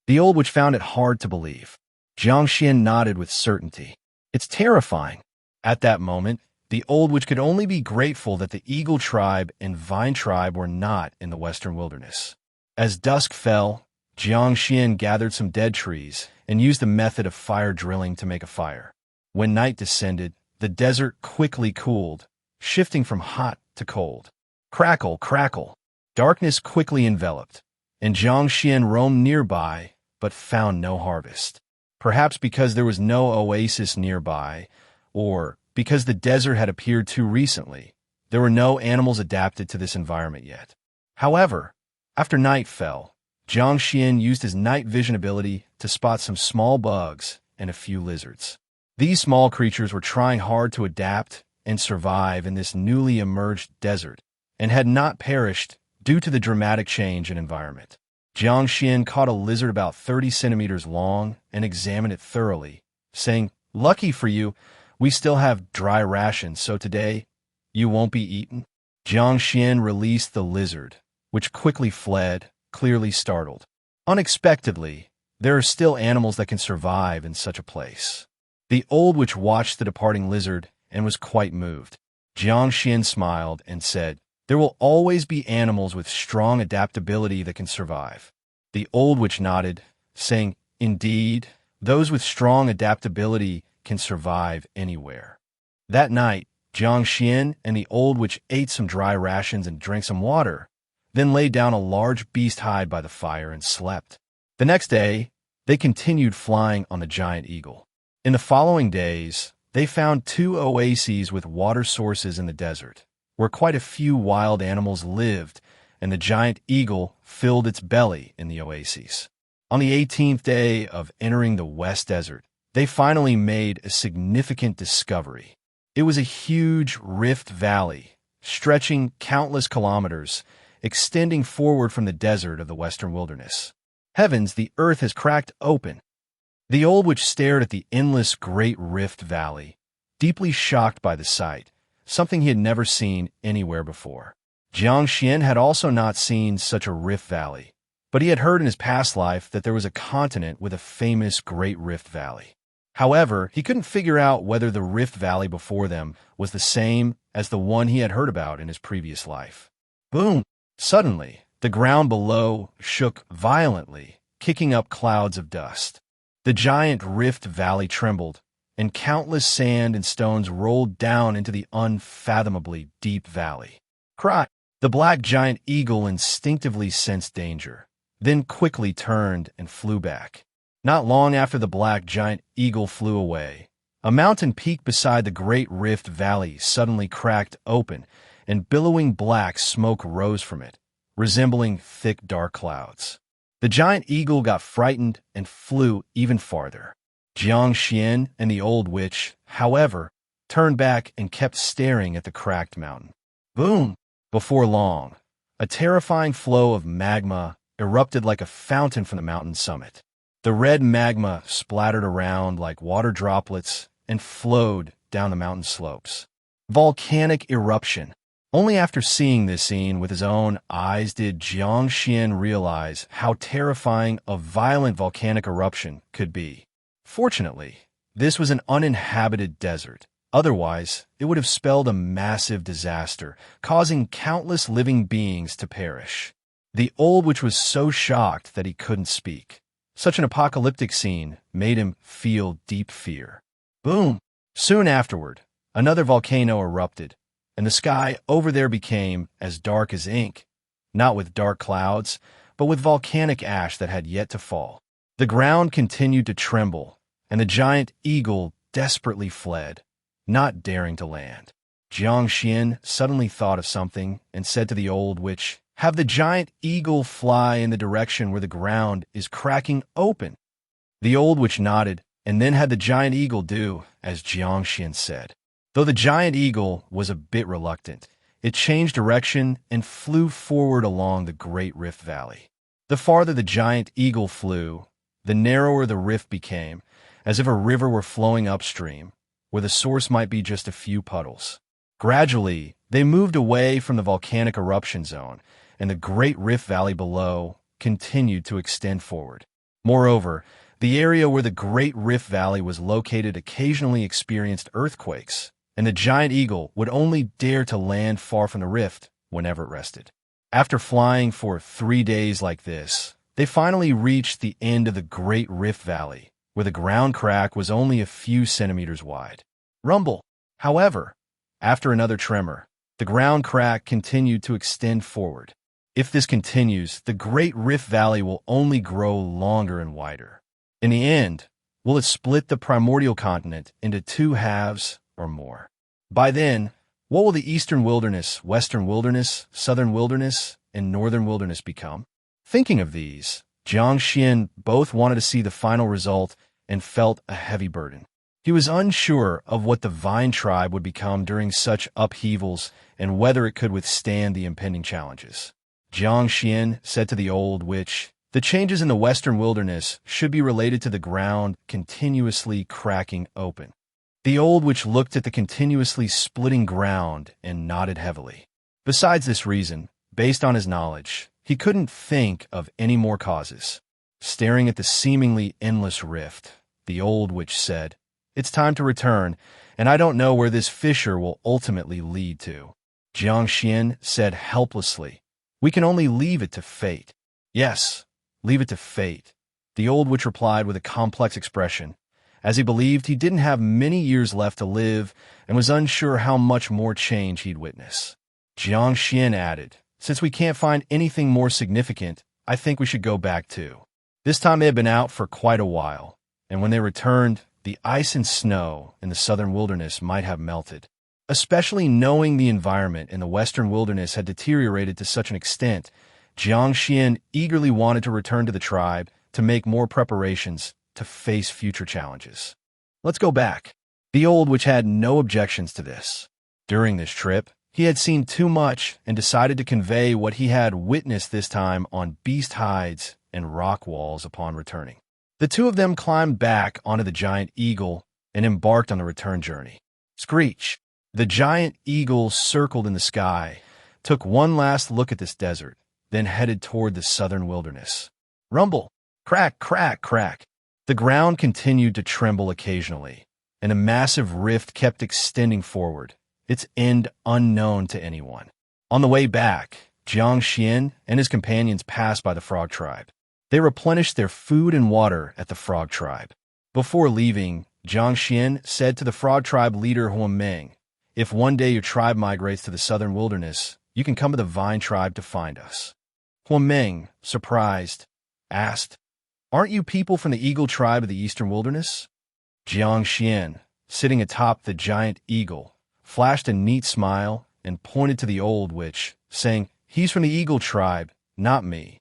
The old witch found it hard to believe. Jiang Xuan nodded with certainty. "It's terrifying." At that moment, the old witch could only be grateful that the eagle tribe and vine tribe were not in the western wilderness. As dusk fell, Jiang Xuan gathered some dead trees and used the method of fire drilling to make a fire. When night descended, the desert quickly cooled, shifting from hot to cold. Crackle, crackle. Darkness quickly enveloped, and Jiang Xuan roamed nearby but found no harvest. Perhaps because there was no oasis nearby, or because the desert had appeared too recently, there were no animals adapted to this environment yet. However, after night fell, Jiang Xuan used his night vision ability to spot some small bugs and a few lizards. These small creatures were trying hard to adapt and survive in this newly emerged desert, and had not perished due to the dramatic change in environment. Jiang Xuan caught a lizard about 30 centimeters long and examined it thoroughly, saying, "Lucky for you, we still have dry rations, so today you won't be eaten." Jiang Xuan released the lizard, which quickly fled, clearly startled. Unexpectedly, there are still animals that can survive in such a place. The old witch watched the departing lizard and was quite moved. Jiang Xuan smiled and said, "There will always be animals with strong adaptability that can survive." The old witch nodded, saying, "Indeed, those with strong adaptability can survive anywhere." That night, Jiang Xuan and the old witch ate some dry rations and drank some water, then laid down a large beast hide by the fire and slept. The next day, they continued flying on the giant eagle. In the following days, they found 2 oases with water sources in the desert, where quite a few wild animals lived, and the giant eagle filled its belly in the oases. On the 18th day of entering the West Desert, they finally made a significant discovery. It was a huge rift valley, stretching countless kilometers, extending forward from the desert of the western wilderness. Heavens, the earth has cracked open. The old witch stared at the endless great rift valley, deeply shocked by the sight, something he had never seen anywhere before. Jiang Xuan had also not seen such a rift valley, but he had heard in his past life that there was a continent with a famous Great Rift Valley. However, he couldn't figure out whether the Rift Valley before them was the same as the one he had heard about in his previous life. Boom! Suddenly, the ground below shook violently, kicking up clouds of dust. The giant Rift Valley trembled, and countless sand and stones rolled down into the unfathomably deep valley. Cry! The black giant eagle instinctively sensed danger, then quickly turned and flew back. Not long after the black giant eagle flew away, a mountain peak beside the Great Rift Valley suddenly cracked open, and billowing black smoke rose from it, resembling thick dark clouds. The giant eagle got frightened and flew even farther. Jiang Xuan and the old witch, however, turned back and kept staring at the cracked mountain. Boom! Before long, a terrifying flow of magma erupted like a fountain from the mountain's summit. The red magma splattered around like water droplets and flowed down the mountain slopes. Volcanic eruption. Only after seeing this scene with his own eyes did Jiang Xuan realize how terrifying a violent volcanic eruption could be. Fortunately, this was an uninhabited desert. Otherwise, it would have spelled a massive disaster, causing countless living beings to perish. The old witch was so shocked that he couldn't speak. Such an apocalyptic scene made him feel deep fear. Boom! Soon afterward, another volcano erupted, and the sky over there became as dark as ink, not with dark clouds, but with volcanic ash that had yet to fall. The ground continued to tremble, and the giant eagle desperately fled, not daring to land. Jiang Xuan suddenly thought of something and said to the old witch, "Have the giant eagle fly in the direction where the ground is cracking open." The old witch nodded, and then had the giant eagle do as Jiang Xuan said. Though the giant eagle was a bit reluctant, it changed direction and flew forward along the Great Rift Valley. The farther the giant eagle flew, the narrower the rift became, as if a river were flowing upstream, where the source might be just a few puddles. Gradually, they moved away from the volcanic eruption zone, and the Great Rift Valley below continued to extend forward. Moreover, the area where the Great Rift Valley was located occasionally experienced earthquakes, and the giant eagle would only dare to land far from the rift whenever it rested. After flying for 3 days like this, they finally reached the end of the Great Rift Valley, where the ground crack was only a few centimeters wide. Rumble! However, after another tremor, the ground crack continued to extend forward. If this continues, the Great Rift Valley will only grow longer and wider. In the end, will it split the primordial continent into 2 halves or more? By then, what will the Eastern Wilderness, Western Wilderness, Southern Wilderness, and Northern Wilderness become? Thinking of these, Jiang Xuan both wanted to see the final result and felt a heavy burden. He was unsure of what the Vine tribe would become during such upheavals and whether it could withstand the impending challenges. Jiang Xuan said to the old witch, "The changes in the Western Wilderness should be related to the ground continuously cracking open." The old witch looked at the continuously splitting ground and nodded heavily. Besides this reason, based on his knowledge, he couldn't think of any more causes. Staring at the seemingly endless rift, the old witch said, "It's time to return, and I don't know where this fissure will ultimately lead to." Jiang Xuan said helplessly, "We can only leave it to fate." "Yes, leave it to fate," the old witch replied with a complex expression, as he believed he didn't have many years left to live and was unsure how much more change he'd witness. Jiang Xuan added, "Since we can't find anything more significant, I think we should go back too." This time they had been out for quite a while, and when they returned, the ice and snow in the southern wilderness might have melted. Especially knowing the environment in the western wilderness had deteriorated to such an extent, Jiang Xuan eagerly wanted to return to the tribe to make more preparations to face future challenges. Let's go back. The old witch had no objections to this. During this trip, he had seen too much and decided to convey what he had witnessed this time on beast hides and rock walls upon returning. The two of them climbed back onto the giant eagle and embarked on the return journey. Screech! The giant eagle circled in the sky, took one last look at this desert, then headed toward the southern wilderness. Rumble! Crack, crack, crack! The ground continued to tremble occasionally, and a massive rift kept extending forward, its end unknown to anyone. On the way back, Jiang Xuan and his companions passed by the frog tribe. They replenished their food and water at the frog tribe. Before leaving, Jiang Xuan said to the frog tribe leader Huameng, "If one day your tribe migrates to the southern wilderness, you can come to the vine tribe to find us." Huameng, surprised, asked, "Aren't you people from the eagle tribe of the eastern wilderness?" Jiang Xuan, sitting atop the giant eagle, flashed a neat smile and pointed to the old witch, saying, "He's from the eagle tribe, not me.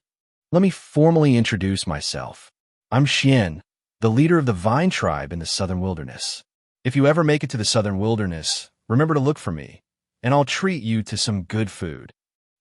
Let me formally introduce myself. I'm Xian, the leader of the vine tribe in the southern wilderness. If you ever make it to the southern wilderness, remember to look for me, and I'll treat you to some good food."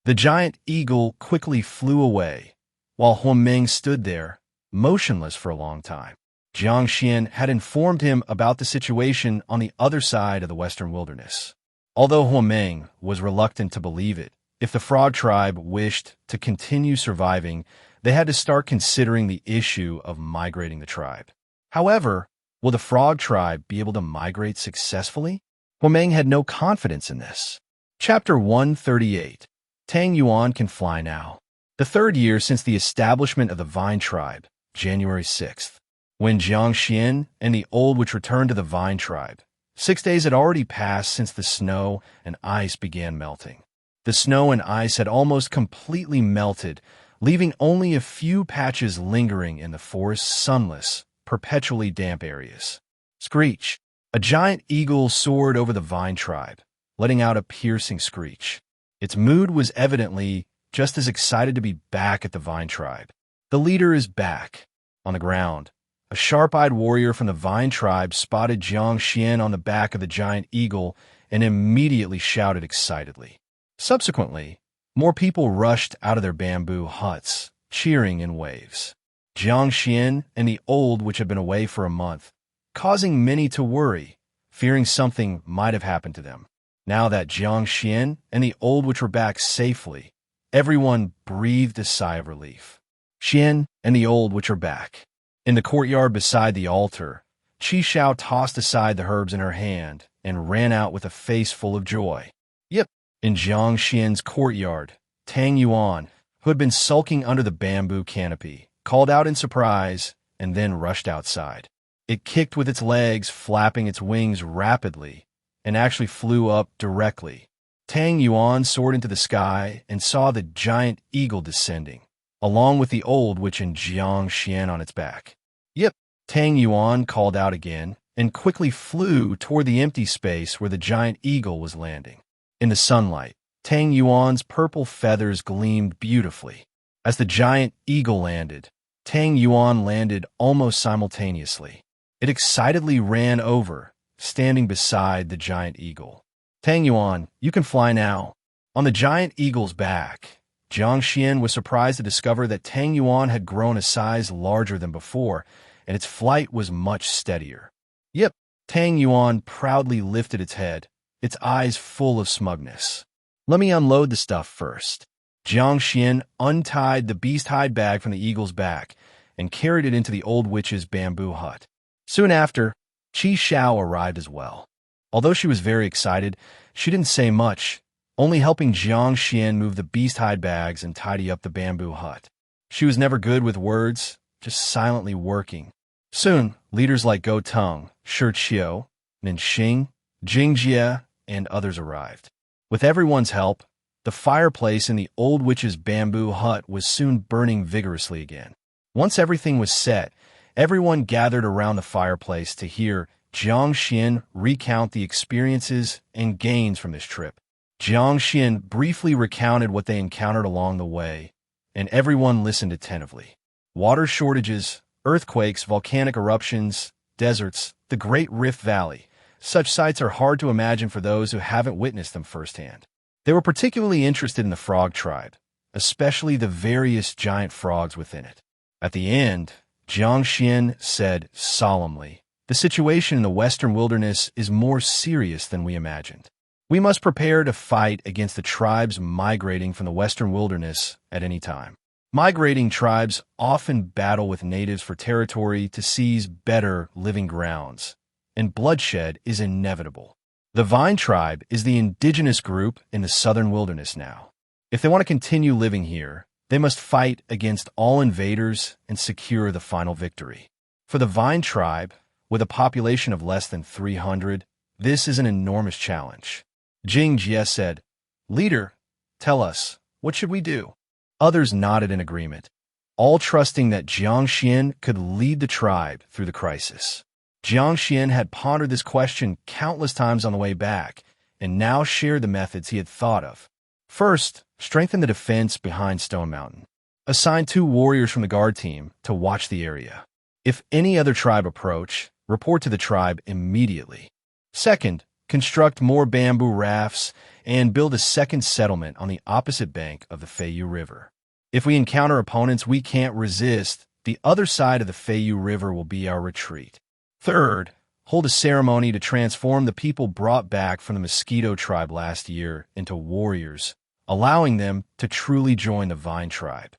The giant eagle quickly flew away, while Huameng stood there, motionless for a long time. Jiang Xuan had informed him about the situation on the other side of the western wilderness. Although Huameng was reluctant to believe it, if the frog tribe wished to continue surviving, they had to start considering the issue of migrating the tribe. However, will the frog tribe be able to migrate successfully? Huameng had no confidence in this. Chapter 138. Tang Yuan can fly now. The third year since the establishment of the vine tribe, January 6th. When Jiang Xuan and the old witch returned to the vine tribe, 6 days had already passed since the snow and ice began melting. The snow and ice had almost completely melted, leaving only a few patches lingering in the forest's sunless, perpetually damp areas. Screech! A giant eagle soared over the vine tribe, letting out a piercing screech. Its mood was evidently just as excited to be back at the vine tribe. The leader is back. On the ground, a sharp-eyed warrior from the vine tribe spotted Jiang Xuan on the back of the giant eagle and immediately shouted excitedly. Subsequently, more people rushed out of their bamboo huts, cheering in waves. Jiang Xuan and the old witch had been away for a month, causing many to worry, fearing something might have happened to them. Now that Jiang Xuan and the old witch were back safely, everyone breathed a sigh of relief. Xian and the old witch are back. In the courtyard beside the altar, Qi Xiao tossed aside the herbs in her hand and ran out with a face full of joy. Yep. In Jiang Xuan's courtyard, Tang Yuan, who had been sulking under the bamboo canopy, called out in surprise and then rushed outside. It kicked with its legs, flapping its wings rapidly, and actually flew up directly. Tang Yuan soared into the sky and saw the giant eagle descending, along with the old witch and Jiang Xuan on its back. Yep, Tang Yuan called out again and quickly flew toward the empty space where the giant eagle was landing. In the sunlight, Tang Yuan's purple feathers gleamed beautifully. As the giant eagle landed, Tang Yuan landed almost simultaneously. It excitedly ran over, standing beside the giant eagle. "Tang Yuan, you can fly now." On the giant eagle's back, Jiang Xuan was surprised to discover that Tang Yuan had grown a size larger than before, and its flight was much steadier. Yep, Tang Yuan proudly lifted its head, its eyes full of smugness. "Let me unload the stuff first." Jiang Xuan untied the beast-hide bag from the eagle's back and carried it into the old witch's bamboo hut. Soon after, Qi Xiao arrived as well. Although she was very excited, she didn't say much, only helping Jiang Xuan move the beast-hide bags and tidy up the bamboo hut. She was never good with words, just silently working. Soon, leaders like Go Tung, Shi Qiu, Ningxing, Jingjie, and others arrived. With everyone's help, the fireplace in the old witch's bamboo hut was soon burning vigorously again. Once everything was set, everyone gathered around the fireplace to hear Jiang Xuan recount the experiences and gains from this trip. Jiang Xuan briefly recounted what they encountered along the way, and everyone listened attentively. Water shortages, earthquakes, volcanic eruptions, deserts, the Great Rift Valley. Such sights are hard to imagine for those who haven't witnessed them firsthand. They were particularly interested in the frog tribe, especially the various giant frogs within it. At the end, Jiang Xuan said solemnly, "The situation in the western wilderness is more serious than we imagined. We must prepare to fight against the tribes migrating from the western wilderness at any time. Migrating tribes often battle with natives for territory to seize better living grounds, and bloodshed is inevitable. The Vine tribe is the indigenous group in the southern wilderness now. If they want to continue living here, they must fight against all invaders and secure the final victory. For the Vine tribe, with a population of less than 300, this is an enormous challenge. Jiang Xuan said, "Leader, tell us, what should we do?" Others nodded in agreement, all trusting that Jiang Xuan could lead the tribe through the crisis. Jiang Xuan had pondered this question countless times on the way back, and now shared the methods he had thought of. First, strengthen the defense behind Stone Mountain. Assign 2 warriors from the guard team to watch the area. If any other tribe approach, report to the tribe immediately. Second, construct more bamboo rafts and build a second settlement on the opposite bank of the Feiyu River. If we encounter opponents we can't resist, the other side of the Feiyu River will be our retreat. Third, hold a ceremony to transform the people brought back from the Mosquito tribe last year into warriors, allowing them to truly join the Vine tribe.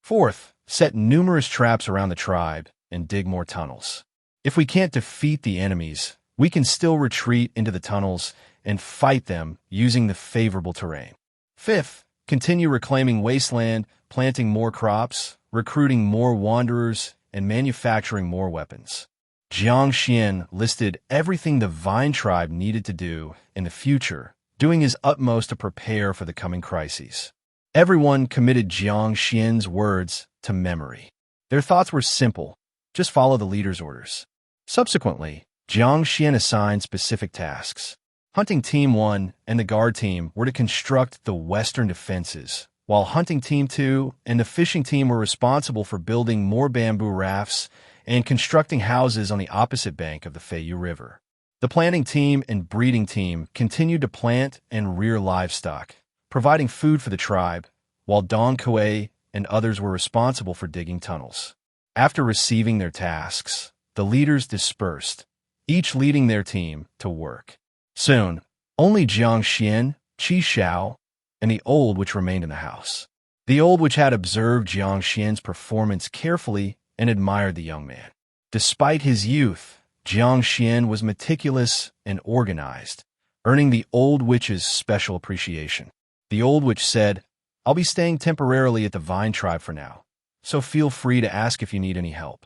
Fourth, set numerous traps around the tribe and dig more tunnels. If we can't defeat the enemies, we can still retreat into the tunnels and fight them using the favorable terrain. Fifth, continue reclaiming wasteland, planting more crops, recruiting more wanderers, and manufacturing more weapons. Jiang Xuan listed everything the Vine tribe needed to do in the future, doing his utmost to prepare for the coming crises. Everyone committed Jiang Xuan's words to memory. Their thoughts were simple: just follow the leader's orders. Subsequently, Jiang Xuan assigned specific tasks. Hunting Team 1 and the Guard Team were to construct the western defenses, while Hunting Team 2 and the Fishing Team were responsible for building more bamboo rafts and constructing houses on the opposite bank of the Feiyu River. The Planting Team and Breeding Team continued to plant and rear livestock, providing food for the tribe, while Dong Kuei and others were responsible for digging tunnels. After receiving their tasks, the leaders dispersed, each leading their team to work. Soon, only Jiang Xuan, Qi Xiao, and the Old Witch remained in the house. The Old Witch had observed Jiang Xuan's performance carefully and admired the young man. Despite his youth, Jiang Xuan was meticulous and organized, earning the Old Witch's special appreciation. The Old Witch said, "I'll be staying temporarily at the Vine tribe for now, so feel free to ask if you need any help."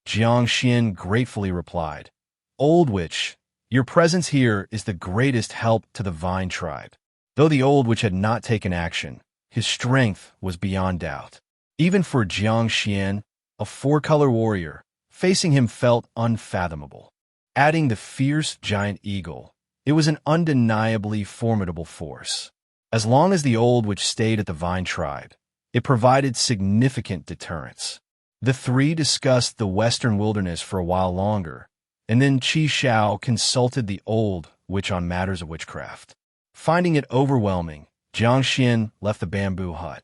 Jiang Xuan gratefully replied, "Old Witch, your presence here is the greatest help to the Vine tribe." Though the Old Witch had not taken action, his strength was beyond doubt. Even for Jiang Xuan, a 4-color warrior, facing him felt unfathomable. Adding the fierce giant eagle, it was an undeniably formidable force. As long as the Old Witch stayed at the Vine tribe, it provided significant deterrence. The 3 discussed the western wilderness for a while longer, and then Qi Xiao consulted the Old Witch on matters of witchcraft. Finding it overwhelming, Jiang Xuan left the bamboo hut.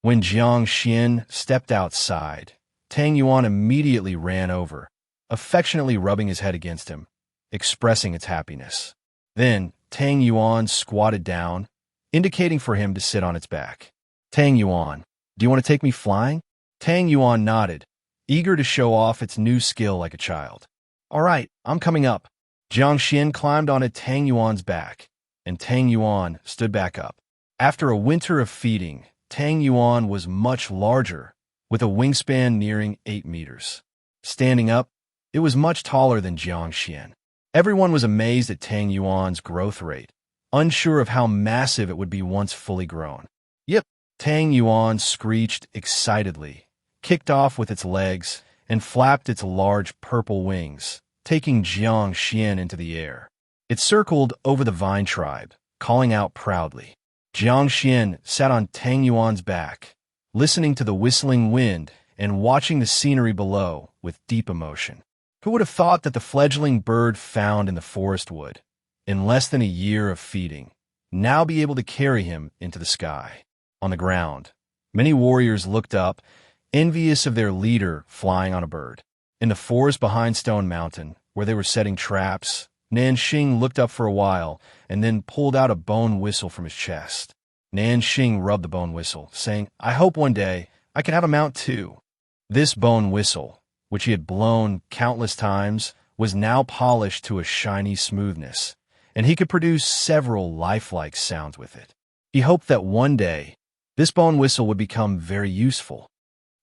When Jiang Xuan stepped outside, Tang Yuan immediately ran over, affectionately rubbing his head against him, expressing its happiness. Then Tang Yuan squatted down, indicating for him to sit on its back. "Tang Yuan, do you want to take me flying?" Tang Yuan nodded, eager to show off its new skill like a child. "All right, I'm coming up." Jiang Xuan climbed onto Tang Yuan's back, and Tang Yuan stood back up. After a winter of feeding, Tang Yuan was much larger, with a wingspan nearing 8 meters. Standing up, it was much taller than Jiang Xuan. Everyone was amazed at Tang Yuan's growth rate, unsure of how massive it would be once fully grown. Tang Yuan screeched excitedly, kicked off with its legs, and flapped its large purple wings, taking Jiang Xuan into the air. It circled over the Vine tribe, calling out proudly. Jiang Xuan sat on Tang Yuan's back, listening to the whistling wind and watching the scenery below with deep emotion. Who would have thought that the fledgling bird found in the forest would, in less than a year of feeding, now be able to carry him into the sky? On the ground, many warriors looked up, envious of their leader flying on a bird. In the forest behind Stone Mountain, where they were setting traps, Nanxing looked up for a while and then pulled out a bone whistle from his chest. Nanxing rubbed the bone whistle, saying, "I hope one day I can have a mount too." This bone whistle, which he had blown countless times, was now polished to a shiny smoothness, and he could produce several lifelike sounds with it. He hoped that one day, this bone whistle would become very useful.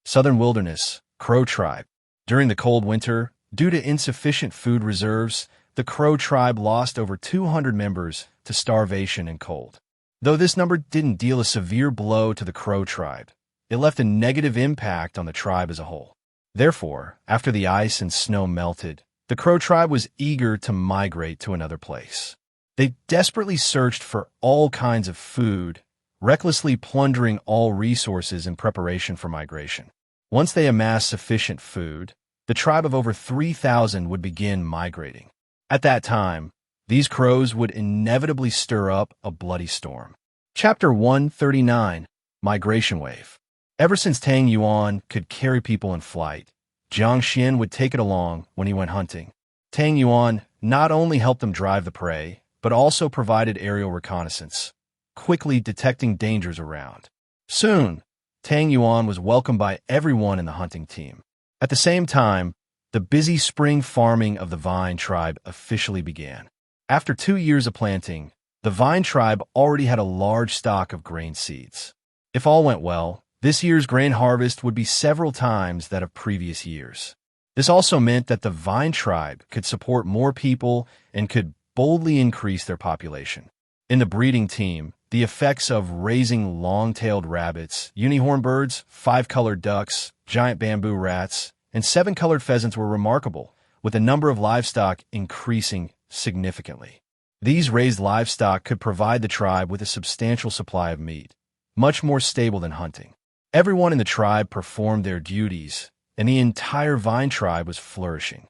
Southern Wilderness, Crow Tribe. During the cold winter, due to insufficient food reserves, the Crow Tribe lost over 200 members to starvation and cold. Though this number didn't deal a severe blow to the Crow Tribe, it left a negative impact on the tribe as a whole. Therefore, after the ice and snow melted, the Crow Tribe was eager to migrate to another place. They desperately searched for all kinds of food, recklessly plundering all resources in preparation for migration. Once they amassed sufficient food, the tribe of over 3,000 would begin migrating. At that time, these crows would inevitably stir up a bloody storm. Chapter 139, Migration Wave. Ever since Tang Yuan could carry people in flight, Jiang Xuan would take it along when he went hunting. Tang Yuan not only helped them drive the prey, but also provided aerial reconnaissance, quickly detecting dangers around. Soon, Tang Yuan was welcomed by everyone in the hunting team. At the same time, the busy spring farming of the Vine tribe officially began. After 2 years of planting, the Vine tribe already had a large stock of grain seeds. If all went well, this year's grain harvest would be several times that of previous years. This also meant that the Vine tribe could support more people and could boldly increase their population. In the breeding team, the effects of raising long-tailed rabbits, unicorn birds, 5-colored ducks, giant bamboo rats, and 7-colored pheasants were remarkable, with the number of livestock increasing significantly. These raised livestock could provide the tribe with a substantial supply of meat, much more stable than hunting. Everyone in the tribe performed their duties, and the entire Vine tribe was flourishing.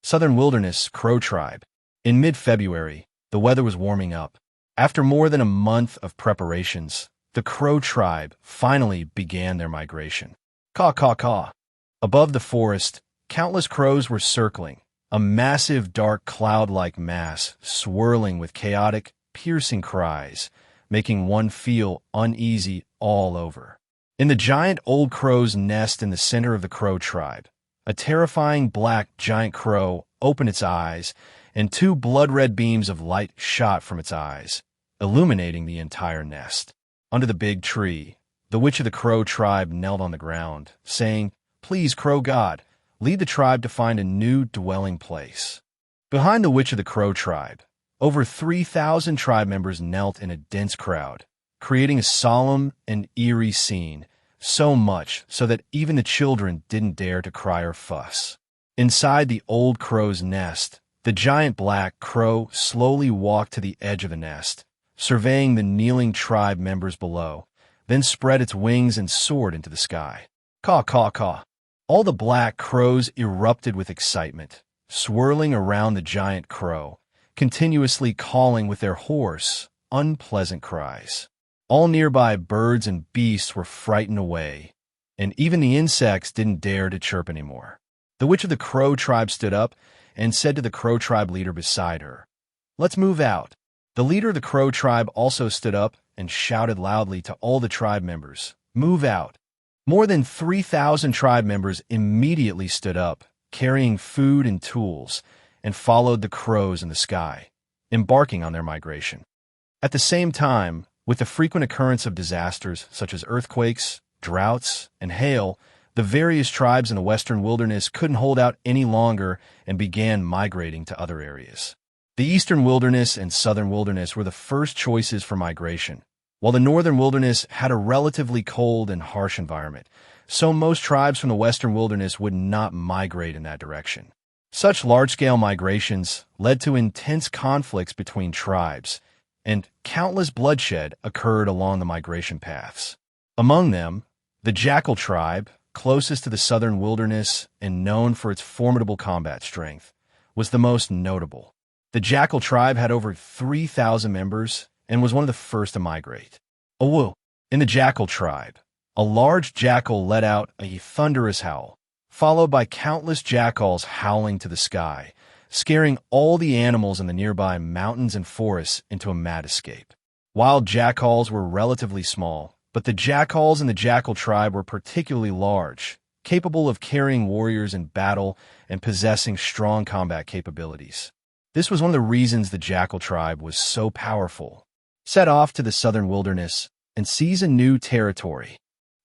Southern Wilderness, Crow Tribe. In mid-February, the weather was warming up. After more than a month of preparations, the Crow Tribe finally began their migration. Caw-caw-caw. Above the forest, countless crows were circling, a massive dark cloud-like mass swirling with chaotic, piercing cries, making one feel uneasy all over. In the giant old crow's nest in the center of the Crow Tribe, a terrifying black giant crow opened its eyes, and 2 blood-red beams of light shot from its eyes, illuminating the entire nest. Under the big tree, the Witch of the Crow Tribe knelt on the ground, saying, "Please, Crow God, lead the tribe to find a new dwelling place." Behind the Witch of the Crow Tribe, over 3,000 tribe members knelt in a dense crowd, creating a solemn and eerie scene, so much so that even the children didn't dare to cry or fuss. Inside the old crow's nest, the giant black crow slowly walked to the edge of the nest, surveying the kneeling tribe members below, then spread its wings and soared into the sky. Caw-caw-caw. All the black crows erupted with excitement, swirling around the giant crow, continuously calling with their hoarse, unpleasant cries. All nearby birds and beasts were frightened away, and even the insects didn't dare to chirp anymore. The Witch of the Crow Tribe stood up and said to the Crow Tribe leader beside her, "Let's move out." The leader of the Crow Tribe also stood up and shouted loudly to all the tribe members, "Move out." More than 3,000 tribe members immediately stood up, carrying food and tools, and followed the crows in the sky, embarking on their migration. At the same time, with the frequent occurrence of disasters such as earthquakes, droughts, and hail, the various tribes in the western wilderness couldn't hold out any longer and began migrating to other areas. The eastern wilderness and southern wilderness were the first choices for migration, while the northern wilderness had a relatively cold and harsh environment, so most tribes from the western wilderness would not migrate in that direction. Such large-scale migrations led to intense conflicts between tribes, and countless bloodshed occurred along the migration paths. Among them, the Jackal tribe, closest to the southern wilderness and known for its formidable combat strength, was the most notable. The Jackal tribe had over 3,000 members and was one of the first to migrate. Awoo! In the Jackal tribe, a large jackal let out a thunderous howl, followed by countless jackals howling to the sky, scaring all the animals in the nearby mountains and forests into a mad escape. Wild jackals were relatively small, but the jackals in the Jackal tribe were particularly large, capable of carrying warriors in battle and possessing strong combat capabilities. This was one of the reasons the Jackal tribe was so powerful. Set off to the southern wilderness and seize a new territory.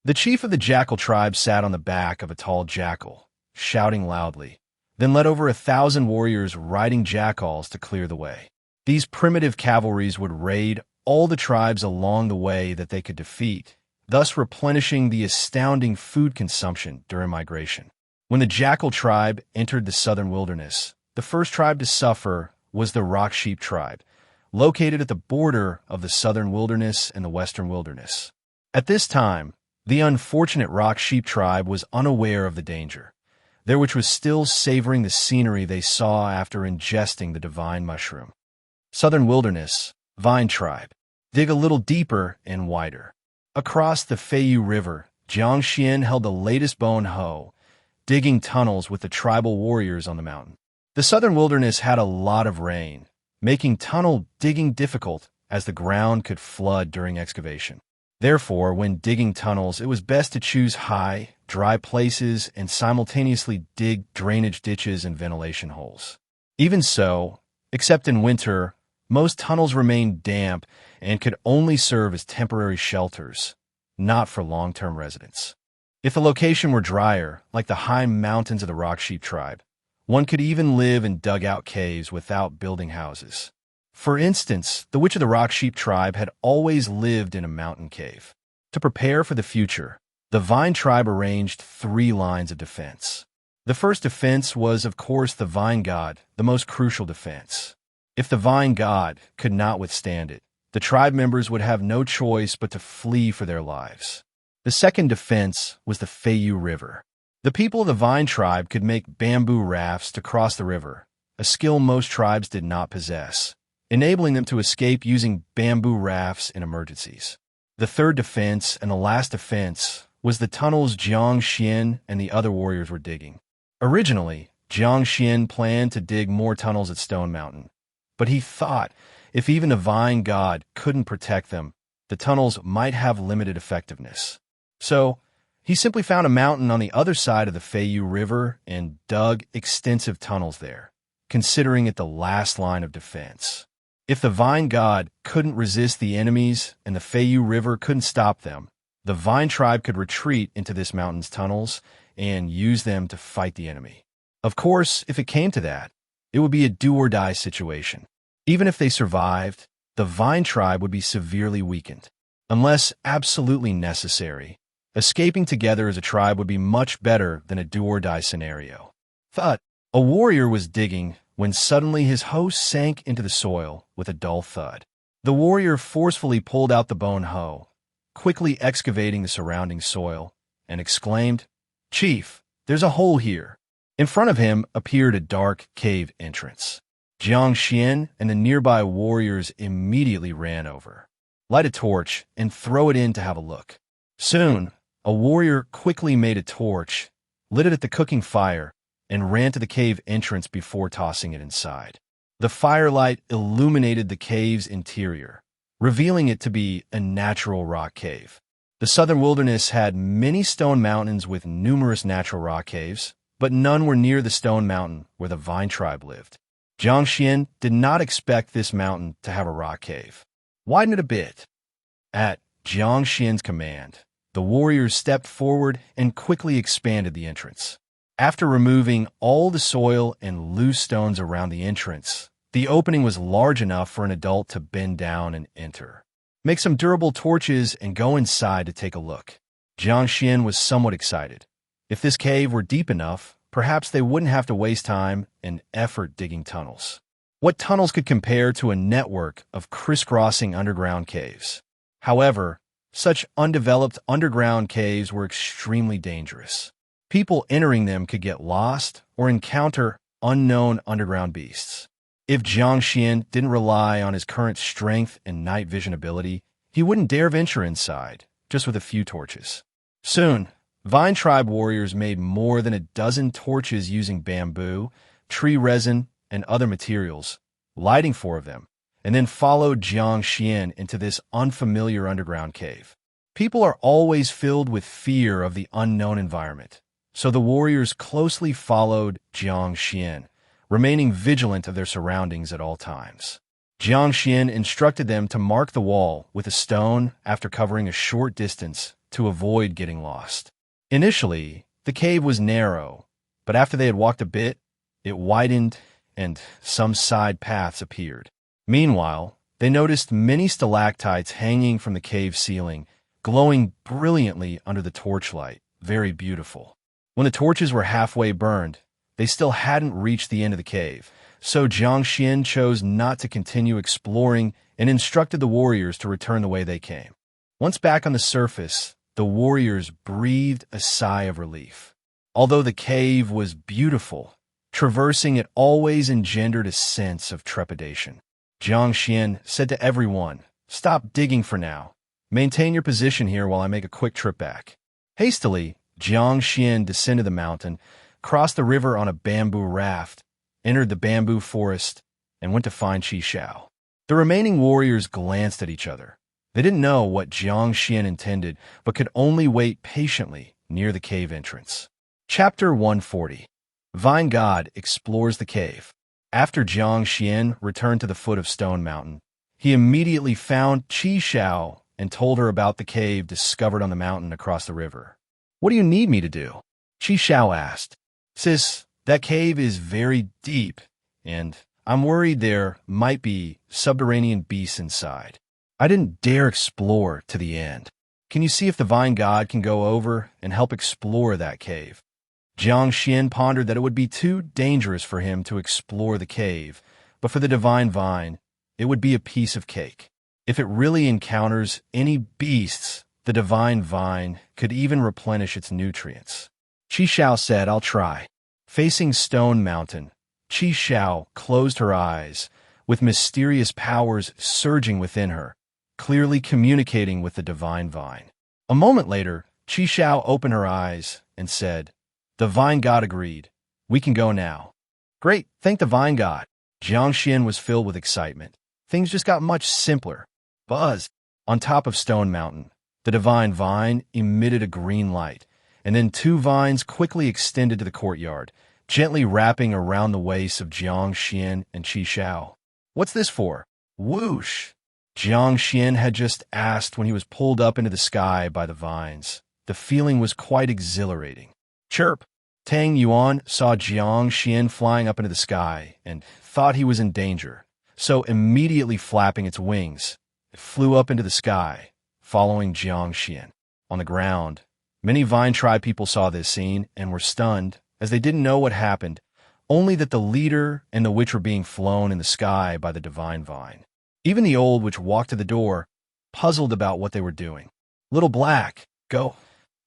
The chief of the Jackal tribe sat on the back of a tall jackal, shouting loudly, then led over 1,000 warriors riding jackals to clear the way. These primitive cavalries would raid all the tribes along the way that they could defeat, thus replenishing the astounding food consumption during migration. When the Jackal tribe entered the southern wilderness, the first tribe to suffer was the Rock Sheep tribe, located at the border of the southern wilderness and the western wilderness. At this time, the unfortunate Rock Sheep tribe was unaware of the danger, there which was still savoring the scenery they saw after ingesting the divine mushroom. Southern wilderness, Vine tribe. Dig a little deeper and wider. Across the Feiyu River, Jiang Xuan held the latest bone hoe, digging tunnels with the tribal warriors on the mountain. The southern wilderness had a lot of rain, making tunnel digging difficult as the ground could flood during excavation. Therefore, when digging tunnels, it was best to choose high, dry places and simultaneously dig drainage ditches and ventilation holes. Even so, except in winter, most tunnels remained damp and could only serve as temporary shelters, not for long-term residents. If the location were drier, like the high mountains of the Rock Sheep tribe, one could even live in dugout caves without building houses. For instance, the witch of the Rock Sheep tribe had always lived in a mountain cave. To prepare for the future, the Vine tribe arranged 3 lines of defense. The first defense was, of course, the Vine god, the most crucial defense. If the Vine god could not withstand it, the tribe members would have no choice but to flee for their lives. The second defense was the Feiyu River. The people of the Vine tribe could make bamboo rafts to cross the river, a skill most tribes did not possess, enabling them to escape using bamboo rafts in emergencies. The third defense and the last defense was the tunnels Jiang Xuan and the other warriors were digging. Originally, Jiang Xuan planned to dig more tunnels at Stone Mountain, but he thought if even the Vine god couldn't protect them, the tunnels might have limited effectiveness. So, he simply found a mountain on the other side of the Feiyu River and dug extensive tunnels there, considering it the last line of defense. If the Vine god couldn't resist the enemies and the Feiyu River couldn't stop them, the Vine tribe could retreat into this mountain's tunnels and use them to fight the enemy. Of course, if it came to that, it would be a do-or-die situation. Even if they survived, the Vine tribe would be severely weakened. Unless absolutely necessary, escaping together as a tribe would be much better than a do-or-die scenario. Thud. A warrior was digging when suddenly his hoe sank into the soil with a dull thud. The warrior forcefully pulled out the bone hoe, quickly excavating the surrounding soil, and exclaimed, "Chief, there's a hole here." In front of him appeared a dark cave entrance. Jiang Xuan and the nearby warriors immediately ran over. Light a torch and throw it in to have a look. Soon, a warrior quickly made a torch, lit it at the cooking fire, and ran to the cave entrance before tossing it inside. The firelight illuminated the cave's interior, revealing it to be a natural rock cave. The southern wilderness had many stone mountains with numerous natural rock caves, but none were near the stone mountain where the Vine tribe lived. Jiang Xuan did not expect this mountain to have a rock cave. Widen it a bit. At Jiang Xuan's command, the warriors stepped forward and quickly expanded the entrance. After removing all the soil and loose stones around the entrance, the opening was large enough for an adult to bend down and enter. Make some durable torches and go inside to take a look. Jiang Xuan was somewhat excited. If this cave were deep enough, perhaps they wouldn't have to waste time and effort digging tunnels. What tunnels could compare to a network of crisscrossing underground caves? However, such undeveloped underground caves were extremely dangerous. People entering them could get lost or encounter unknown underground beasts. If Jiang Xuan didn't rely on his current strength and night vision ability, he wouldn't dare venture inside, just with a few torches. Soon, Vine tribe warriors made more than a dozen torches using bamboo, tree resin, and other materials, lighting 4 of them, and then followed Jiang Xuan into this unfamiliar underground cave. People are always filled with fear of the unknown environment, so the warriors closely followed Jiang Xuan, remaining vigilant of their surroundings at all times. Jiang Xuan instructed them to mark the wall with a stone after covering a short distance to avoid getting lost. Initially, the cave was narrow, but after they had walked a bit, it widened and some side paths appeared. Meanwhile, they noticed many stalactites hanging from the cave ceiling, glowing brilliantly under the torchlight, very beautiful. When the torches were halfway burned, they still hadn't reached the end of the cave, so Jiang Xuan chose not to continue exploring and instructed the warriors to return the way they came. Once back on the surface, the warriors breathed a sigh of relief. Although the cave was beautiful, traversing it always engendered a sense of trepidation. Jiang Xuan said to everyone, "Stop digging for now. Maintain your position here while I make a quick trip back." Hastily, Jiang Xuan descended the mountain, crossed the river on a bamboo raft, entered the bamboo forest, and went to find Qi Shao. The remaining warriors glanced at each other. They didn't know what Jiang Xuan intended, but could only wait patiently near the cave entrance. Chapter 140. Vine God explores the cave. After Jiang Xuan returned to the foot of Stone Mountain, he immediately found Qi Shao and told her about the cave discovered on the mountain across the river. "What do you need me to do?" Qi Shao asked. "Sis, that cave is very deep, and I'm worried there might be subterranean beasts inside. I didn't dare explore to the end. Can you see if the Vine God can go over and help explore that cave?" Jiang Xuan pondered that it would be too dangerous for him to explore the cave, but for the divine vine, it would be a piece of cake. If it really encounters any beasts, the divine vine could even replenish its nutrients. Qi Shao said, "I'll try." Facing Stone Mountain, Qi Shao closed her eyes, with mysterious powers surging within her, clearly communicating with the divine vine. A moment later, Qi Shao opened her eyes and said, "The Vine God agreed. We can go now." "Great, thank the Vine God." Jiang Xuan was filled with excitement. Things just got much simpler. Buzz! On top of Stone Mountain, the divine vine emitted a green light, and then two vines quickly extended to the courtyard, gently wrapping around the waists of Jiang Xuan and Qi Shao. "What's this for?" Whoosh! Jiang Xuan had just asked when he was pulled up into the sky by the vines. The feeling was quite exhilarating. Chirp! Tang Yuan saw Jiang Xuan flying up into the sky and thought he was in danger, so immediately flapping its wings, it flew up into the sky, following Jiang Xuan. On the ground, many Vine Tribe people saw this scene and were stunned, as they didn't know what happened, only that the leader and the witch were being flown in the sky by the divine vine. Even the old witch walked to the door, puzzled about what they were doing. "Little Black, go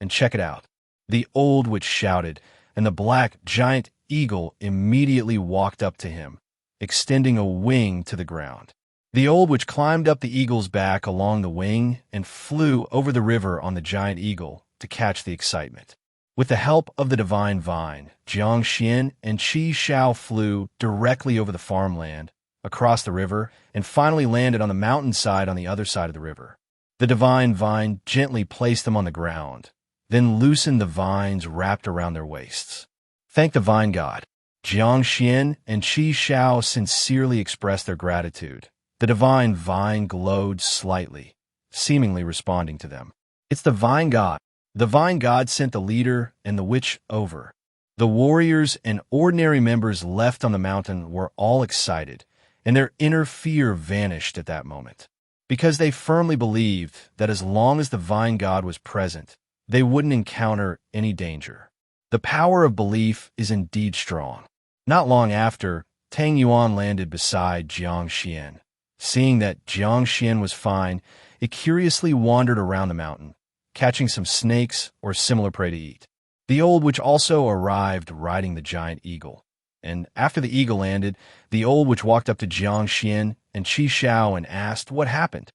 and check it out." The old witch shouted, and the black giant eagle immediately walked up to him, extending a wing to the ground. The old witch climbed up the eagle's back along the wing and flew over the river on the giant eagle to catch the excitement. With the help of the divine vine, Jiang Xuan and Qi Shao flew directly over the farmland, across the river, and finally landed on the mountainside on the other side of the river. The divine vine gently placed them on the ground, then loosened the vines wrapped around their waists. "Thank the Vine God." Jiang Xuan and Qi Shao sincerely expressed their gratitude. The divine vine glowed slightly, seemingly responding to them. "It's the Vine God." The Vine God sent the leader and the witch over. The warriors and ordinary members left on the mountain were all excited, and their inner fear vanished at that moment, because they firmly believed that as long as the Vine God was present, they wouldn't encounter any danger. The power of belief is indeed strong. Not long after, Tang Yuan landed beside Jiang Xuan. Seeing that Jiang Xuan was fine, it curiously wandered around the mountain, catching some snakes or similar prey to eat. The old witch also arrived riding the giant eagle. And after the eagle landed, the old witch walked up to Jiang Xuan and Qi Shao and asked what happened.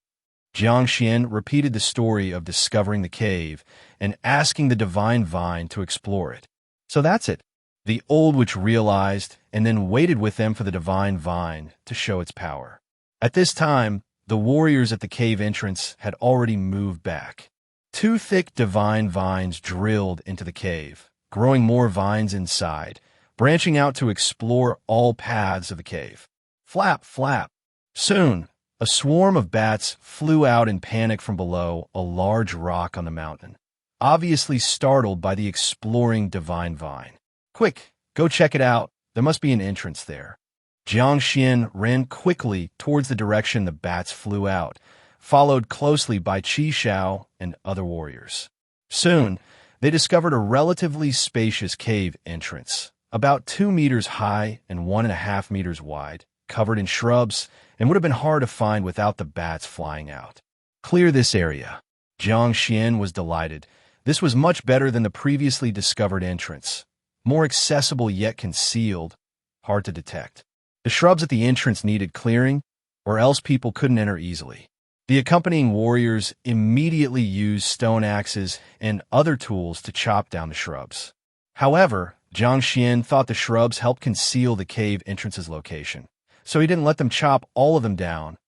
Jiang Xuan repeated the story of discovering the cave and asking the divine vine to explore it. "So that's it," the old witch realized, and then waited with them for the divine vine to show its power. At this time, the warriors at the cave entrance had already moved back. Two thick divine vines drilled into the cave, growing more vines inside, branching out to explore all paths of the cave. Flap, flap. Soon, a swarm of bats flew out in panic from below a large rock on the mountain, obviously startled by the exploring divine vine. Quick, go check it out. There must be an entrance there. Jiang Xuan ran quickly towards the direction the bats flew out, followed closely by Qi Xiao and other warriors. Soon, they discovered a relatively spacious cave entrance, about 2 meters high and 1.5 meters wide, covered in shrubs, and would have been hard to find without the bats flying out. Clear this area. Jiang Xuan was delighted. This was much better than the previously discovered entrance. More accessible yet concealed, hard to detect. The shrubs at the entrance needed clearing, or else people couldn't enter easily. The accompanying warriors immediately used stone axes and other tools to chop down the shrubs. However, Jiang Xuan thought the shrubs helped conceal the cave entrance's location, so he didn't let them chop all of them down,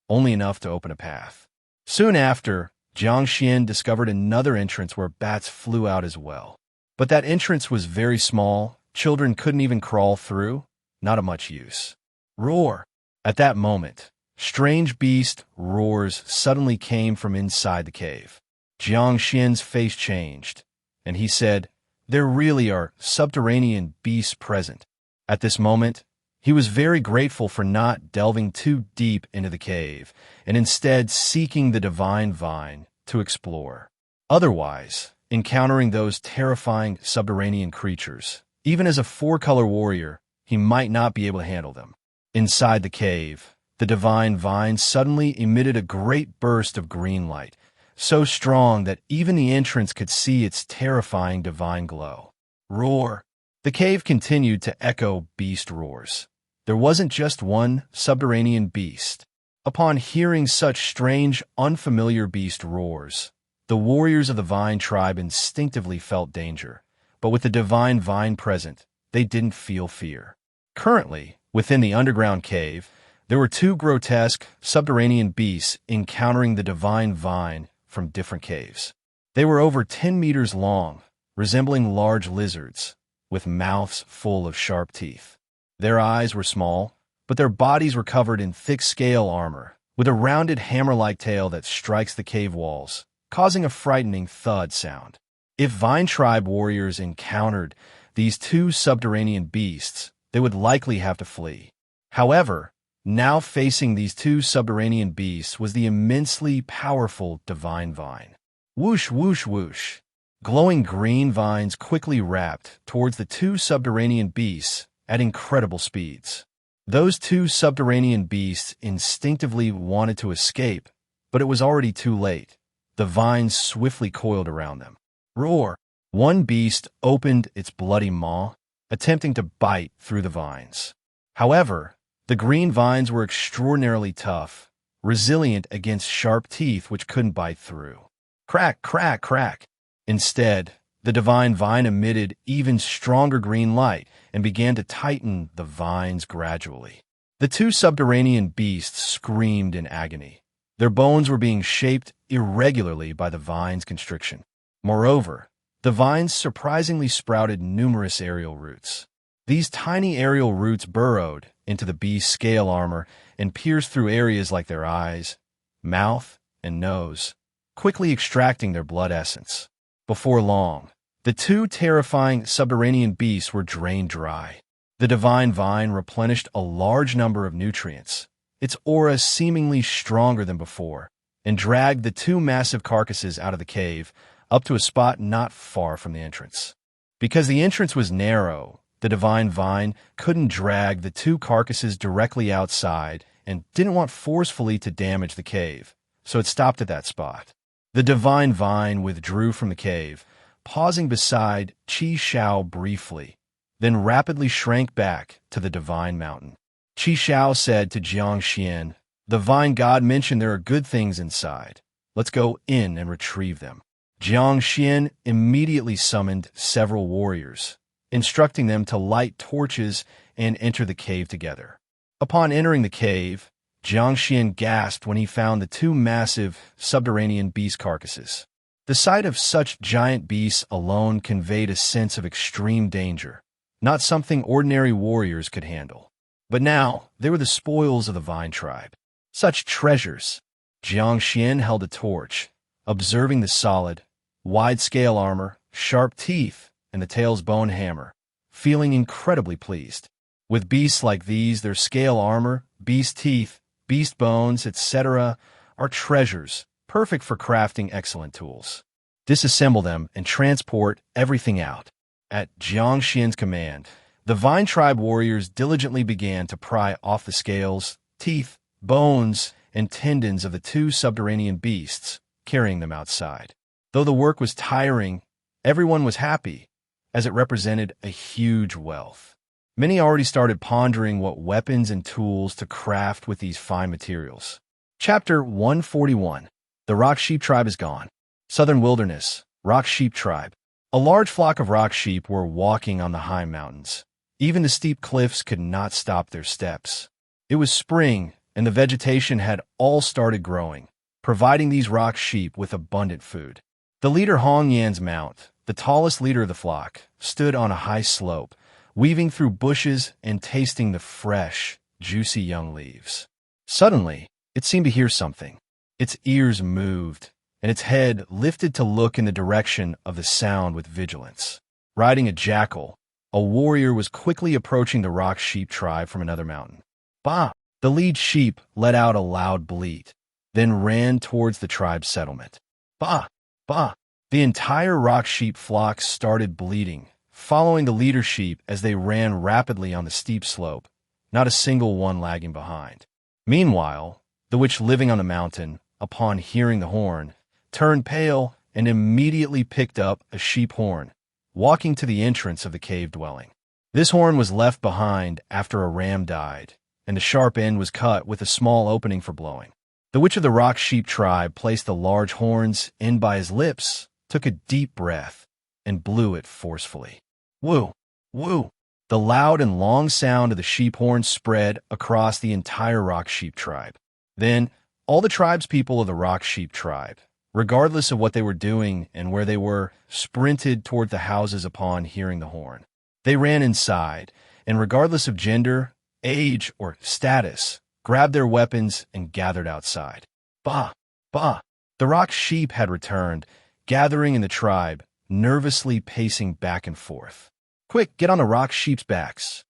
only enough to open a path. Soon after, Jiang Xuan discovered another entrance where bats flew out as well. But that entrance was very small, children couldn't even crawl through, not of much use. Roar! At that moment, strange beast roars suddenly came from inside the cave. Jiang Xuan's face changed, and he said, "There really are subterranean beasts present." At this moment, he was very grateful for not delving too deep into the cave, and instead seeking the divine vine to explore. Otherwise, encountering those terrifying subterranean creatures, even as a 4-color warrior, he might not be able to handle them. Inside the cave, the divine vine suddenly emitted a great burst of green light, so strong that even the entrance could see its terrifying divine glow. Roar! The cave continued to echo beast roars. There wasn't just one subterranean beast. Upon hearing such strange, unfamiliar beast roars, the warriors of the vine tribe instinctively felt danger, but with the divine vine present, they didn't feel fear. Currently, within the underground cave, there were 2 grotesque, subterranean beasts encountering the divine vine from different caves. They were over 10 meters long, resembling large lizards, with mouths full of sharp teeth. Their eyes were small, but their bodies were covered in thick scale armor, with a rounded hammer-like tail that strikes the cave walls, causing a frightening thud sound. If Vine Tribe warriors encountered these 2 subterranean beasts, they would likely have to flee. However, now facing these 2 subterranean beasts was the immensely powerful divine vine. Whoosh, whoosh, whoosh. Glowing green vines quickly wrapped towards the 2 subterranean beasts at incredible speeds. Those 2 subterranean beasts instinctively wanted to escape, but it was already too late. The vines swiftly coiled around them. Roar! One beast opened its bloody maw, attempting to bite through the vines. However, the green vines were extraordinarily tough, resilient against sharp teeth which couldn't bite through. Crack, crack, crack. Instead, the divine vine emitted even stronger green light and began to tighten the vines gradually. The 2 subterranean beasts screamed in agony. Their bones were being shaped irregularly by the vine's constriction. Moreover, the vines surprisingly sprouted numerous aerial roots. These tiny aerial roots burrowed into the beast's scale armor and pierced through areas like their eyes, mouth, and nose, quickly extracting their blood essence. Before long, the 2 terrifying subterranean beasts were drained dry. The divine vine replenished a large number of nutrients, its aura seemingly stronger than before, and dragged the 2 massive carcasses out of the cave, up to a spot not far from the entrance. Because the entrance was narrow, the divine vine couldn't drag the 2 carcasses directly outside and didn't want forcefully to damage the cave, so it stopped at that spot. The divine vine withdrew from the cave, pausing beside Qi Xiao briefly, then rapidly shrank back to the divine mountain. Qi Xiao said to Jiang Xuan, "The vine god mentioned there are good things inside. Let's go in and retrieve them." Jiang Xuan immediately summoned several warriors, instructing them to light torches and enter the cave together. Upon entering the cave, Jiang Xuan gasped when he found the 2 massive subterranean beast carcasses. The sight of such giant beasts alone conveyed a sense of extreme danger, not something ordinary warriors could handle. But now, they were the spoils of the Vine tribe. Such treasures! Jiang Xuan held a torch, observing the solid, wide-scale armor, sharp teeth, and the tail's bone hammer, feeling incredibly pleased. With beasts like these, their scale armor, beast teeth, beast bones, etc., are treasures, perfect for crafting excellent tools. Disassemble them and transport everything out. At Jiang Xuan's command, the Vine tribe warriors diligently began to pry off the scales, teeth, bones, and tendons of the two subterranean beasts, carrying them outside. Though the work was tiring, everyone was happy, as it represented a huge wealth. Many already started pondering what weapons and tools to craft with these fine materials. Chapter 141. The Rock Sheep Tribe is gone. Southern Wilderness, Rock Sheep Tribe. A large flock of rock sheep were walking on the high mountains. Even the steep cliffs could not stop their steps. It was spring, and the vegetation had all started growing, providing these rock sheep with abundant food. The leader Hong Yan's mount, the tallest leader of the flock, stood on a high slope, weaving through bushes and tasting the fresh, juicy young leaves. Suddenly, it seemed to hear something. Its ears moved, and its head lifted to look in the direction of the sound with vigilance. Riding a jackal, a warrior was quickly approaching the Rock Sheep tribe from another mountain. Bah! The lead sheep let out a loud bleat, then ran towards the tribe's settlement. Bah! Bah! The entire Rock Sheep flock started bleating, following the leader sheep as they ran rapidly on the steep slope, not a single one lagging behind. Meanwhile, the witch living on the mountain, upon hearing the horn, turned pale and immediately picked up a sheep horn, walking to the entrance of the cave dwelling. This horn was left behind after a ram died, and the sharp end was cut with a small opening for blowing. The witch of the Rock Sheep tribe placed the large horn's end by his lips, took a deep breath, and blew it forcefully. Woo! Woo! The loud and long sound of the sheep horn spread across the entire Rock Sheep tribe. Then, all the tribespeople of the Rock Sheep tribe, regardless of what they were doing and where they were, sprinted toward the houses upon hearing the horn. They ran inside, and regardless of gender, age, or status, grabbed their weapons and gathered outside. Bah! Bah! The Rock Sheep had returned, gathering in the tribe, nervously pacing back and forth. Quick, get on the Rock Sheep's backs.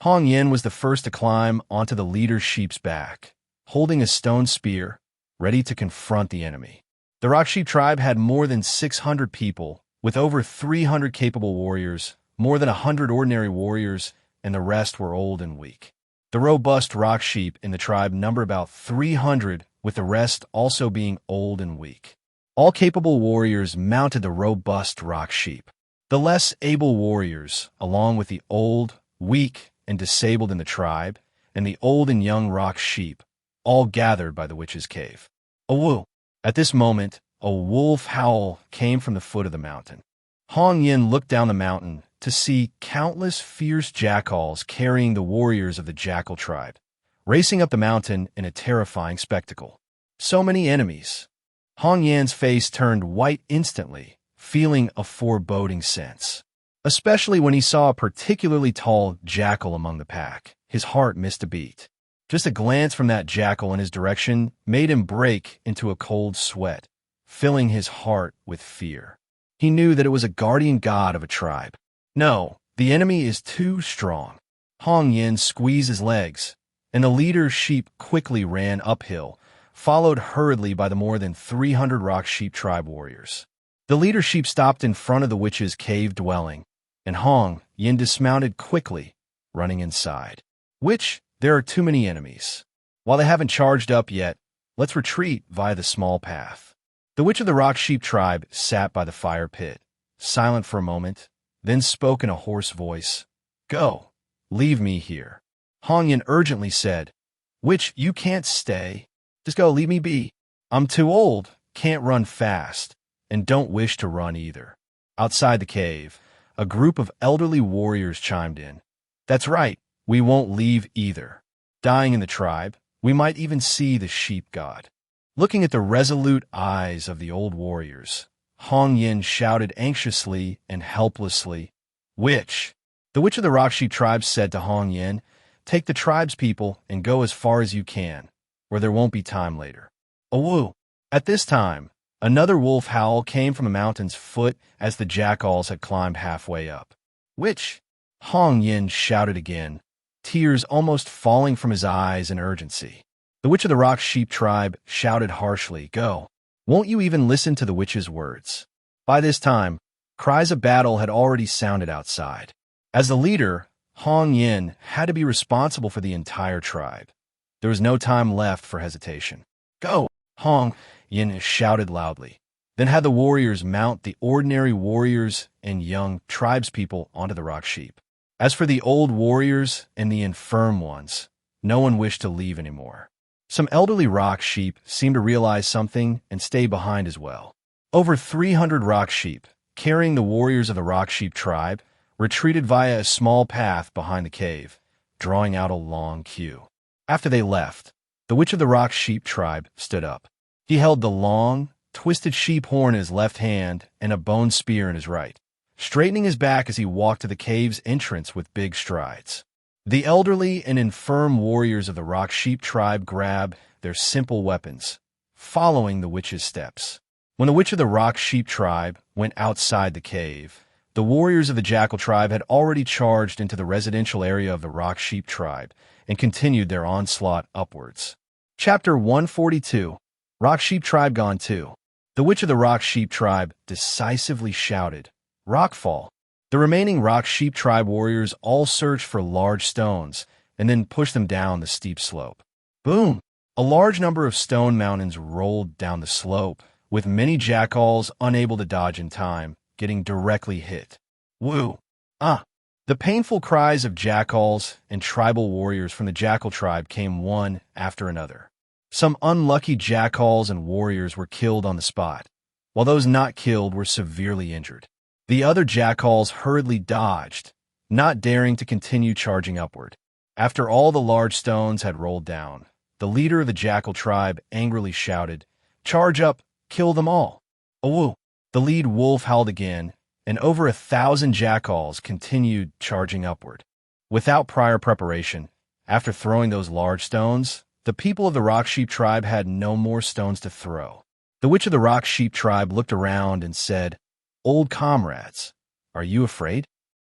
Hong Yan was the first to climb onto the leader sheep's back, holding a stone spear, ready to confront the enemy. The Rock Sheep tribe had more than 600 people, with over 300 capable warriors, more than 100 ordinary warriors, and the rest were old and weak. The robust Rock Sheep in the tribe number about 300, with the rest also being old and weak. All capable warriors mounted the robust Rock Sheep. The less able warriors, along with the old, weak, and disabled in the tribe, and the old and young Rock Sheep, all gathered by the witch's cave. Awoo! At this moment, a wolf howl came from the foot of the mountain. Hong Yin looked down the mountain to see countless fierce jackals carrying the warriors of the Jackal tribe, racing up the mountain in a terrifying spectacle. So many enemies. Hong Yan's face turned white instantly, feeling a foreboding sense. Especially when he saw a particularly tall jackal among the pack, his heart missed a beat. Just a glance from that jackal in his direction made him break into a cold sweat, filling his heart with fear. He knew that it was a guardian god of a tribe. No, the enemy is too strong. Hong Yin squeezed his legs, and the leader sheep quickly ran uphill, followed hurriedly by the more than 300 Rock Sheep tribe warriors. The leader sheep stopped in front of the witch's cave dwelling, and Hong Yin dismounted quickly, running inside. Witch, there are too many enemies. While they haven't charged up yet, let's retreat via the small path. The witch of the Rock Sheep tribe sat by the fire pit, silent for a moment, then spoke in a hoarse voice. Go, leave me here. Hong Yin urgently said, Witch, you can't stay. Just go, leave me be. I'm too old, can't run fast, and don't wish to run either. Outside the cave, a group of elderly warriors chimed in. That's right, we won't leave either. Dying in the tribe, we might even see the sheep god. Looking at the resolute eyes of the old warriors, Hong Yin shouted anxiously and helplessly, Witch, The Witch of the Rock Sheep tribe said to Hong Yin, "Take the tribe's people and go as far as you can, where there won't be time later." Awoo! At this time, another wolf howl came from the mountain's foot as the jackals had climbed halfway up. "Witch!" Hong Yin shouted again, tears almost falling from his eyes in urgency. The Witch of the Rock Sheep tribe shouted harshly, "Go! Won't you even listen to the witch's words?" By this time, cries of battle had already sounded outside. As the leader, Hong Yin had to be responsible for the entire tribe. There was no time left for hesitation. "Go!" Hong Yin shouted loudly, then had the warriors mount the ordinary warriors and young tribespeople onto the rock sheep. As for the old warriors and the infirm ones, no one wished to leave anymore. Some elderly rock sheep seemed to realize something and stay behind as well. Over 300 rock sheep, carrying the warriors of the rock sheep tribe, retreated via a small path behind the cave, drawing out a long queue. After they left, the Witch of the Rock Sheep tribe stood up. He held the long, twisted sheep horn in his left hand and a bone spear in his right, straightening his back as he walked to the cave's entrance with big strides. The elderly and infirm warriors of the Rock Sheep tribe grabbed their simple weapons, following the witch's steps. When the Witch of the Rock Sheep tribe went outside the cave, the warriors of the Jackal tribe had already charged into the residential area of the Rock Sheep tribe and continued their onslaught upwards. Chapter 142. Rock Sheep Tribe Gone Too. The Witch of the Rock Sheep tribe decisively shouted, "Rockfall!" The remaining Rock Sheep tribe warriors all searched for large stones and then pushed them down the steep slope. Boom! A large number of stone mountains rolled down the slope, with many jackals unable to dodge in time, getting directly hit. Woo! Ah! The painful cries of jackals and tribal warriors from the Jackal tribe came one after another. Some unlucky jackals and warriors were killed on the spot, while those not killed were severely injured. The other jackals hurriedly dodged, not daring to continue charging upward. After all the large stones had rolled down, the leader of the Jackal tribe angrily shouted, "Charge up! Kill them all!" Awoo! The lead wolf howled again, and over 1,000 jackals continued charging upward. Without prior preparation, after throwing those large stones, the people of the Rock Sheep tribe had no more stones to throw. The Witch of the Rock Sheep tribe looked around and said, "Old comrades, are you afraid?"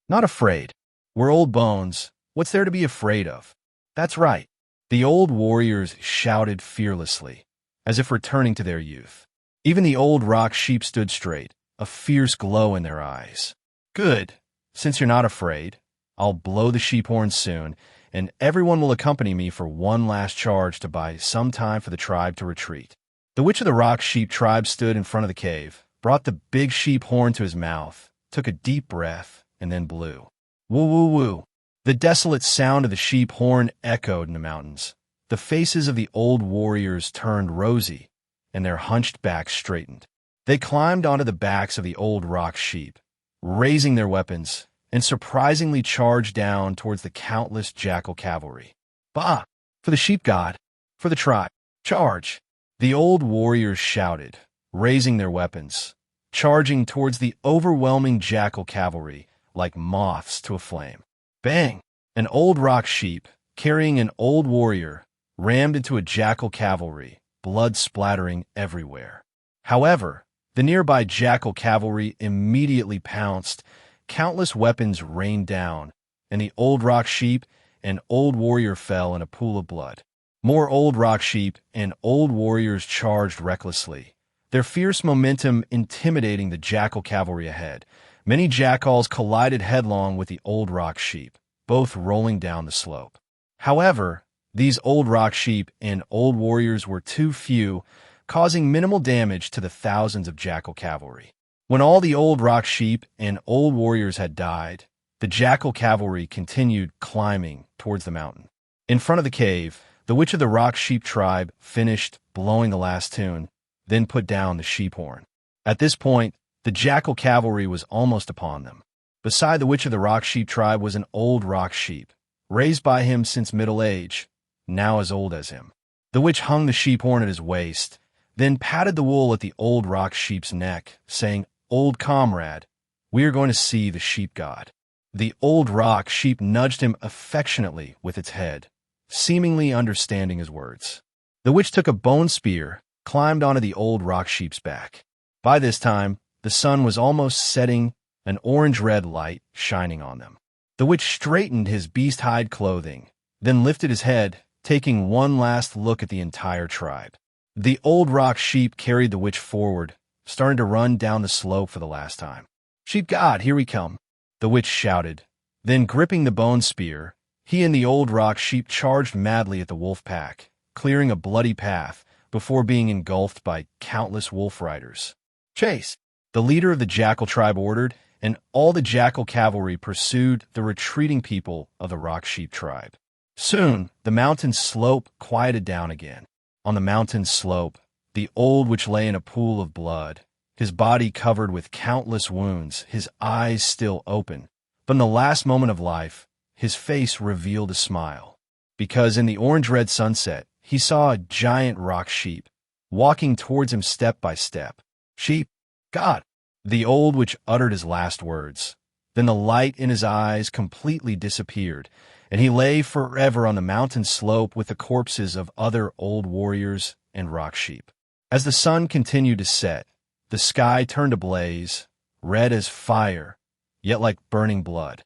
"Not afraid. We're old bones. What's there to be afraid of?" "That's right." The old warriors shouted fearlessly, as if returning to their youth. Even the old rock sheep stood straight, a fierce glow in their eyes. "Good. Since you're not afraid, I'll blow the sheep horn soon, and everyone will accompany me for one last charge to buy some time for the tribe to retreat." The Witch of the Rock Sheep tribe stood in front of the cave, brought the big sheep horn to his mouth, took a deep breath, and then blew. Woo woo woo! The desolate sound of the sheep horn echoed in the mountains. The faces of the old warriors turned rosy, and their hunched backs straightened. They climbed onto the backs of the old rock sheep, raising their weapons, and surprisingly charged down towards the countless jackal cavalry. "Bah! For the sheep god! For the tribe! Charge!" The old warriors shouted, raising their weapons, charging towards the overwhelming jackal cavalry like moths to a flame. Bang! An old rock sheep, carrying an old warrior, rammed into a jackal cavalry, blood splattering everywhere. However, the nearby jackal cavalry immediately pounced, countless weapons rained down, and the old rock sheep and old warrior fell in a pool of blood. More old rock sheep and old warriors charged recklessly, their fierce momentum intimidating the jackal cavalry ahead. Many jackals collided headlong with the old rock sheep, both rolling down the slope. However, these old rock sheep and old warriors were too few, causing minimal damage to the thousands of jackal cavalry. When all the old rock sheep and old warriors had died, the jackal cavalry continued climbing towards the mountain. In front of the cave, the Witch of the Rock Sheep tribe finished blowing the last tune, then put down the sheep horn. At this point, the jackal cavalry was almost upon them. Beside the Witch of the Rock Sheep tribe was an old rock sheep, raised by him since middle age, now as old as him. The witch hung the sheep horn at his waist, then patted the wool at the old rock sheep's neck, saying, "Old comrade, we are going to see the sheep god." The old rock sheep nudged him affectionately with its head, seemingly understanding his words. The witch took a bone spear, climbed onto the old rock sheep's back. By this time, the sun was almost setting, an orange-red light shining on them. The witch straightened his beast-hide clothing, then lifted his head, taking one last look at the entire tribe. The old rock sheep carried the witch forward, starting to run down the slope for the last time. "Sheep God, here we come," the witch shouted. Then, gripping the bone spear, he and the old rock sheep charged madly at the wolf pack, clearing a bloody path before being engulfed by countless wolf riders. "Chase!" the leader of the jackal tribe ordered, and all the jackal cavalry pursued the retreating people of the rock sheep tribe. Soon, the mountain slope quieted down again. On the mountain slope, the old witch lay in a pool of blood, his body covered with countless wounds, his eyes still open. But in the last moment of life, his face revealed a smile, because in the orange-red sunset, he saw a giant rock sheep, walking towards him step by step. "Sheep, God!" the old witch uttered his last words. Then the light in his eyes completely disappeared, and he lay forever on the mountain slope with the corpses of other old warriors and rock sheep. As the sun continued to set, the sky turned ablaze, red as fire, yet like burning blood.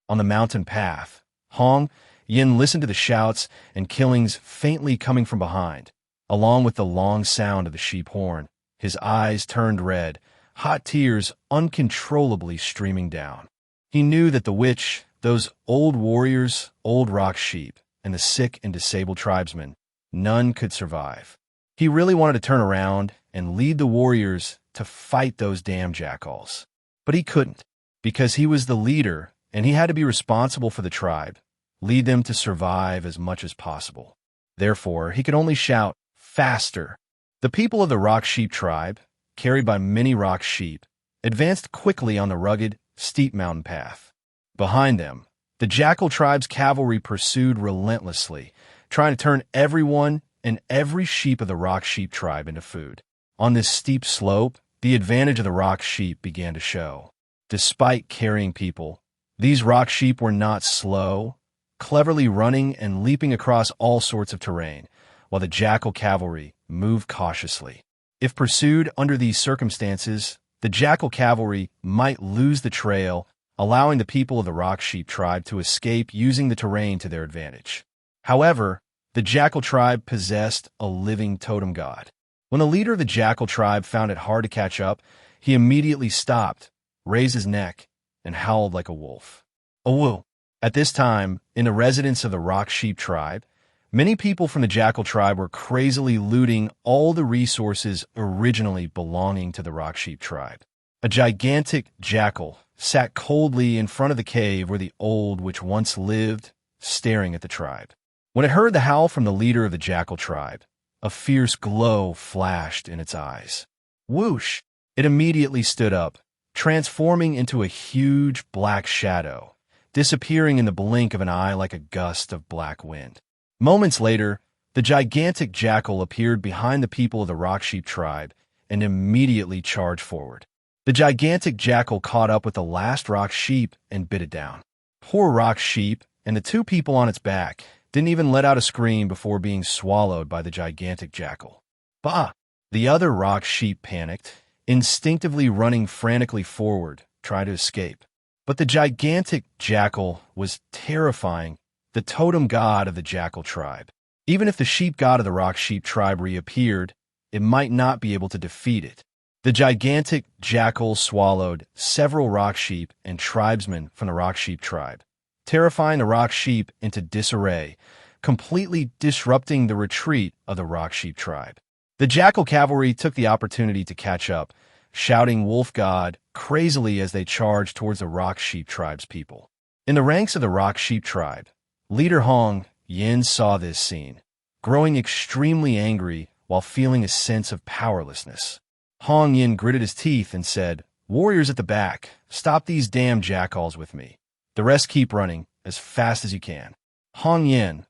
On the mountain path, Hong Yin listened to the shouts and killings faintly coming from behind, along with the long sound of the sheep horn. His eyes turned red, hot tears uncontrollably streaming down. He knew that the witch, those old warriors, old rock sheep, and the sick and disabled tribesmen, none could survive. He really wanted to turn around and lead the warriors to fight those damn jackals. But he couldn't, because he was the leader and he had to be responsible for the tribe, lead them to survive as much as possible. Therefore, he could only shout, "Faster!" The people of the rock sheep tribe, carried by many rock sheep, advanced quickly on the rugged, steep mountain path. Behind them, the jackal tribe's cavalry pursued relentlessly, trying to turn everyone and every sheep of the rock sheep tribe into food. On this steep slope, the advantage of the rock sheep began to show. Despite carrying people, these rock sheep were not slow, cleverly running and leaping across all sorts of terrain, while the jackal cavalry moved cautiously. If pursued under these circumstances, the jackal cavalry might lose the trail, allowing the people of the rock sheep tribe to escape using the terrain to their advantage. However, the jackal tribe possessed a living totem god. When the leader of the jackal tribe found it hard to catch up, he immediately stopped, raised his neck, and howled like a wolf. "Awoo!" At this time, in the residence of the rock sheep tribe, many people from the jackal tribe were crazily looting all the resources originally belonging to the rock sheep tribe. A gigantic jackal sat coldly in front of the cave where the old witch once lived, staring at the tribe. When it heard the howl from the leader of the jackal tribe, a fierce glow flashed in its eyes. Whoosh! It immediately stood up, transforming into a huge black shadow, disappearing in the blink of an eye like a gust of black wind. Moments later, the gigantic jackal appeared behind the people of the rock sheep tribe and immediately charged forward. The gigantic jackal caught up with the last rock sheep and bit it down. Poor rock sheep and the two people on its back didn't even let out a scream before being swallowed by the gigantic jackal. Bah! The other rock sheep panicked, instinctively running frantically forward, trying to escape. But the gigantic jackal was terrifying, the totem god of the jackal tribe. Even if the sheep god of the rock sheep tribe reappeared, it might not be able to defeat it. The gigantic jackal swallowed several rock sheep and tribesmen from the rock sheep tribe, terrifying the rock sheep into disarray, completely disrupting the retreat of the rock sheep tribe. The jackal cavalry took the opportunity to catch up, shouting "Wolf God" crazily as they charged towards the rock sheep tribe's people. In the ranks of the rock sheep tribe, leader Hong Yin saw this scene, growing extremely angry while feeling a sense of powerlessness. Hong Yin gritted his teeth and said, "Warriors at the back, stop these damn jackals with me. The rest keep running as fast as you can." Hong Yin,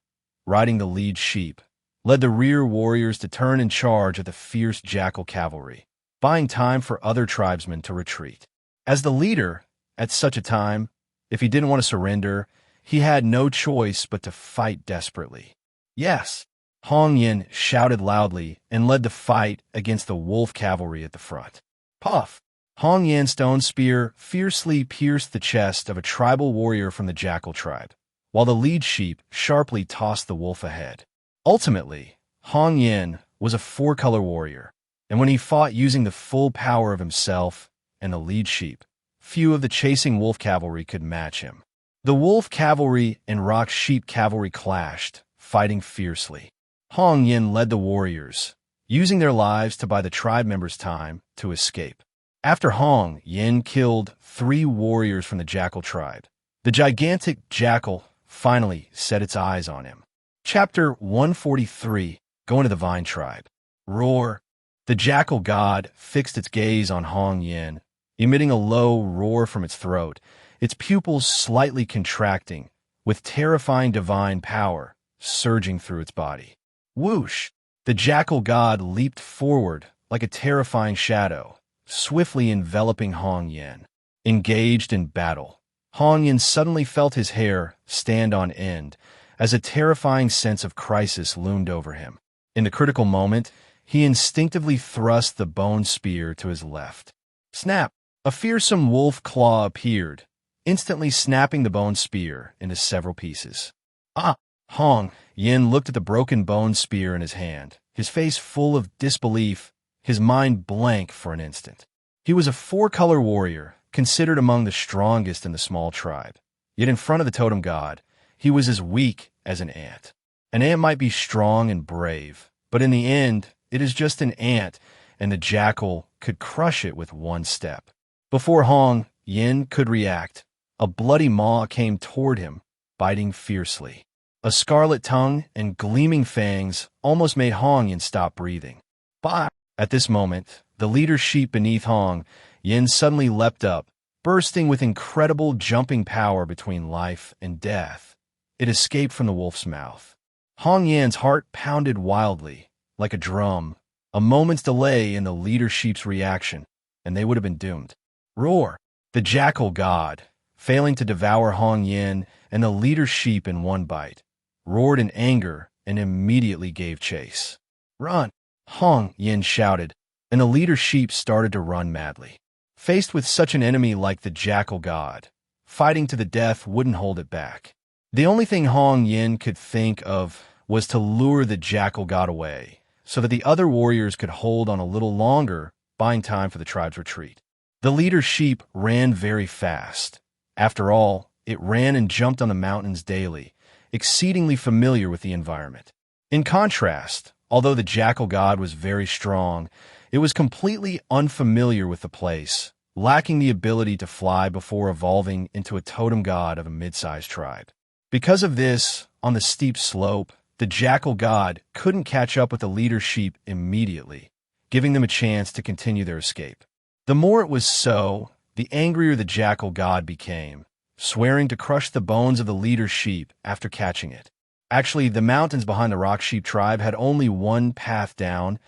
riding the lead sheep, led the rear warriors to turn and charge at the fierce jackal cavalry, buying time for other tribesmen to retreat. As the leader, at such a time, If he didn't want to surrender, he had no choice but to fight desperately. Yes, Hong Yin shouted loudly and led the fight against the wolf cavalry at the front. Puff! Hong Yin's stone spear fiercely pierced the chest of a tribal warrior from the jackal tribe, while the lead sheep sharply tossed the wolf ahead. Ultimately, Hong Yin was a four-color warrior, and when he fought using the full power of himself and the lead sheep, few of the chasing wolf cavalry could match him. The wolf cavalry and rock sheep cavalry clashed, fighting fiercely. Hong Yin led the warriors, using their lives to buy the tribe members time to escape. After Hong Yin killed 3 warriors from the jackal tribe, the gigantic jackal finally set its eyes on him. Chapter 143, Going to the Vine Tribe. Roar! The jackal god fixed its gaze on Hong Yin, emitting a low roar from its throat, its pupils slightly contracting, with terrifying divine power surging through its body. Whoosh! The jackal god leaped forward like a terrifying shadow, swiftly enveloping Hong Yin. Engaged in battle, Hong Yin suddenly felt his hair stand on end as a terrifying sense of crisis loomed over him. In the critical moment, he instinctively thrust the bone spear to his left. Snap! A fearsome wolf claw appeared, instantly snapping the bone spear into several pieces. Ah! Hong Yin looked at the broken bone spear in his hand, his face full of disbelief, his mind blank for an instant. He was a 4-color warrior, considered among the strongest in the small tribe. Yet in front of the totem god, he was as weak as an ant. An ant might be strong and brave, but in the end, it is just an ant, and the jackal could crush it with one step. Before Hong Yin could react, a bloody maw came toward him, biting fiercely. A scarlet tongue and gleaming fangs almost made Hong Yin stop breathing. Bah! At this moment, the leader sheep beneath Hong Yin suddenly leapt up, bursting with incredible jumping power between life and death. It escaped from the wolf's mouth. Hong Yin's heart pounded wildly, like a drum. A moment's delay in the leader sheep's reaction, and they would have been doomed. Roar! The jackal god, failing to devour Hong Yin and the leader sheep in one bite, roared in anger and immediately gave chase. Run! Hong Yin shouted, and the leader sheep started to run madly. Faced with such an enemy like the jackal god, fighting to the death wouldn't hold it back. The only thing Hong Yin could think of was to lure the jackal god away, so that the other warriors could hold on a little longer, buying time for the tribe's retreat. The leader sheep ran very fast. After all, it ran and jumped on the mountains daily, exceedingly familiar with the environment. In contrast, although the jackal god was very strong, it was completely unfamiliar with the place, lacking the ability to fly before evolving into a totem god of a mid-sized tribe. Because of this, on the steep slope, the jackal god couldn't catch up with the leader sheep immediately, giving them a chance to continue their escape. The more it was so, the angrier the jackal god became, swearing to crush the bones of the leader sheep after catching it. Actually, the mountains behind the rock sheep tribe had only one path down,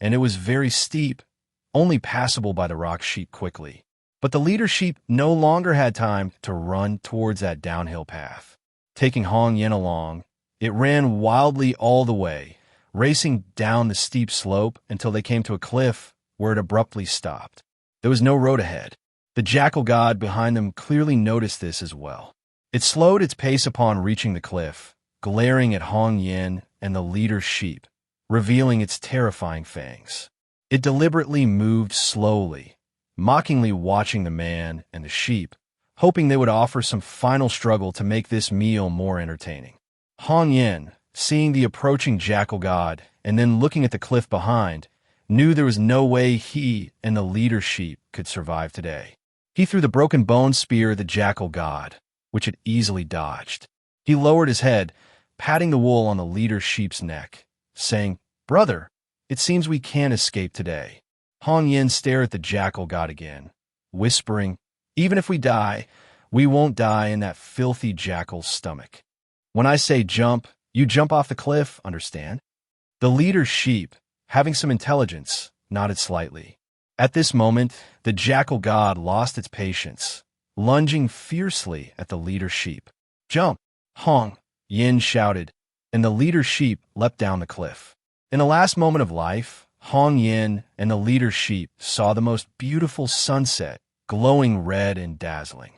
and it was very steep, only passable by the rock sheep quickly. But the leader sheep no longer had time to run towards that downhill path. Taking Hong Yin along, it ran wildly all the way, racing down the steep slope until they came to a cliff where it abruptly stopped. There was no road ahead. The jackal god behind them clearly noticed this as well. It slowed its pace upon reaching the cliff, glaring at Hong Yin and the leader's sheep, revealing its terrifying fangs. It deliberately moved slowly, mockingly watching the man and the sheep, hoping they would offer some final struggle to make this meal more entertaining. Hong Yin, seeing the approaching jackal god and then looking at the cliff behind, knew there was no way he and the leader sheep could survive today. He threw the broken bone spear at the jackal god, which it easily dodged. He lowered his head, patting the wool on the leader sheep's neck, saying, "Brother, it seems we can't escape today." Hong Yin stared at the jackal god again, whispering, "Even if we die, we won't die in that filthy jackal's stomach. When I say jump, you jump off the cliff, understand?" The leader's sheep, having some intelligence, nodded slightly. At this moment, the jackal god lost its patience, lunging fiercely at the leader sheep. "Jump! Hong!" Yin shouted, and the leader sheep leapt down the cliff. In the last moment of life, Hong Yin and the leader sheep saw the most beautiful sunset, glowing red and dazzling.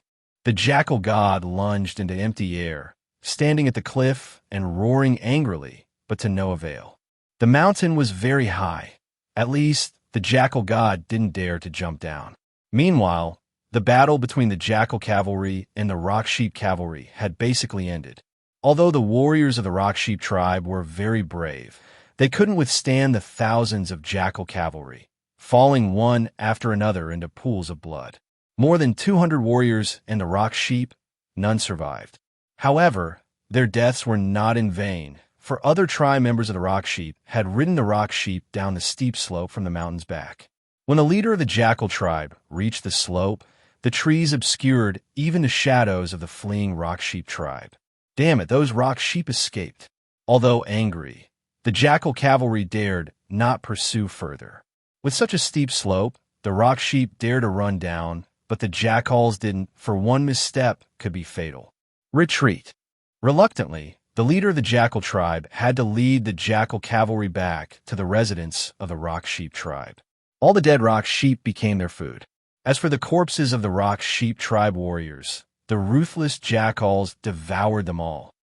The jackal god lunged into empty air, standing at the cliff and roaring angrily, but to no avail. The mountain was very high. At least, the jackal god didn't dare to jump down. Meanwhile, the battle between the jackal cavalry and the rock sheep cavalry had basically ended. Although the warriors of the rock sheep tribe were very brave, they couldn't withstand the thousands of jackal cavalry, falling one after another into pools of blood. More than 200 warriors and the rock sheep, none survived. However, their deaths were not in vain, for other tribe members of the rock sheep had ridden the rock sheep down the steep slope from the mountain's back. When the leader of the jackal tribe reached the slope, the trees obscured even the shadows of the fleeing rock sheep tribe. Damn it, those rock sheep escaped. Although angry, the jackal cavalry dared not pursue further. With such a steep slope, the rock sheep dared to run down, but the jackals didn't, for one misstep could be fatal. Retreat. Reluctantly, the leader of the jackal tribe had to lead the jackal cavalry back to the residence of the rock sheep tribe. All the dead rock sheep became their food. As for the corpses of the rock sheep tribe warriors, the ruthless jackals devoured them all.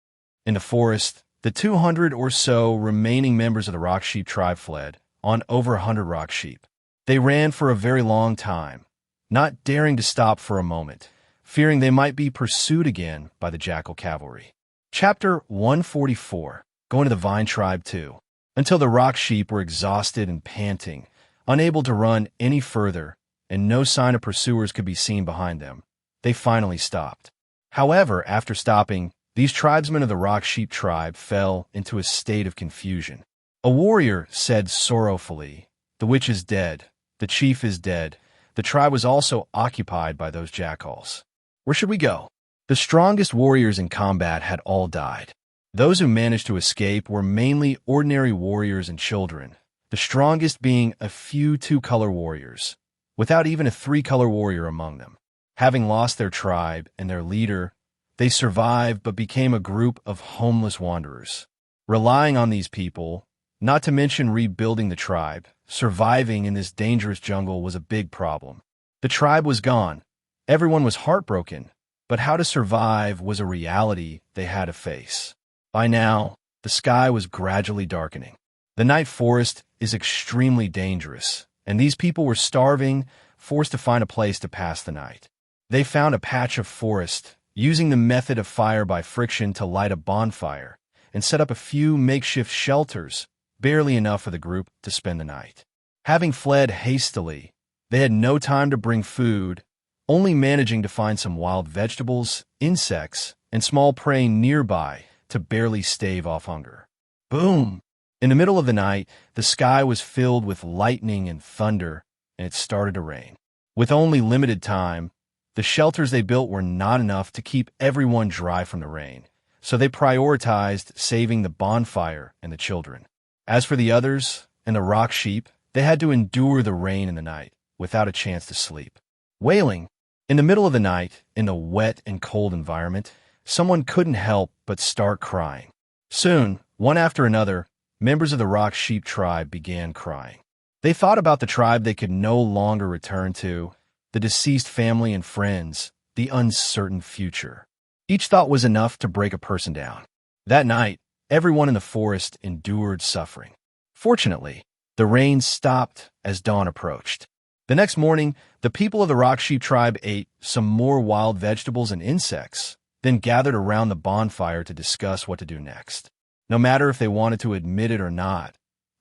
In the forest, the 200 or so remaining members of the rock sheep tribe fled, on over 100 rock sheep. They ran for a very long time, not daring to stop for a moment, fearing they might be pursued again by the jackal cavalry. Chapter 144. Going to the Vine Tribe 2. Until the rock sheep were exhausted and panting, unable to run any further, and no sign of pursuers could be seen behind them, they finally stopped. However, after stopping, these tribesmen of the rock sheep tribe fell into a state of confusion. A warrior said sorrowfully, "The witch is dead, the chief is dead, the tribe was also occupied by those jackals. Where should we go?" The strongest warriors in combat had all died. Those who managed to escape were mainly ordinary warriors and children, the strongest being a few two-color warriors, without even a three-color warrior among them. Having lost their tribe and their leader, they survived but became a group of homeless wanderers. Relying on these people, not to mention rebuilding the tribe, surviving in this dangerous jungle was a big problem. The tribe was gone. Everyone was heartbroken, but how to survive was a reality they had to face. By now, the sky was gradually darkening. The night forest is extremely dangerous, and these people were starving, forced to find a place to pass the night. They found a patch of forest, using the method of fire by friction to light a bonfire, and set up a few makeshift shelters, barely enough for the group to spend the night. Having fled hastily, they had no time to bring food, only managing to find some wild vegetables, insects, and small prey nearby to barely stave off hunger. Boom! In the middle of the night, the sky was filled with lightning and thunder, and it started to rain. With only limited time, the shelters they built were not enough to keep everyone dry from the rain, so they prioritized saving the bonfire and the children. As for the others and the rock sheep, they had to endure the rain in the night without a chance to sleep. Wailing. In the middle of the night, in the wet and cold environment, someone couldn't help but start crying. Soon, one after another, members of the rock sheep tribe began crying. They thought about the tribe they could no longer return to, the deceased family and friends, the uncertain future. Each thought was enough to break a person down. That night, everyone in the forest endured suffering. Fortunately, the rain stopped as dawn approached. The next morning, the people of the rock sheep tribe ate some more wild vegetables and insects, then gathered around the bonfire to discuss what to do next. No matter if they wanted to admit it or not,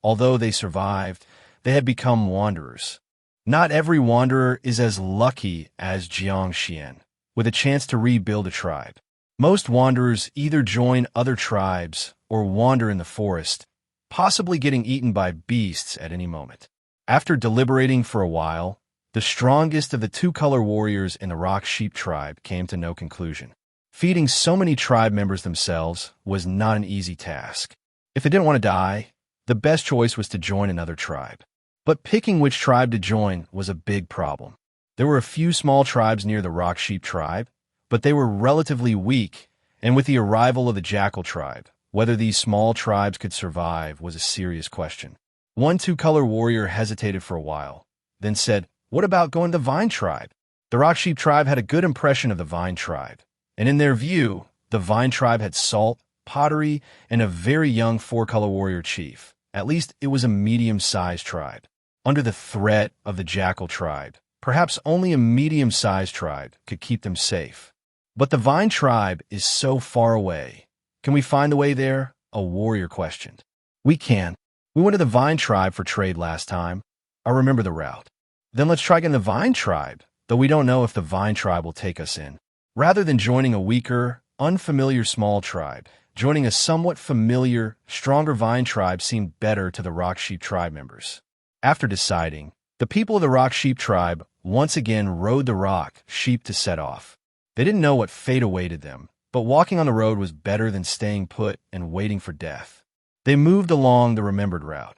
although they survived, they had become wanderers. Not every wanderer is as lucky as Jiang Xuan, with a chance to rebuild a tribe. Most wanderers either join other tribes or wander in the forest, possibly getting eaten by beasts at any moment. After deliberating for a while, the strongest of the two-color warriors in the rock sheep tribe came to no conclusion. Feeding so many tribe members themselves was not an easy task. If they didn't want to die, the best choice was to join another tribe. But picking which tribe to join was a big problem. There were a few small tribes near the rock sheep tribe, but they were relatively weak, and with the arrival of the jackal tribe, whether these small tribes could survive was a serious question. One two-color warrior hesitated for a while, then said, "What about going to the vine tribe?" The rock sheep tribe had a good impression of the vine tribe, and in their view, the vine tribe had salt, pottery, and a very young four-color warrior chief. At least it was a medium-sized tribe. Under the threat of the jackal tribe, perhaps only a medium-sized tribe could keep them safe. But the vine tribe is so far away. Can we find the way there? A warrior questioned. We can. We went to the vine tribe for trade last time. I remember the route. Then let's try getting the vine tribe, though we don't know if the vine tribe will take us in. Rather than joining a weaker, unfamiliar small tribe, joining a somewhat familiar, stronger vine tribe seemed better to the rock sheep tribe members. After deciding, the people of the rock sheep tribe once again rode the rock sheep to set off. They didn't know what fate awaited them, but walking on the road was better than staying put and waiting for death. They moved along the remembered route.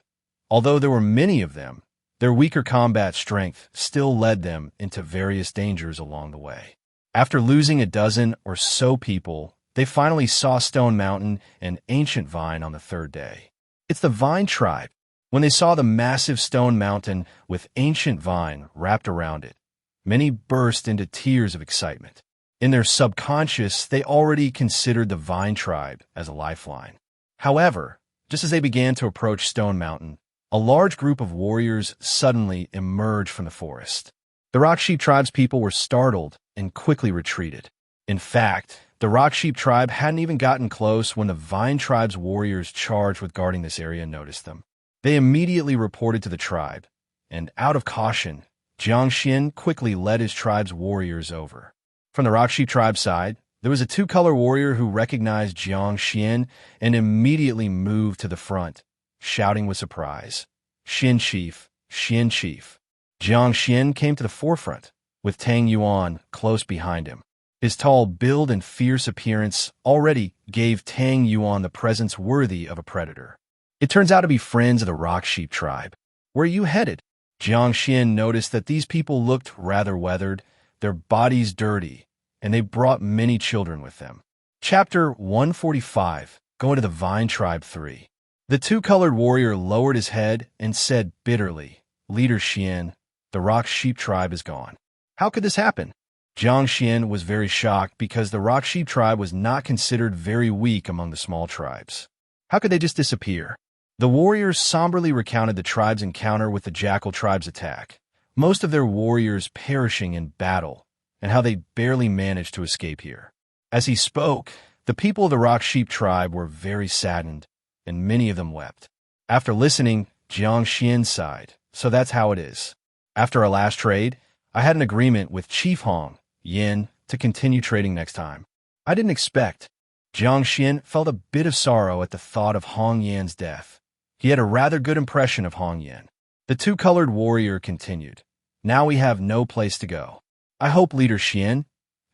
Although there were many of them, their weaker combat strength still led them into various dangers along the way. After losing a dozen or so people, they finally saw Stone Mountain and Ancient Vine on the third day. It's the Vine tribe. When they saw the massive Stone Mountain with Ancient Vine wrapped around it, many burst into tears of excitement. In their subconscious, they already considered the Vine tribe as a lifeline. However, just as they began to approach Stone Mountain, a large group of warriors suddenly emerged from the forest. The Rock Sheep tribe's people were startled and quickly retreated. In fact, the Rock Sheep tribe hadn't even gotten close when the Vine tribe's warriors charged with guarding this area noticed them. They immediately reported to the tribe, and out of caution, Jiang Xuan quickly led his tribe's warriors over. From the Rock Sheep tribe side, there was a two-color warrior who recognized Jiang Xuan and immediately moved to the front, shouting with surprise, "Xin Chief, Xin Chief." Jiang Xuan came to the forefront, with Tang Yuan close behind him. His tall build and fierce appearance already gave Tang Yuan the presence worthy of a predator. It turns out to be friends of the Rock Sheep tribe. "Where are you headed?" Jiang Xuan noticed that these people looked rather weathered, their bodies dirty, and they brought many children with them. Chapter 145, Going to the Vine Tribe 3. The two-colored warrior lowered his head and said bitterly, "Leader Xian, the Rock Sheep tribe is gone." How could this happen? Jiang Xuan was very shocked because the Rock Sheep tribe was not considered very weak among the small tribes. How could they just disappear? The warriors somberly recounted the tribe's encounter with the Jackal tribe's attack, most of their warriors perishing in battle, and how they barely managed to escape here. As he spoke, the people of the Rock Sheep tribe were very saddened, and many of them wept. After listening, Jiang Xuan sighed. "So that's how it is. After our last trade, I had an agreement with Chief Hong Yin to continue trading next time. I didn't expect." Jiang Xuan felt a bit of sorrow at the thought of Hong Yan's death. He had a rather good impression of Hong Yan. The two-colored warrior continued, "Now we have no place to go. I hope Leader Xian,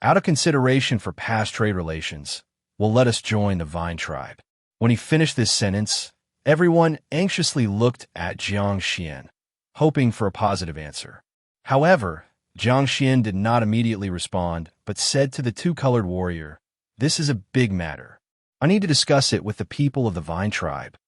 out of consideration for past trade relations, will let us join the Vine tribe." When he finished this sentence, everyone anxiously looked at Jiang Xuan, hoping for a positive answer. However, Jiang Xuan did not immediately respond, but said to the two-colored warrior, "This is a big matter. I need to discuss it with the people of the Vine tribe.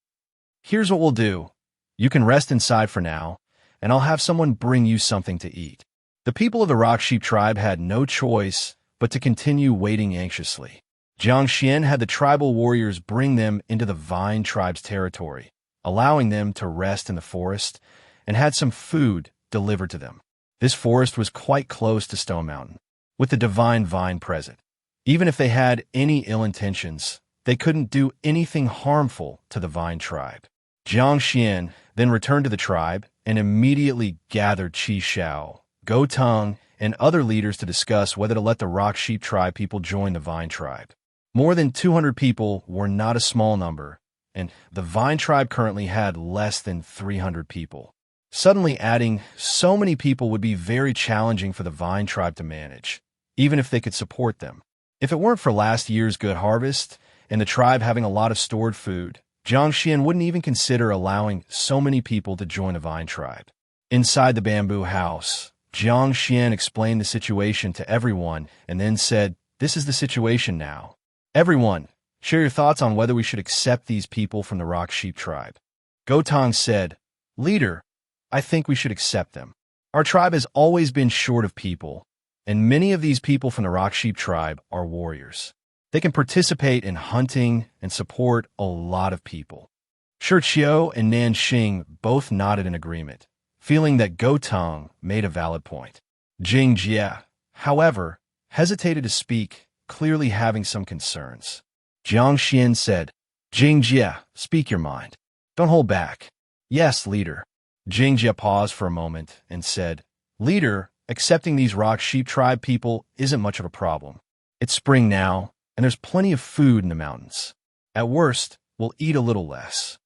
Here's what we'll do. You can rest inside for now, and I'll have someone bring you something to eat." The people of the Rock Sheep tribe had no choice but to continue waiting anxiously. Jiang Xuan had the tribal warriors bring them into the Vine tribe's territory, allowing them to rest in the forest, and had some food delivered to them. This forest was quite close to Stone Mountain, with the divine vine present. Even if they had any ill intentions, they couldn't do anything harmful to the Vine tribe. Jiang Xuan then returned to the tribe and immediately gathered Qi Xiao, Go Tung, and other leaders to discuss whether to let the Rock Sheep tribe people join the Vine tribe. More than 200 people were not a small number, and the Vine tribe currently had less than 300 people. Suddenly adding so many people would be very challenging for the Vine tribe to manage, even if they could support them. If it weren't for last year's good harvest and the tribe having a lot of stored food, Jiang Xuan wouldn't even consider allowing so many people to join the Vine tribe. Inside the bamboo house, Jiang Xuan explained the situation to everyone and then said, "This is the situation now. Everyone, share your thoughts on whether we should accept these people from the Rock Sheep tribe." Gotong said, "Leader, I think we should accept them. Our tribe has always been short of people, and many of these people from the Rock Sheep tribe are warriors. They can participate in hunting and support a lot of people." Shiqiu and Nanxing both nodded in agreement, feeling that Gotong made a valid point. Jingjie, however, hesitated to speak, clearly having some concerns. Jiang Xuan said, "Jingjie, speak your mind. Don't hold back." "Yes, leader." Jingjie paused for a moment and said, "Leader, accepting these Rock Sheep tribe people isn't much of a problem. It's spring now, and there's plenty of food in the mountains. At worst, we'll eat a little less.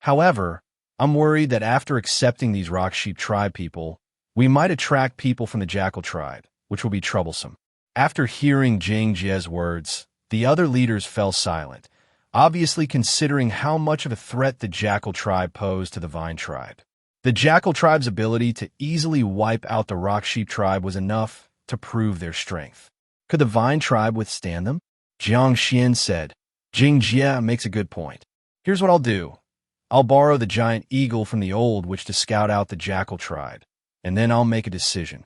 However, I'm worried that after accepting these Rock Sheep tribe people, we might attract people from the Jackal tribe, which will be troublesome." After hearing Jingjie's words, the other leaders fell silent, obviously considering how much of a threat the Jackal tribe posed to the Vine tribe. The Jackal tribe's ability to easily wipe out the Rock Sheep tribe was enough to prove their strength. Could the Vine tribe withstand them? Jiang Xuan said, "Jingjie makes a good point. Here's what I'll do. I'll borrow the giant eagle from the Old Witch to scout out the Jackal tribe, and then I'll make a decision."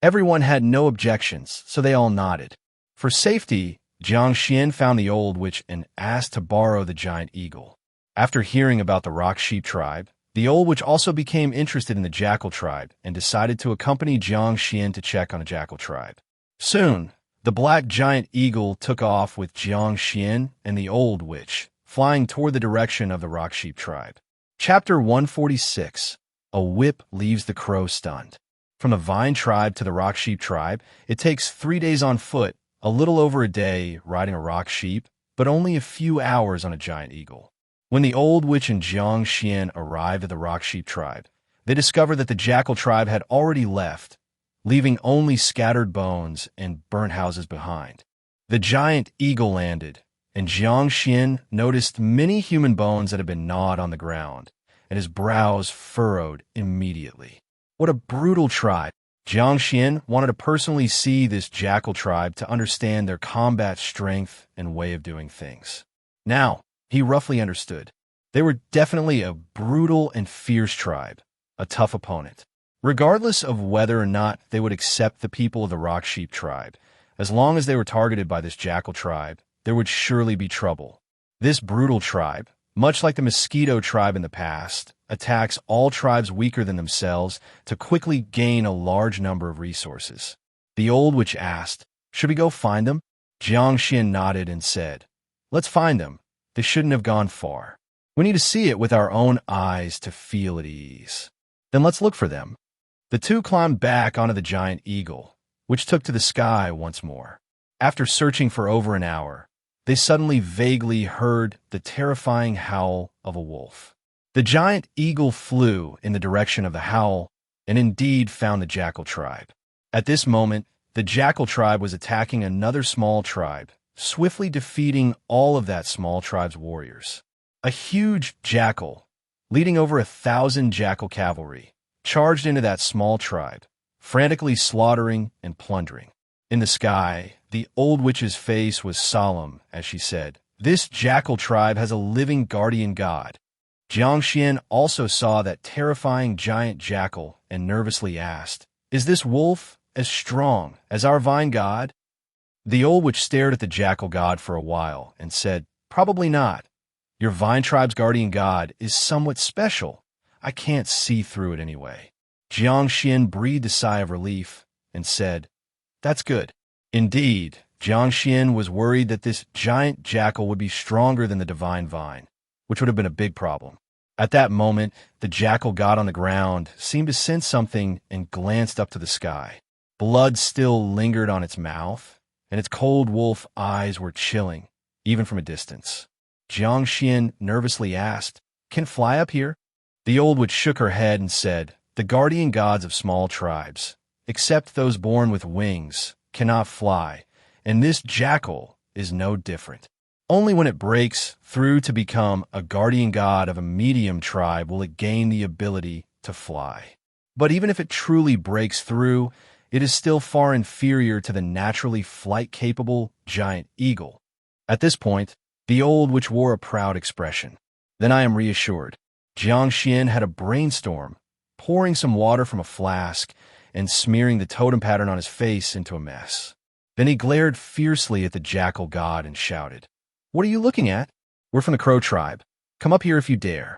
Everyone had no objections, so they all nodded. For safety, Jiang Xuan found the Old Witch and asked to borrow the giant eagle. After hearing about the Rock Sheep tribe, the Old Witch also became interested in the Jackal tribe and decided to accompany Jiang Xuan to check on the Jackal tribe. Soon, the black giant eagle took off with Jiang Xuan and the Old Witch, flying toward the direction of the Rock Sheep tribe. Chapter 146. A whip leaves the crow stunned. From the Vine tribe to the Rock Sheep tribe, it takes 3 days on foot, a little over a day riding a rock sheep, but only a few hours on a giant eagle. When the Old Witch and Jiang Xuan arrived at the Rock Sheep tribe, they discovered that the Jackal tribe had already left, leaving only scattered bones and burnt houses behind. The giant eagle landed, and Jiang Xuan noticed many human bones that had been gnawed on the ground, and his brows furrowed immediately. What a brutal tribe! Jiang Xuan wanted to personally see this Jackal tribe to understand their combat strength and way of doing things. Now, he roughly understood. They were definitely a brutal and fierce tribe, a tough opponent. Regardless of whether or not they would accept the people of the Rock Sheep tribe, as long as they were targeted by this Jackal tribe, there would surely be trouble. This brutal tribe, much like the Mosquito tribe in the past, attacks all tribes weaker than themselves to quickly gain a large number of resources. The Old Witch asked, "Should we go find them?" Jiang Xuan nodded and said, "Let's find them. They shouldn't have gone far. We need to see it with our own eyes to feel at ease. Then let's look for them." The two climbed back onto the giant eagle, which took to the sky once more. After searching for over an hour, they suddenly vaguely heard the terrifying howl of a wolf. The giant eagle flew in the direction of the howl and indeed found the Jackal tribe. At this moment, the Jackal tribe was attacking another small tribe, swiftly defeating all of that small tribe's warriors. A huge jackal, leading over 1,000 Jackal cavalry, charged into that small tribe, frantically slaughtering and plundering. In the sky, the Old Witch's face was solemn as she said, "This Jackal tribe has a living guardian god." Jiang Xuan also saw that terrifying giant jackal and nervously asked, "Is this wolf as strong as our vine god?" The Old Witch stared at the Jackal god for a while and said, "Probably not. Your Vine tribe's guardian god is somewhat special. I can't see through it anyway." Jiang Xuan breathed a sigh of relief and said, "That's good." Indeed, Jiang Xuan was worried that this giant jackal would be stronger than the divine vine, which would have been a big problem. At that moment, the jackal got on the ground, seemed to sense something, and glanced up to the sky. Blood still lingered on its mouth, and its cold wolf eyes were chilling, even from a distance. Jiang Xuan nervously asked, "Can it fly up here?" The Old Witch shook her head and said, "The guardian gods of small tribes, except those born with wings, cannot fly, and this jackal is no different. Only when it breaks through to become a guardian god of a medium tribe will it gain the ability to fly." But even if it truly breaks through, it is still far inferior to the naturally flight-capable giant eagle. At this point, the old witch wore a proud expression. Then I am reassured. Jiang Xuan had a brainstorm, pouring some water from a flask and smearing the totem pattern on his face into a mess. Then he glared fiercely at the jackal god and shouted, "What are you looking at? We're from the Crow tribe. Come up here if you dare."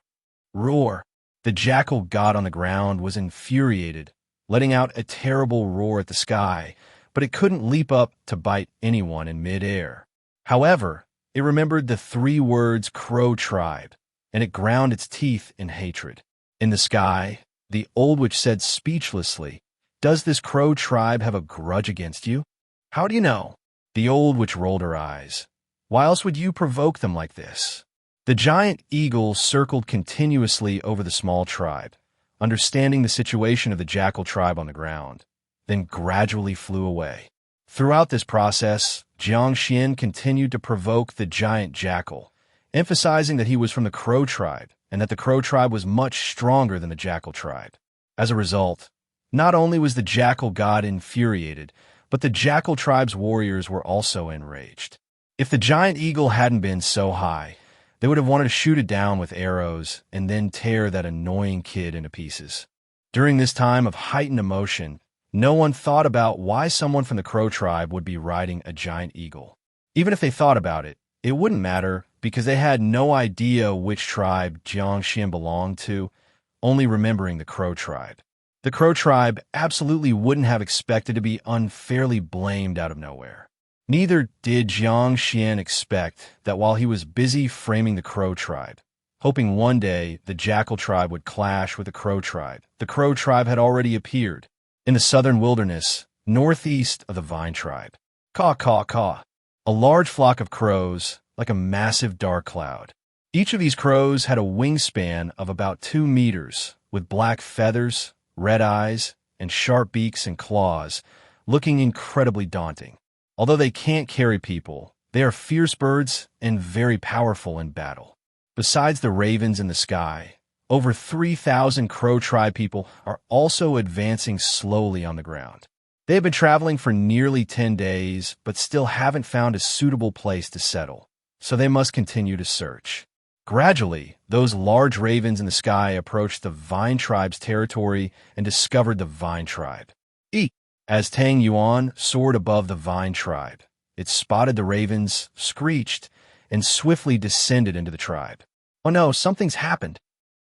Roar! The jackal god on the ground was infuriated, letting out a terrible roar at the sky, but it couldn't leap up to bite anyone in mid-air. However, it remembered the 3 words Crow tribe, and it ground its teeth in hatred. In the sky, the old witch said speechlessly, "Does this Crow tribe have a grudge against you?" "How do you know?" The old witch rolled her eyes. "Why else would you provoke them like this?" The giant eagle circled continuously over the small tribe, understanding the situation of the jackal tribe on the ground, then gradually flew away. Throughout this process, Jiang Xuan continued to provoke the giant jackal, emphasizing that he was from the Crow tribe and that the Crow tribe was much stronger than the jackal tribe. As a result, not only was the jackal god infuriated, but the jackal tribe's warriors were also enraged. If the giant eagle hadn't been so high, they would have wanted to shoot it down with arrows and then tear that annoying kid into pieces. During this time of heightened emotion, no one thought about why someone from the Crow tribe would be riding a giant eagle. Even if they thought about it, it wouldn't matter because they had no idea which tribe Jiang Xuan belonged to, only remembering the Crow tribe. The Crow tribe absolutely wouldn't have expected to be unfairly blamed out of nowhere. Neither did Jiang Xuan expect that while he was busy framing the Crow tribe, hoping one day the jackal tribe would clash with the Crow tribe had already appeared in the southern wilderness, northeast of the Vine tribe. Caw, caw, caw. A large flock of crows, like a massive dark cloud. Each of these crows had a wingspan of about 2 meters, with black feathers, red eyes, and sharp beaks and claws, looking incredibly daunting. Although they can't carry people, they are fierce birds and very powerful in battle. Besides the ravens in the sky, over 3,000 Crow tribe people are also advancing slowly on the ground. They have been traveling for nearly 10 days, but still haven't found a suitable place to settle, so they must continue to search. Gradually, those large ravens in the sky approached the Vine tribe's territory and discovered the Vine tribe. As Tang Yuan soared above the Vine tribe, it spotted the ravens, screeched, and swiftly descended into the tribe. Oh no, something's happened.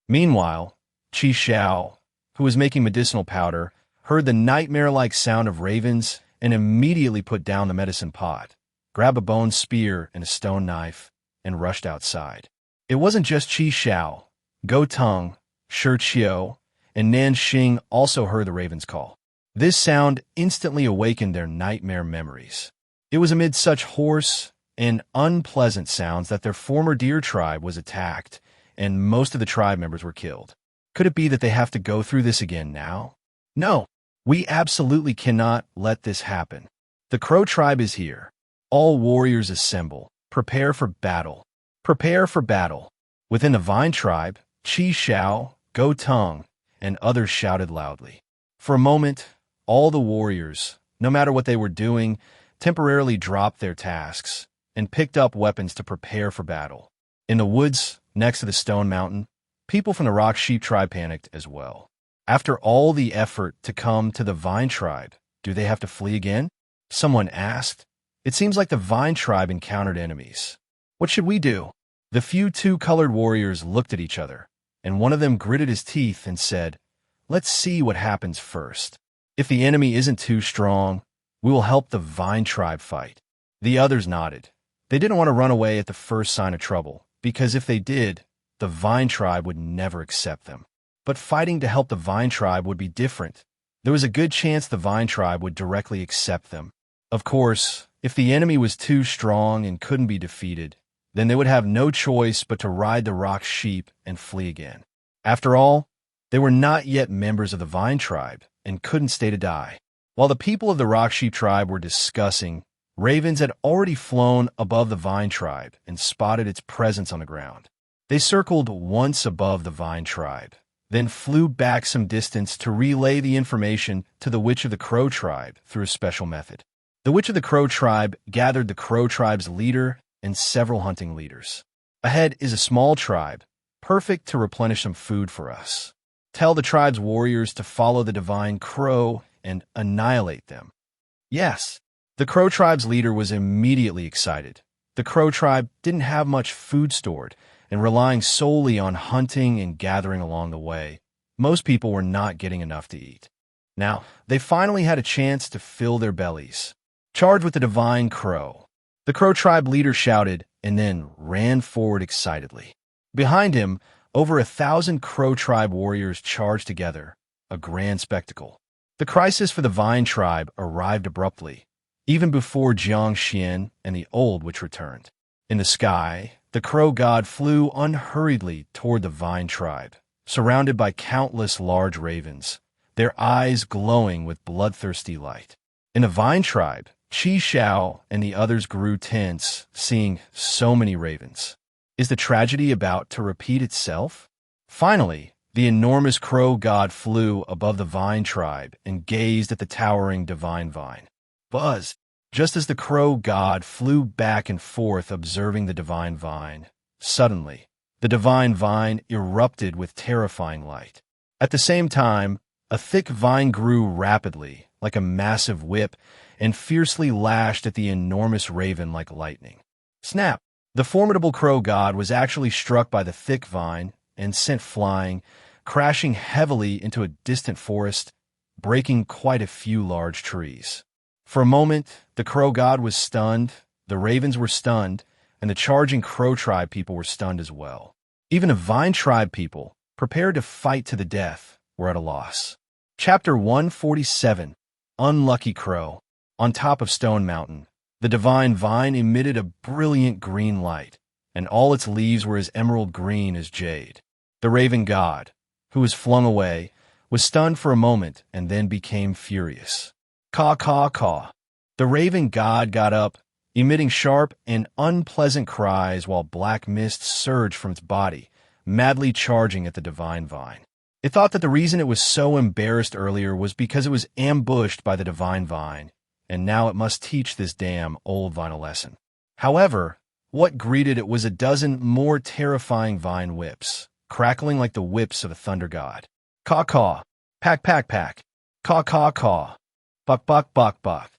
Meanwhile, Qi Xiao, who was making medicinal powder, heard the nightmare-like sound of ravens and immediately put down the medicine pot, grabbed a bone spear and a stone knife, and rushed outside. It wasn't just Qi Xiao. Go Tung, Shi Qiu, and Nan Xing also heard the ravens call. This sound instantly awakened their nightmare memories. It was amid such hoarse and unpleasant sounds that their former deer tribe was attacked, and most of the tribe members were killed. Could it be that they have to go through this again now? No, we absolutely cannot let this happen. The Crow tribe is here. All warriors assemble. Prepare for battle. Prepare for battle. Within the Vine tribe, Qi Xiao, Go Tung, and others shouted loudly. For a moment, all the warriors, no matter what they were doing, temporarily dropped their tasks and picked up weapons to prepare for battle. In the woods next to the stone mountain, people from the Rock Sheep tribe panicked as well. After all the effort to come to the Vine tribe, do they have to flee again? Someone asked. It seems like the Vine tribe encountered enemies. What should we do? The few 2-colored warriors looked at each other, and one of them gritted his teeth and said, "Let's see what happens first. If the enemy isn't too strong, we will help the Vine tribe fight." The others nodded. They didn't want to run away at the first sign of trouble, because if they did, the Vine tribe would never accept them. But fighting to help the Vine tribe would be different. There was a good chance the Vine tribe would directly accept them. Of course, if the enemy was too strong and couldn't be defeated, then they would have no choice but to ride the Rock Sheep and flee again. After all, they were not yet members of the Vine tribe and couldn't stay to die. While the people of the Rock Sheep tribe were discussing, ravens had already flown above the Vine tribe and spotted its presence on the ground. They circled once above the Vine tribe, then flew back some distance to relay the information to the Witch of the Crow tribe through a special method. The Witch of the Crow tribe gathered the Crow tribe's leader and several hunting leaders. Ahead is a small tribe, perfect to replenish some food for us. Tell the tribe's warriors to follow the divine Crow and annihilate them. Yes, the Crow tribe's leader was immediately excited. The Crow tribe didn't have much food stored, and relying solely on hunting and gathering along the way, most people were not getting enough to eat. Now, they finally had a chance to fill their bellies. Charge with the divine Crow. The Crow tribe leader shouted and then ran forward excitedly. Behind him, over 1,000 Crow tribe warriors charged together, a grand spectacle. The crisis for the Vine tribe arrived abruptly, even before Jiang Xuan and the Old Witch returned. In the sky, the Crow god flew unhurriedly toward the Vine tribe, surrounded by countless large ravens, their eyes glowing with bloodthirsty light. In the Vine tribe, Qi Xiao and the others grew tense, seeing so many ravens. Is the tragedy about to repeat itself? Finally, the enormous Crow god flew above the Vine tribe and gazed at the towering divine vine. Buzz! Just as the Crow god flew back and forth observing the divine vine, suddenly, the divine vine erupted with terrifying light. At the same time, a thick vine grew rapidly, like a massive whip, and fiercely lashed at the enormous raven like lightning. Snap! The formidable Crow god was actually struck by the thick vine and sent flying, crashing heavily into a distant forest, breaking quite a few large trees. For a moment, the Crow god was stunned, the ravens were stunned, and the charging Crow tribe people were stunned as well. Even the Vine tribe people, prepared to fight to the death, were at a loss. Chapter 147, Unlucky Crow. On top of Stone Mountain, the divine vine emitted a brilliant green light, and all its leaves were as emerald green as jade. The raven god, who was flung away, was stunned for a moment and then became furious. Caw, caw, caw. The raven god got up, emitting sharp and unpleasant cries while black mist surged from its body, madly charging at the divine vine. It thought that the reason it was so embarrassed earlier was because it was ambushed by the divine vine, and now it must teach this damn old vine a lesson. However, what greeted it was a dozen more terrifying vine whips, crackling like the whips of a thunder god. Caw, caw. Pack, pack, pack. Caw, caw, caw. Buck, buck, buck, buck.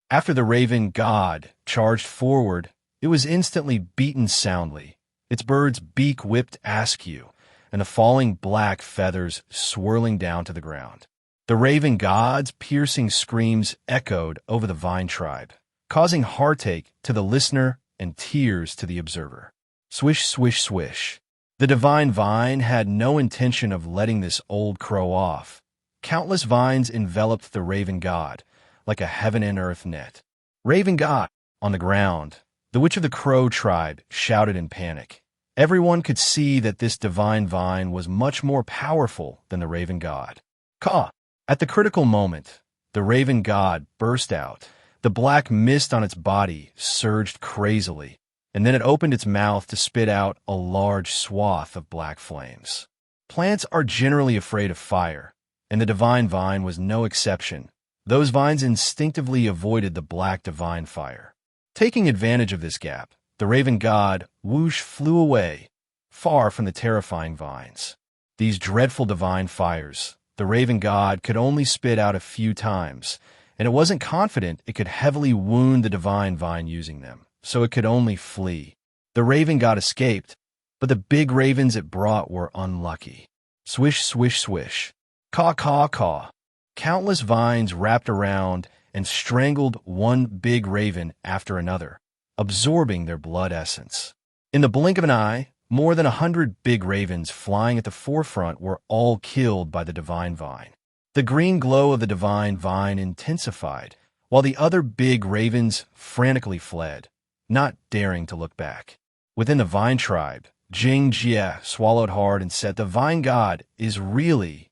After the raven god charged forward, it was instantly beaten soundly, its bird's beak whipped askew, and the falling black feathers swirling down to the ground. The raven god's piercing screams echoed over the Vine tribe, causing heartache to the listener and tears to the observer. Swish, swish, swish. The divine vine had no intention of letting this old crow off. Countless vines enveloped the raven god, like a heaven and earth net. Raven god! On the ground, the Witch of the Crow tribe shouted in panic. Everyone could see that this divine vine was much more powerful than the raven god. Caw! At the critical moment, the raven god burst out. The black mist on its body surged crazily, and then it opened its mouth to spit out a large swath of black flames. Plants are generally afraid of fire, and the divine vine was no exception. Those vines instinctively avoided the black divine fire. Taking advantage of this gap, the raven god whoosh flew away, far from the terrifying vines. These dreadful divine fires, the raven god could only spit out a few times, and it wasn't confident it could heavily wound the divine vine using them, so it could only flee. The raven god escaped, but the big ravens it brought were unlucky. Swish, swish, swish. Caw, caw, caw. Countless vines wrapped around and strangled one big raven after another, absorbing their blood essence. In the blink of an eye, more than 100 big ravens flying at the forefront were all killed by the divine vine. The green glow of the divine vine intensified, while the other big ravens frantically fled, not daring to look back. Within the vine tribe, Jiang Xuan swallowed hard and said, "The vine god is really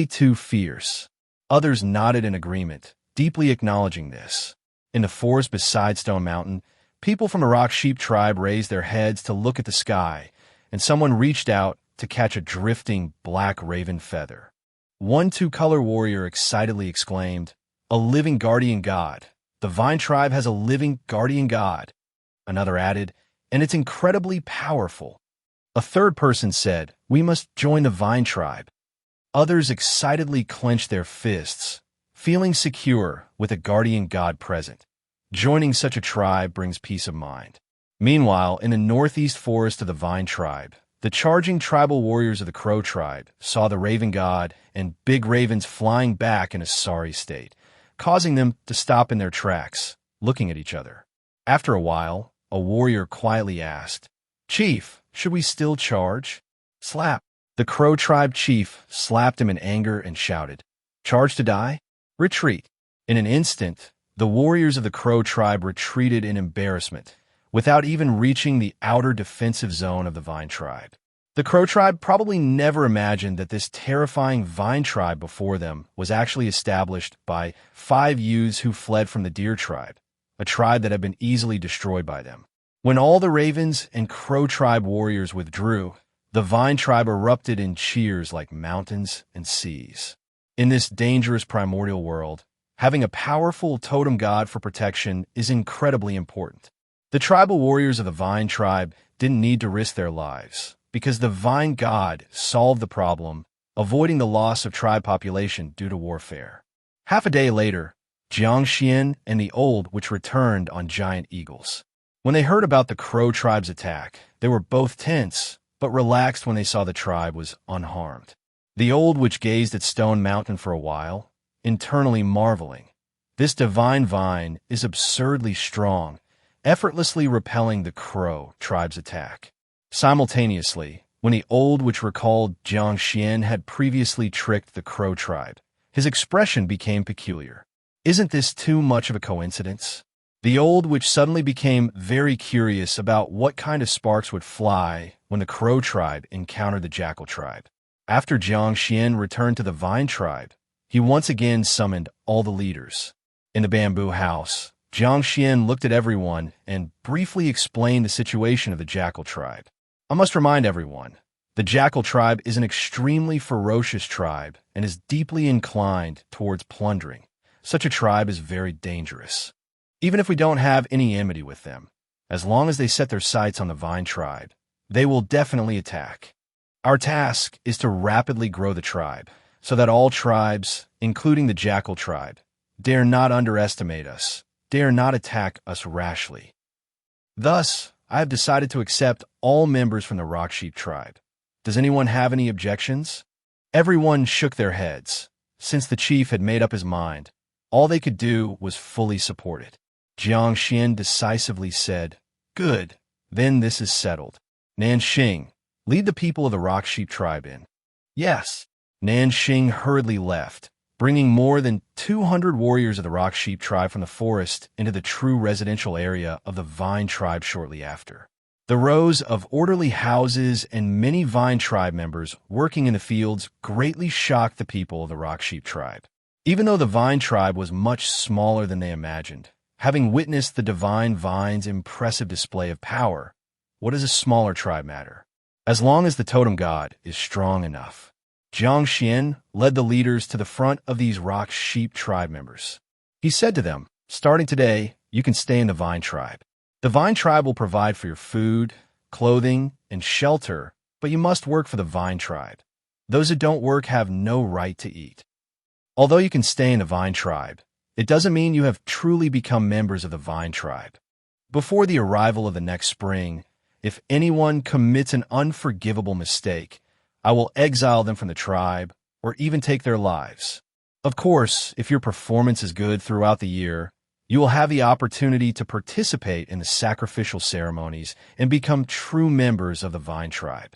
too fierce." Others nodded in agreement, deeply acknowledging this. In the forest beside Stone Mountain, people from the Rock Sheep tribe raised their heads to look at the sky, and someone reached out to catch a drifting black raven feather. One two-color warrior excitedly exclaimed, "A living guardian god! The Vine tribe has a living guardian god!" Another added, "And it's incredibly powerful." A third person said, "We must join the Vine tribe." Others excitedly clenched their fists, feeling secure with a guardian god present. Joining such a tribe brings peace of mind. Meanwhile, in the northeast forest of the Vine tribe, the charging tribal warriors of the Crow tribe saw the raven god and big ravens flying back in a sorry state, causing them to stop in their tracks, looking at each other. After a while, a warrior quietly asked, "Chief, should we still charge?" Slap! The Crow tribe chief slapped him in anger and shouted, "Charge to die? Retreat!" In an instant, the warriors of the Crow tribe retreated in embarrassment, without even reaching the outer defensive zone of the Vine tribe. The Crow tribe probably never imagined that this terrifying Vine tribe before them was actually established by 5 youths who fled from the Deer tribe, a tribe that had been easily destroyed by them. When all the Ravens and Crow tribe warriors withdrew, the Vine tribe erupted in cheers like mountains and seas. In this dangerous primordial world, having a powerful totem god for protection is incredibly important. The tribal warriors of the Vine tribe didn't need to risk their lives, because the Vine god solved the problem, avoiding the loss of tribe population due to warfare. Half a day later, Jiang Xuan and the Old Witch returned on giant eagles. When they heard about the Crow tribe's attack, they were both tense, but relaxed when they saw the tribe was unharmed. The Old Witch gazed at Stone Mountain for a while, internally marveling. This divine vine is absurdly strong, effortlessly repelling the Crow tribe's attack. Simultaneously, when the Old Witch recalled Jiang Xuan had previously tricked the Crow tribe, his expression became peculiar. Isn't this too much of a coincidence? The Old Witch suddenly became very curious about what kind of sparks would fly when the Crow tribe encountered the Jackal tribe. After Jiang Xuan returned to the Vine tribe, he once again summoned all the leaders. In the bamboo house, Jiang Xuan looked at everyone and briefly explained the situation of the Jackal tribe. I must remind everyone, the Jackal tribe is an extremely ferocious tribe and is deeply inclined towards plundering. Such a tribe is very dangerous. Even if we don't have any enmity with them, as long as they set their sights on the Vine tribe, they will definitely attack. Our task is to rapidly grow the tribe, so that all tribes, including the Jackal tribe, dare not underestimate us, dare not attack us rashly. Thus, I have decided to accept all members from the Rock Sheep tribe. Does anyone have any objections? Everyone shook their heads. Since the chief had made up his mind, all they could do was fully support it. Jiang Xuan decisively said, "Good, then this is settled. Nanxing, lead the people of the Rock Sheep tribe in." Yes. Nanxing hurriedly left, bringing more than 200 warriors of the Rock Sheep tribe from the forest into the true residential area of the Vine tribe shortly after. The rows of orderly houses and many Vine tribe members working in the fields greatly shocked the people of the Rock Sheep tribe. Even though the Vine tribe was much smaller than they imagined, having witnessed the divine vine's impressive display of power, what does a smaller tribe matter? As long as the totem god is strong enough. Jiang Xuan led the leaders to the front of these Rock Sheep tribe members. He said to them, "Starting today, you can stay in the Vine tribe. The Vine tribe will provide for your food, clothing, and shelter, but you must work for the Vine tribe. Those who don't work have no right to eat." Although you can stay in the Vine tribe, it doesn't mean you have truly become members of the Vine tribe. Before the arrival of the next spring, if anyone commits an unforgivable mistake, I will exile them from the tribe or even take their lives. Of course, if your performance is good throughout the year, you will have the opportunity to participate in the sacrificial ceremonies and become true members of the Vine tribe.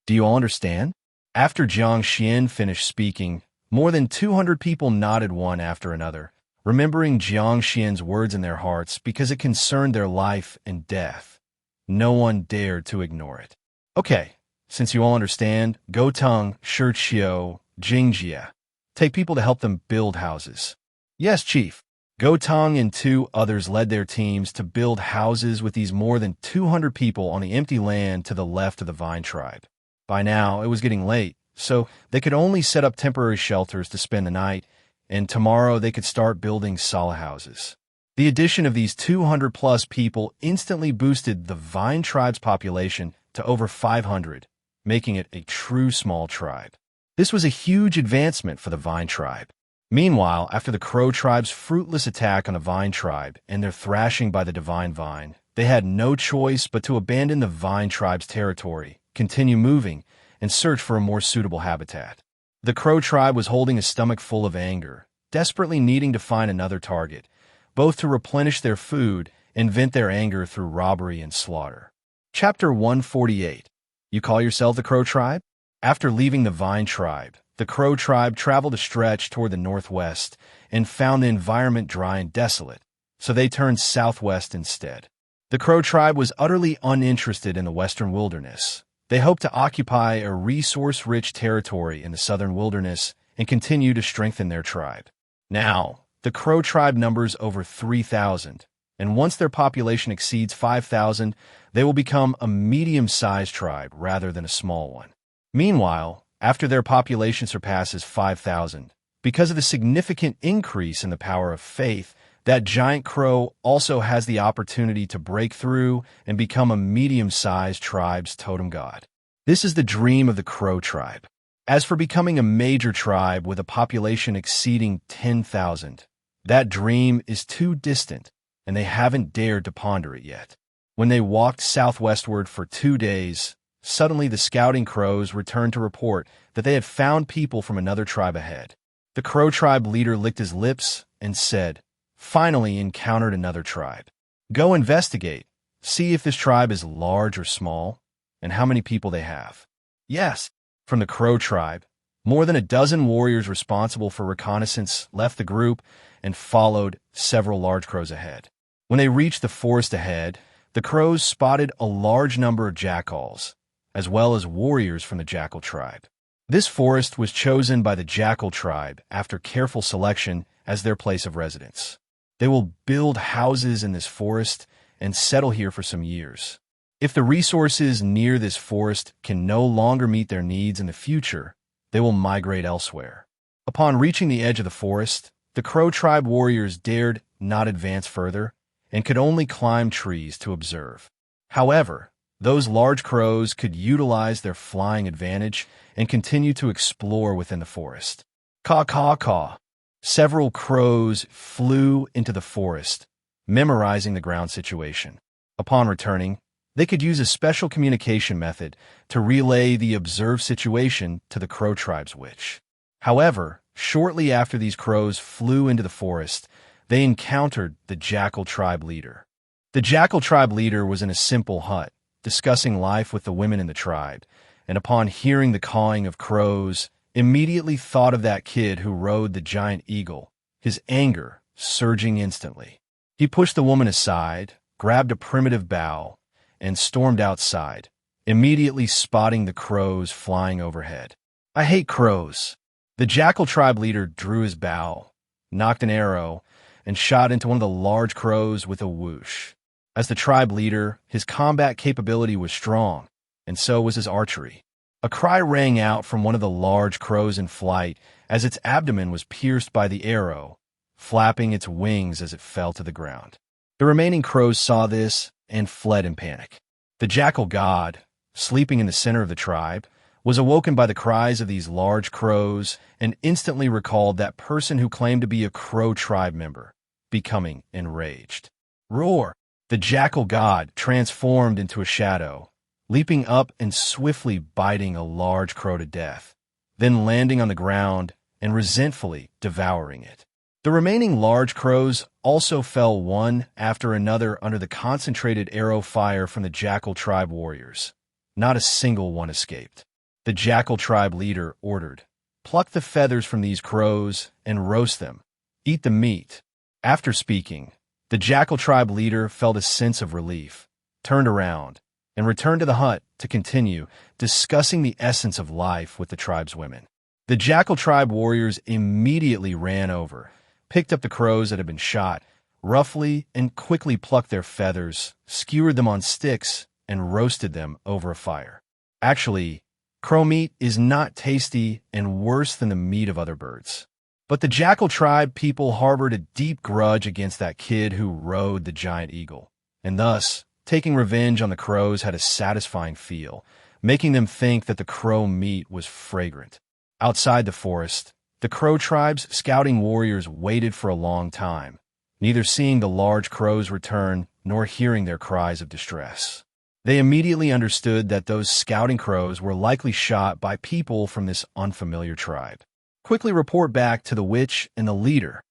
Do you all understand? After Jiang Xuan finished speaking, more than 200 people nodded one after another, remembering Jiang Xuan's words in their hearts because it concerned their life and death. No one dared to ignore it. Okay, since you all understand, Go Tung, Shi Qiu, Jingjie. Take people to help them build houses. Yes, Chief. Go Tung and 2 others led their teams to build houses with these more than 200 people on the empty land to the left of the Vine tribe. By now, it was getting late, so they could only set up temporary shelters to spend the night, and tomorrow they could start building solid houses. The addition of these 200-plus people instantly boosted the Vine tribe's population to over 500, making it a true small tribe. This was a huge advancement for the Vine tribe. Meanwhile, after the Crow tribe's fruitless attack on the Vine tribe and their thrashing by the divine vine, they had no choice but to abandon the Vine tribe's territory, continue moving, and search for a more suitable habitat. The Crow tribe was holding a stomach full of anger, desperately needing to find another target, both to replenish their food and vent their anger through robbery and slaughter. Chapter 148. You call yourself the Crow tribe? After leaving the Vine tribe, the Crow tribe traveled a stretch toward the northwest and found the environment dry and desolate, so they turned southwest instead. The Crow tribe was utterly uninterested in the western wilderness. They hoped to occupy a resource-rich territory in the southern wilderness and continue to strengthen their tribe. Now, the Crow tribe numbers over 3,000, and once their population exceeds 5,000, they will become a medium-sized tribe rather than a small one. Meanwhile, after their population surpasses 5,000, because of the significant increase in the power of faith, that giant crow also has the opportunity to break through and become a medium-sized tribe's totem god. This is the dream of the Crow tribe. As for becoming a major tribe with a population exceeding 10,000, that dream is too distant, and they haven't dared to ponder it yet. When they walked southwestward for 2 days, suddenly the scouting crows returned to report that they had found people from another tribe ahead. The Crow tribe leader licked his lips and said, "Finally encountered another tribe. Go investigate, see if this tribe is large or small, and how many people they have." Yes, from the Crow tribe, more than a dozen warriors responsible for reconnaissance left the group and followed several large crows ahead. When they reached the forest ahead, the crows spotted a large number of jackals, as well as warriors from the Jackal tribe. This forest was chosen by the Jackal tribe after careful selection as their place of residence. They will build houses in this forest and settle here for some years. If the resources near this forest can no longer meet their needs in the future, they will migrate elsewhere. Upon reaching the edge of the forest, the Crow tribe warriors dared not advance further and could only climb trees to observe. However, those large crows could utilize their flying advantage and continue to explore within the forest. Caw, caw, caw. Several crows flew into the forest, memorizing the ground situation. Upon returning, they could use a special communication method to relay the observed situation to the Crow tribe's witch. However, shortly after these crows flew into the forest, they encountered the Jackal tribe leader. The Jackal tribe leader was in a simple hut, discussing life with the women in the tribe, and upon hearing the cawing of crows, immediately thought of that kid who rode the giant eagle, his anger surging instantly. He pushed the woman aside, grabbed a primitive bough, and stormed outside, immediately spotting the crows flying overhead. "I hate crows." The Jackal tribe leader drew his bow, knocked an arrow, and shot into one of the large crows with a whoosh. As the tribe leader, his combat capability was strong, and so was his archery. A cry rang out from one of the large crows in flight as its abdomen was pierced by the arrow, flapping its wings as it fell to the ground. The remaining crows saw this and fled in panic. The Jackal god, sleeping in the center of the tribe, was awoken by the cries of these large crows and instantly recalled that person who claimed to be a Crow tribe member, becoming enraged. Roar! The Jackal god transformed into a shadow, leaping up and swiftly biting a large crow to death, then landing on the ground and resentfully devouring it. The remaining large crows also fell one after another under the concentrated arrow fire from the Jackal tribe warriors. Not a single one escaped. The Jackal tribe leader ordered, "Pluck the feathers from these crows and roast them. Eat the meat." After speaking, the Jackal tribe leader felt a sense of relief, turned around, and returned to the hut to continue discussing the essence of life with the tribe's women. The Jackal tribe warriors immediately ran over, picked up the crows that had been shot, roughly and quickly plucked their feathers, skewered them on sticks, and roasted them over a fire. Actually, Crow meat is not tasty and worse than the meat of other birds. But the jackal tribe people harbored a deep grudge against that kid who rode the giant eagle, and thus, taking revenge on the crows had a satisfying feel, making them think that the crow meat was fragrant. Outside the forest, the crow tribe's scouting warriors waited for a long time, neither seeing the large crows return nor hearing their cries of distress. They immediately understood that those scouting crows were likely shot by people from this unfamiliar tribe. Quickly report back to the witch and the leader.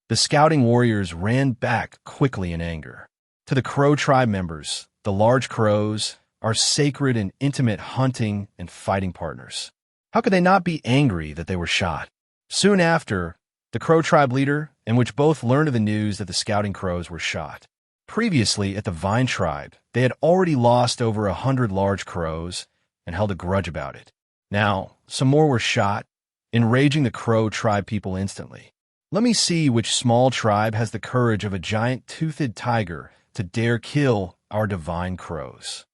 The scouting warriors ran back quickly in anger. To the crow tribe members, the large crows are sacred and intimate hunting and fighting partners. How could they not be angry that they were shot? Soon after, the crow tribe leader and witch both learned of the news that the scouting crows were shot. Previously, at the Vine tribe, they had already lost over 100 large crows and held a grudge about it. Now, some more were shot, enraging the crow tribe people instantly. Let me see which small tribe has the courage of a giant toothed tiger to dare kill our divine crows.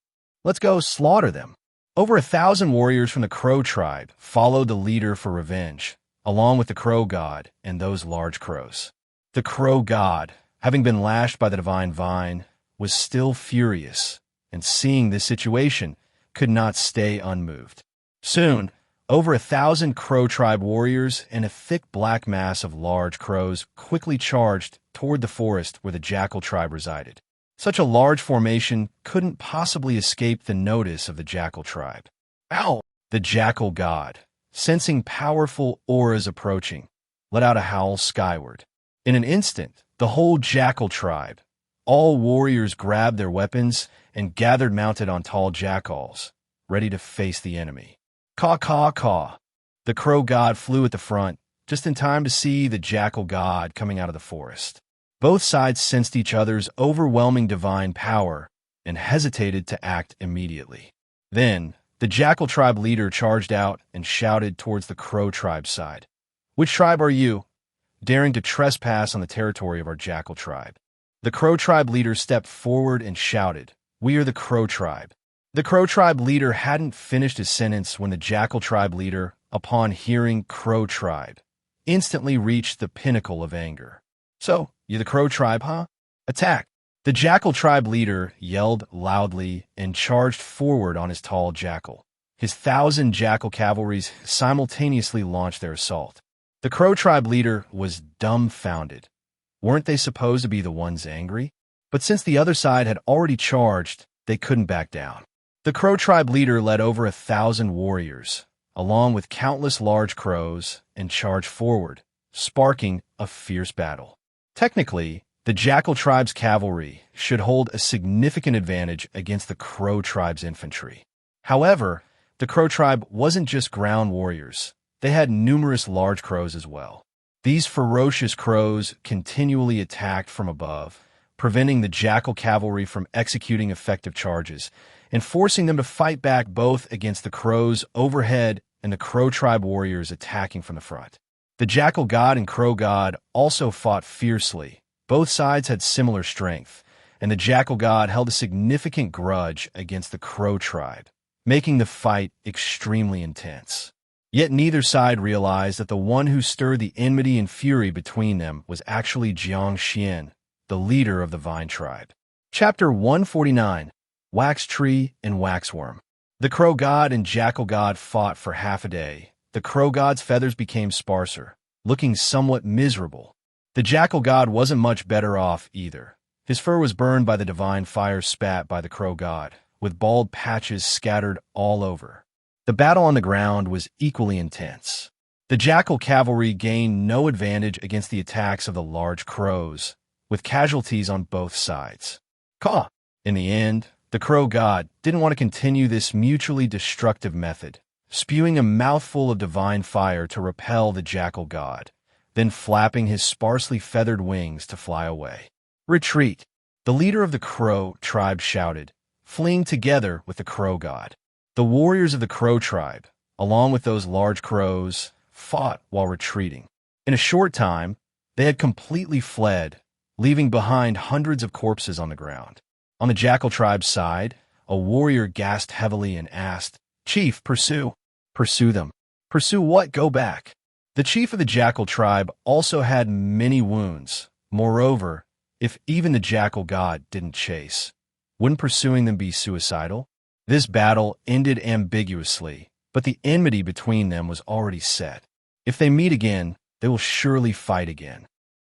Let's go slaughter them. Over 1,000 warriors from the crow tribe followed the leader for revenge, along with the crow god and those large crows. The crow god, having been lashed by the divine vine, was still furious, and seeing this situation, could not stay unmoved. Soon, over 1,000 crow tribe warriors and a thick black mass of large crows quickly charged toward the forest where the jackal tribe resided. Such a large formation couldn't possibly escape the notice of the jackal tribe. Ow! The jackal god, sensing powerful auras approaching, let out a howl skyward. In an instant, the whole jackal tribe, all warriors grabbed their weapons and gathered mounted on tall jackals, ready to face the enemy. Caw, caw, caw. The crow god flew at the front, just in time to see the jackal god coming out of the forest. Both sides sensed each other's overwhelming divine power and hesitated to act immediately. Then, the jackal tribe leader charged out and shouted towards the crow tribe side. "Which tribe are you, daring to trespass on the territory of our jackal tribe?" The crow tribe leader stepped forward and shouted, "We are the crow tribe." The crow tribe leader hadn't finished his sentence when the jackal tribe leader, upon hearing crow tribe, instantly reached the pinnacle of anger. "So, you're the crow tribe, huh? Attack!" The jackal tribe leader yelled loudly and charged forward on his tall jackal. His 1,000 jackal cavalries simultaneously launched their assault. The crow tribe leader was dumbfounded. Weren't they supposed to be the ones angry? But since the other side had already charged, they couldn't back down. The crow tribe leader led over 1,000 warriors, along with countless large crows, and charged forward, sparking a fierce battle. Technically, the jackal tribe's cavalry should hold a significant advantage against the crow tribe's infantry. However, the crow tribe wasn't just ground warriors. They had numerous large crows as well. These ferocious crows continually attacked from above, preventing the jackal cavalry from executing effective charges, and forcing them to fight back both against the crows overhead and the crow tribe warriors attacking from the front. The jackal god and crow god also fought fiercely. Both sides had similar strength, and the jackal god held a significant grudge against the crow tribe, making the fight extremely intense. Yet neither side realized that the one who stirred the enmity and fury between them was actually Jiang Xuan, the leader of the Vine tribe. Chapter 149, Wax Tree and Waxworm. The crow god and jackal god fought for half a day. The crow god's feathers became sparser, looking somewhat miserable. The jackal god wasn't much better off either. His fur was burned by the divine fire spat by the crow god, with bald patches scattered all over. The battle on the ground was equally intense. The jackal cavalry gained no advantage against the attacks of the large crows, with casualties on both sides. Caw! In the end, the crow god didn't want to continue this mutually destructive method, spewing a mouthful of divine fire to repel the jackal god, then flapping his sparsely feathered wings to fly away. "Retreat!" The leader of the crow tribe shouted, fleeing together with the crow god. The warriors of the crow tribe, along with those large crows, fought while retreating. In a short time, they had completely fled, leaving behind hundreds of corpses on the ground. On the jackal tribe's side, a warrior gasped heavily and asked, "Chief, pursue." Pursue them. Pursue what? Go back. The chief of the jackal tribe also had many wounds. Moreover, if even the jackal god didn't chase, wouldn't pursuing them be suicidal? This battle ended ambiguously, but the enmity between them was already set. If they meet again, they will surely fight again.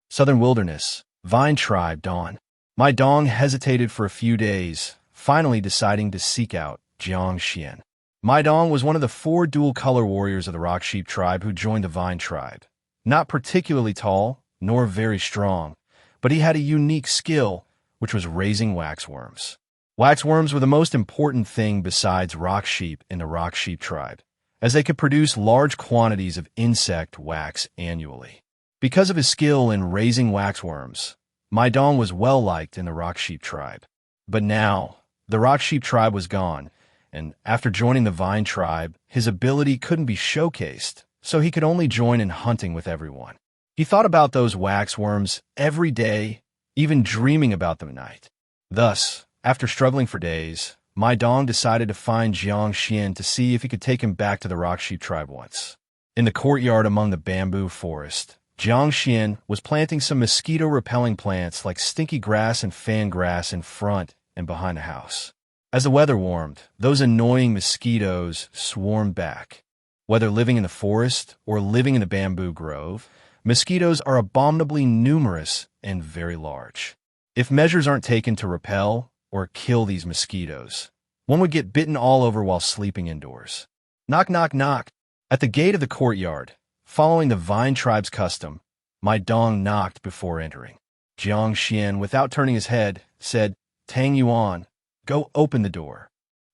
Southern Wilderness, Vine Tribe, Dawn. My dong hesitated for a few days, finally deciding to seek out Jiang Xuan. My dong was one of the 4 dual-color warriors of the Rock Sheep tribe who joined the Vine tribe. Not particularly tall, nor very strong, but he had a unique skill, which was raising waxworms. Waxworms were the most important thing besides rock sheep in the Rock Sheep tribe, as they could produce large quantities of insect wax annually. Because of his skill in raising waxworms, my dong was well-liked in the Rock Sheep tribe. But now, the Rock Sheep tribe was gone, and after joining the Vine tribe, his ability couldn't be showcased, so he could only join in hunting with everyone. He thought about those waxworms every day, even dreaming about them at night. Thus, after struggling for days, my dong decided to find Jiang Xuan to see if he could take him back to the Rock Sheep tribe once. In the courtyard among the bamboo forest, Jiang Xuan was planting some mosquito-repelling plants like stinky grass and fan grass in front and behind the house. As the weather warmed, those annoying mosquitoes swarmed back. Whether living in the forest or living in the bamboo grove, mosquitoes are abominably numerous and very large. If measures aren't taken to repel or kill these mosquitoes, one would get bitten all over while sleeping indoors. Knock, knock, knock. At the gate of the courtyard, following the Vine tribe's custom, my dong knocked before entering. Jiang Xuan, without turning his head, said, "Tang Yuan, go open the door."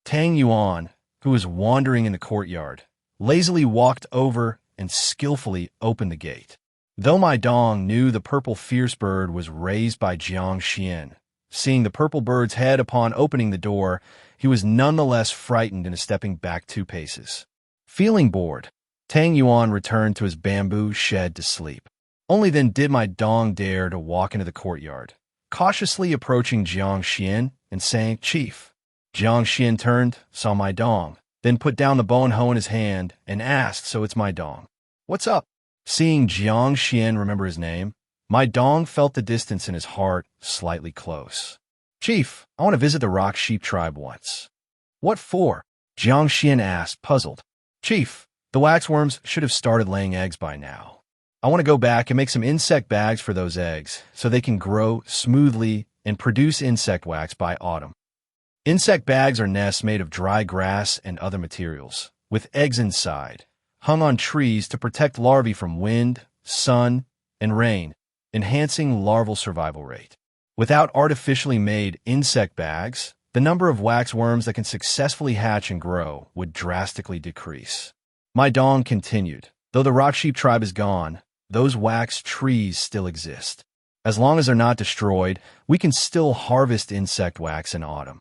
Tang Yuan, who was wandering in the courtyard, lazily walked over and skillfully opened the gate. Though my dong knew the purple fierce bird was raised by Jiang Xuan, seeing the purple bird's head upon opening the door, he was nonetheless frightened and stepping back 2 paces. Feeling bored, Tang Yuan returned to his bamboo shed to sleep. Only then did my dong dare to walk into the courtyard, cautiously approaching Jiang Xuan and saying, "Chief." Jiang Xuan turned, saw my dong, then put down the bow and hoe in his hand and asked, "So it's my dong. What's up?" Seeing Jiang Xuan remember his name, my dong felt the distance in his heart slightly close. "Chief, I want to visit the Rock Sheep tribe once." "What for?" Jiang Xuan asked, puzzled. "Chief, the waxworms should have started laying eggs by now. I want to go back and make some insect bags for those eggs so they can grow smoothly and produce insect wax by autumn." Insect bags are nests made of dry grass and other materials, with eggs inside, hung on trees to protect larvae from wind, sun, and rain, enhancing larval survival rate. Without artificially made insect bags, the number of waxworms that can successfully hatch and grow would drastically decrease. My dong continued, "Though the Rock Sheep tribe is gone, those wax trees still exist. As long as they're not destroyed, we can still harvest insect wax in autumn."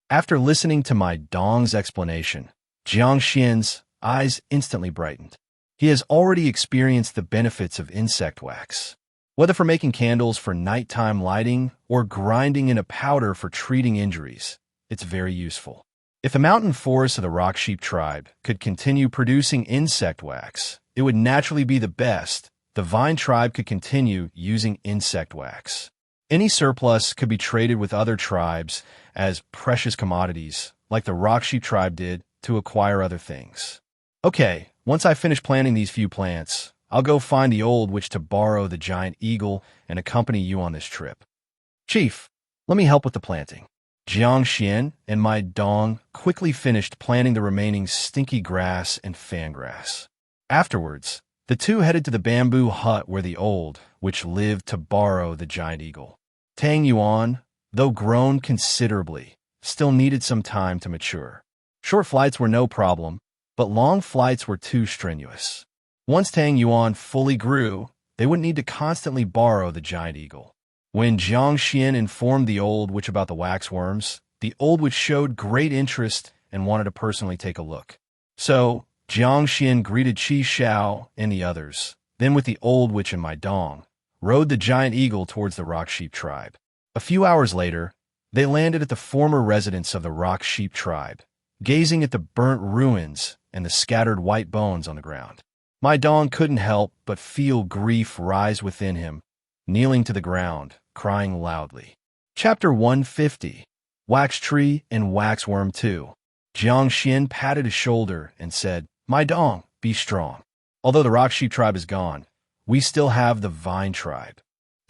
After listening to my dong's explanation, Jiang Xuan's eyes instantly brightened. He has already experienced the benefits of insect wax. Whether for making candles for nighttime lighting or grinding in a powder for treating injuries, it's very useful. If the mountain forests of the Rock Sheep tribe could continue producing insect wax, it would naturally be the best. The Vine tribe could continue using insect wax. Any surplus could be traded with other tribes as precious commodities, like the Rock Sheep tribe did, to acquire other things. Okay, once I finish planting these few plants, I'll go find the old witch to borrow the giant eagle and accompany you on this trip. Chief, let me help with the planting. Jiang Xuan and my dong quickly finished planting the remaining stinky grass and fan grass. Afterwards, the two headed to the bamboo hut where the old witch lived to borrow the giant eagle. Tang Yuan, though grown considerably, still needed some time to mature. Short flights were no problem, but long flights were too strenuous. Once Tang Yuan fully grew, they wouldn't need to constantly borrow the giant eagle. When Jiang Xuan informed the old witch about the waxworms, the old witch showed great interest and wanted to personally take a look. So, Jiang Xuan greeted Qi Shao and the others, then with the old witch and my dong, rode the giant eagle towards the Rock Sheep tribe. A few hours later, they landed at the former residence of the Rock Sheep tribe. gazing at the burnt ruins and the scattered white bones on the ground. My dong couldn't help but feel grief rise within him, kneeling to the ground, crying loudly. Chapter 150. Wax Tree and Waxworm 2. Jiang Xuan patted his shoulder and said, "My dong, be strong. Although the Rock Sheep tribe is gone, we still have the Vine tribe."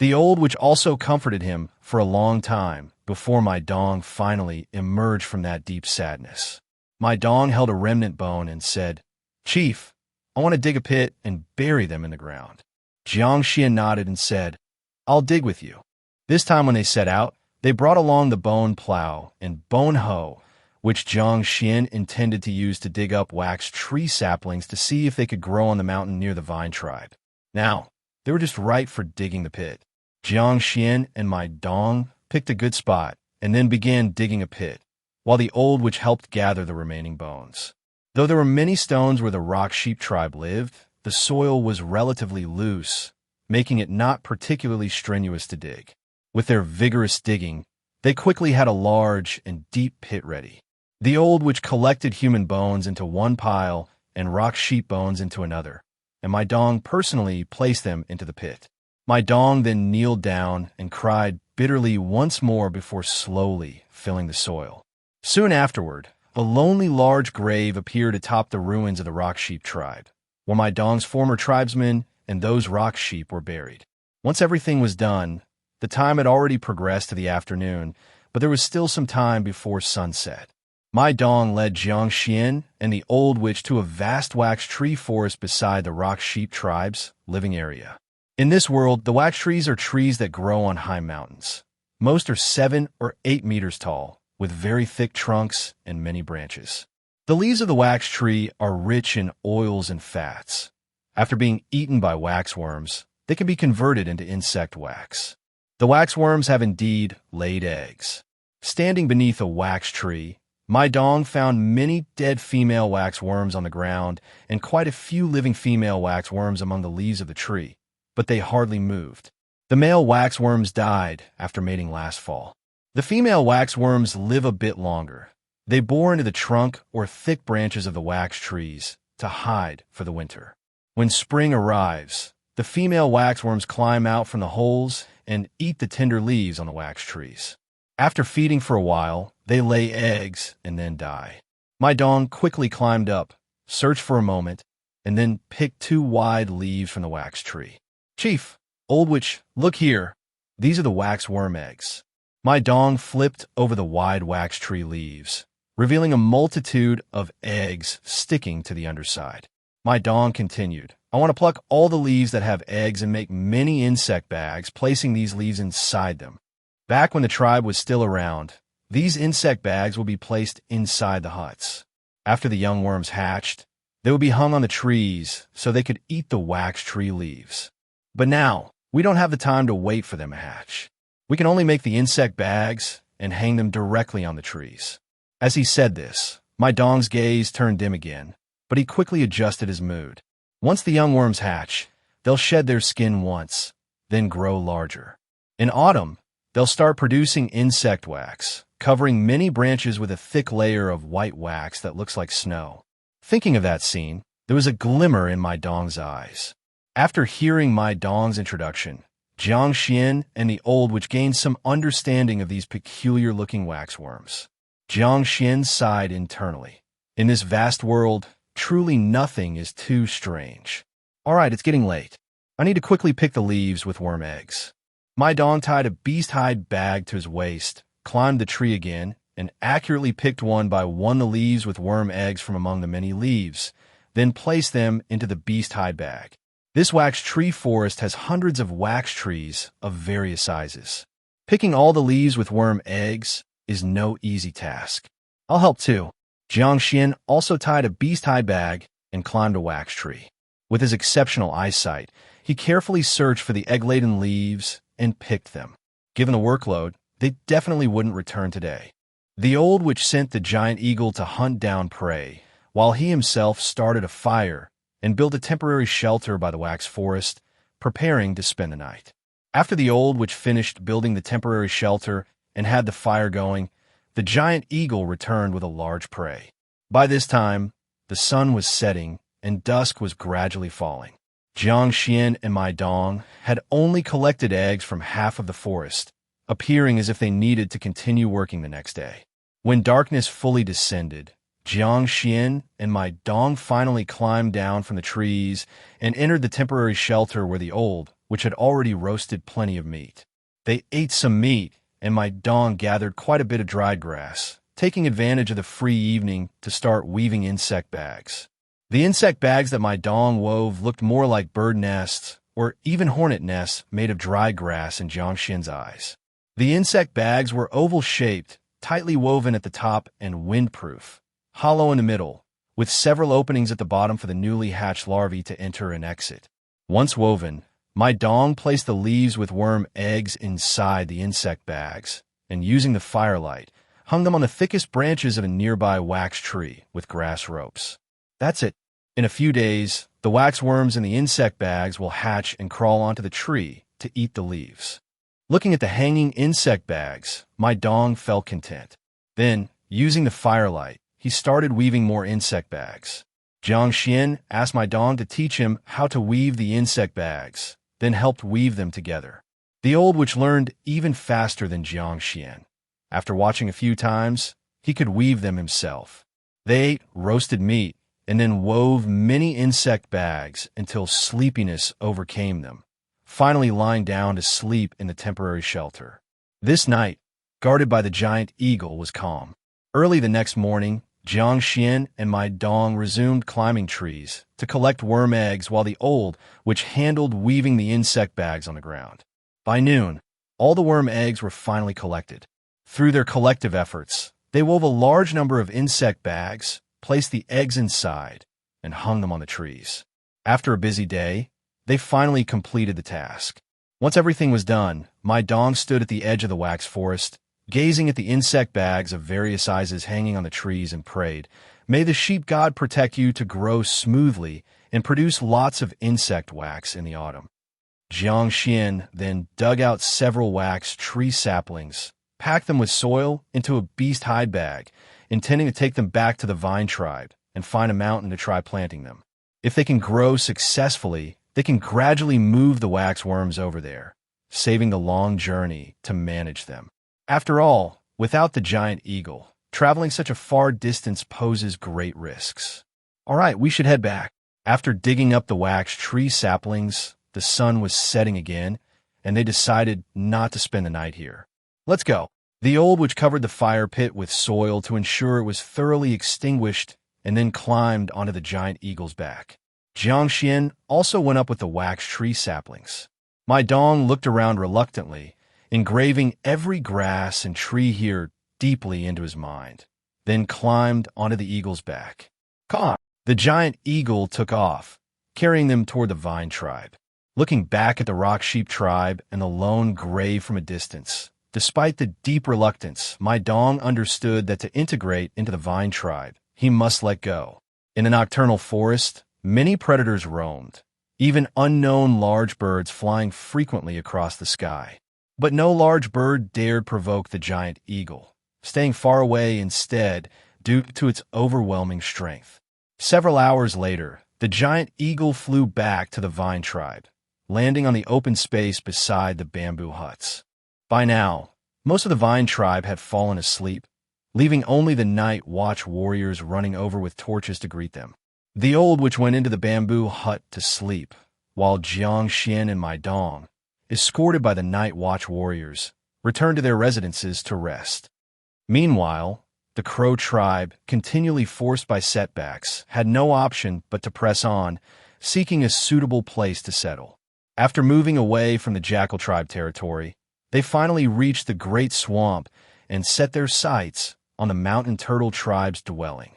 The old witch also comforted him for a long time before my dong finally emerged from that deep sadness. My dong held a remnant bone and said, "Chief, I want to dig a pit and bury them in the ground." Jiang Xuan nodded and said, "I'll dig with you." This time when they set out, they brought along the bone plow and bone hoe, which Jiang Xuan intended to use to dig up wax tree saplings to see if they could grow on the mountain near the Vine tribe. Now, they were just right for digging the pit. Jiang Xuan and my dong picked a good spot and then began digging a pit, while the old witch helped gather the remaining bones. Though there were many stones where the Rock Sheep tribe lived, the soil was relatively loose, making it not particularly strenuous to dig. With their vigorous digging, they quickly had a large and deep pit ready. The old witch collected human bones into one pile and rock sheep bones into another, and my dong personally placed them into the pit. My dong then kneeled down and cried bitterly once more before slowly filling the soil. Soon afterward, a lonely large grave appeared atop the ruins of the Rock Sheep tribe, where my dong's former tribesmen and those rock sheep were buried. Once everything was done, the time had already progressed to the afternoon, but there was still some time before sunset. My dong led Jiang Xuan and the old witch to a vast wax tree forest beside the Rock Sheep tribe's living area. In this world, the wax trees are trees that grow on high mountains. Most are 7 or 8 meters tall, with very thick trunks and many branches. The leaves of the wax tree are rich in oils and fats. After being eaten by waxworms, they can be converted into insect wax. The waxworms have indeed laid eggs. Standing beneath a wax tree, my dong found many dead female waxworms on the ground and quite a few living female waxworms among the leaves of the tree, but they hardly moved. The male waxworms died after mating last fall. The female waxworms live a bit longer. They bore into the trunk or thick branches of the wax trees to hide for the winter. When spring arrives, the female waxworms climb out from the holes and eat the tender leaves on the wax trees. After feeding for a while, they lay eggs and then die. My dong quickly climbed up, searched for a moment, and then picked 2 wide leaves from the wax tree. "Chief, old witch, look here. These are the waxworm eggs." My dong flipped over the wide wax tree leaves, revealing a multitude of eggs sticking to the underside. My dong continued, "I want to pluck all the leaves that have eggs and make many insect bags, placing these leaves inside them. Back when the tribe was still around, these insect bags will be placed inside the huts. After the young worms hatched, they would be hung on the trees so they could eat the wax tree leaves. But now, we don't have the time to wait for them to hatch. We can only make the insect bags and hang them directly on the trees." As he said this, my dong's gaze turned dim again, but he quickly adjusted his mood. Once the young worms hatch, they'll shed their skin once, then grow larger. In autumn, they'll start producing insect wax, covering many branches with a thick layer of white wax that looks like snow. Thinking of that scene, there was a glimmer in my dong's eyes. After hearing my dong's introduction, Jiang Xuan and the old witch gained some understanding of these peculiar-looking waxworms. Jiang Xuan sighed internally. In this vast world, truly nothing is too strange. All right, it's getting late. I need to quickly pick the leaves with worm eggs. My dong tied a beast-hide bag to his waist, climbed the tree again, and accurately picked one by one the leaves with worm eggs from among the many leaves, then placed them into the beast-hide bag. This wax tree forest has hundreds of wax trees of various sizes. Picking all the leaves with worm eggs is no easy task. I'll help too. Jiang Xuan also tied a beast-hide bag and climbed a wax tree. With his exceptional eyesight, he carefully searched for the egg-laden leaves and picked them. Given the workload, they definitely wouldn't return today. The old witch sent the giant eagle to hunt down prey, while he himself started a fire and built a temporary shelter by the wax forest, preparing to spend the night. After the old witch finished building the temporary shelter and had the fire going, the giant eagle returned with a large prey. By this time, the sun was setting and dusk was gradually falling. Jiang Xuan and my dong had only collected eggs from half of the forest, appearing as if they needed to continue working the next day. When darkness fully descended, Jiang Xuan and my dong finally climbed down from the trees and entered the temporary shelter where the old, which had already roasted plenty of meat. They ate some meat, and my dong gathered quite a bit of dried grass, taking advantage of the free evening to start weaving insect bags. The insect bags that my dong wove looked more like bird nests or even hornet nests made of dry grass in Jiang Xuan's eyes. The insect bags were oval-shaped, tightly woven at the top and windproof, hollow in the middle, with several openings at the bottom for the newly hatched larvae to enter and exit. Once woven, my dong placed the leaves with worm eggs inside the insect bags, and using the firelight, hung them on the thickest branches of a nearby wax tree with grass ropes. That's it. In a few days, the wax worms in the insect bags will hatch and crawl onto the tree to eat the leaves. Looking at the hanging insect bags, my dong felt content. Then, using the firelight, he started weaving more insect bags. Jiang Xuan asked my dong to teach him how to weave the insect bags, then helped weave them together. The old witch learned even faster than Jiang Xuan. After watching a few times, he could weave them himself. They ate roasted meat and then wove many insect bags until sleepiness overcame them, finally lying down to sleep in the temporary shelter. This night, guarded by the giant eagle, was calm. Early the next morning, Jiang Xuan and my dong resumed climbing trees to collect worm eggs while the old witch handled weaving the insect bags on the ground. By noon, all the worm eggs were finally collected. Through their collective efforts, they wove a large number of insect bags, placed the eggs inside, and hung them on the trees. After a busy day, they finally completed the task. Once everything was done, my dong stood at the edge of the wax forest, gazing at the insect bags of various sizes hanging on the trees and prayed, "May the sheep god protect you to grow smoothly and produce lots of insect wax in the autumn." Jiang Xuan then dug out several wax tree saplings, packed them with soil into a beast hide bag, intending to take them back to the vine tribe and find a mountain to try planting them. If they can grow successfully, they can gradually move the wax worms over there, saving the long journey to manage them. After all, without the giant eagle, traveling such a far distance poses great risks. All right, we should head back. After digging up the wax tree saplings, the sun was setting again, and they decided not to spend the night here. Let's go. The old witch covered the fire pit with soil to ensure it was thoroughly extinguished and then climbed onto the giant eagle's back. Jiang Xuan also went up with the wax tree saplings. My dong looked around reluctantly, engraving every grass and tree here deeply into his mind, then climbed onto the eagle's back. Caw! The giant eagle took off, carrying them toward the vine tribe. Looking back at the rock sheep tribe and the lone grave from a distance, despite the deep reluctance, my dong understood that to integrate into the vine tribe, he must let go. In the nocturnal forest, many predators roamed, even unknown large birds flying frequently across the sky. But no large bird dared provoke the giant eagle, staying far away instead due to its overwhelming strength. Several hours later, the giant eagle flew back to the vine tribe, landing on the open space beside the bamboo huts. By now, most of the vine tribe had fallen asleep, leaving only the night watch warriors running over with torches to greet them. The old witch went into the bamboo hut to sleep, while Jiang Xuan and my dong, escorted by the night watch warriors, returned to their residences to rest. Meanwhile, the Crow tribe, continually forced by setbacks, had no option but to press on, seeking a suitable place to settle. After moving away from the Jackal tribe territory, they finally reached the Great Swamp and set their sights on the Mountain Turtle tribe's dwelling.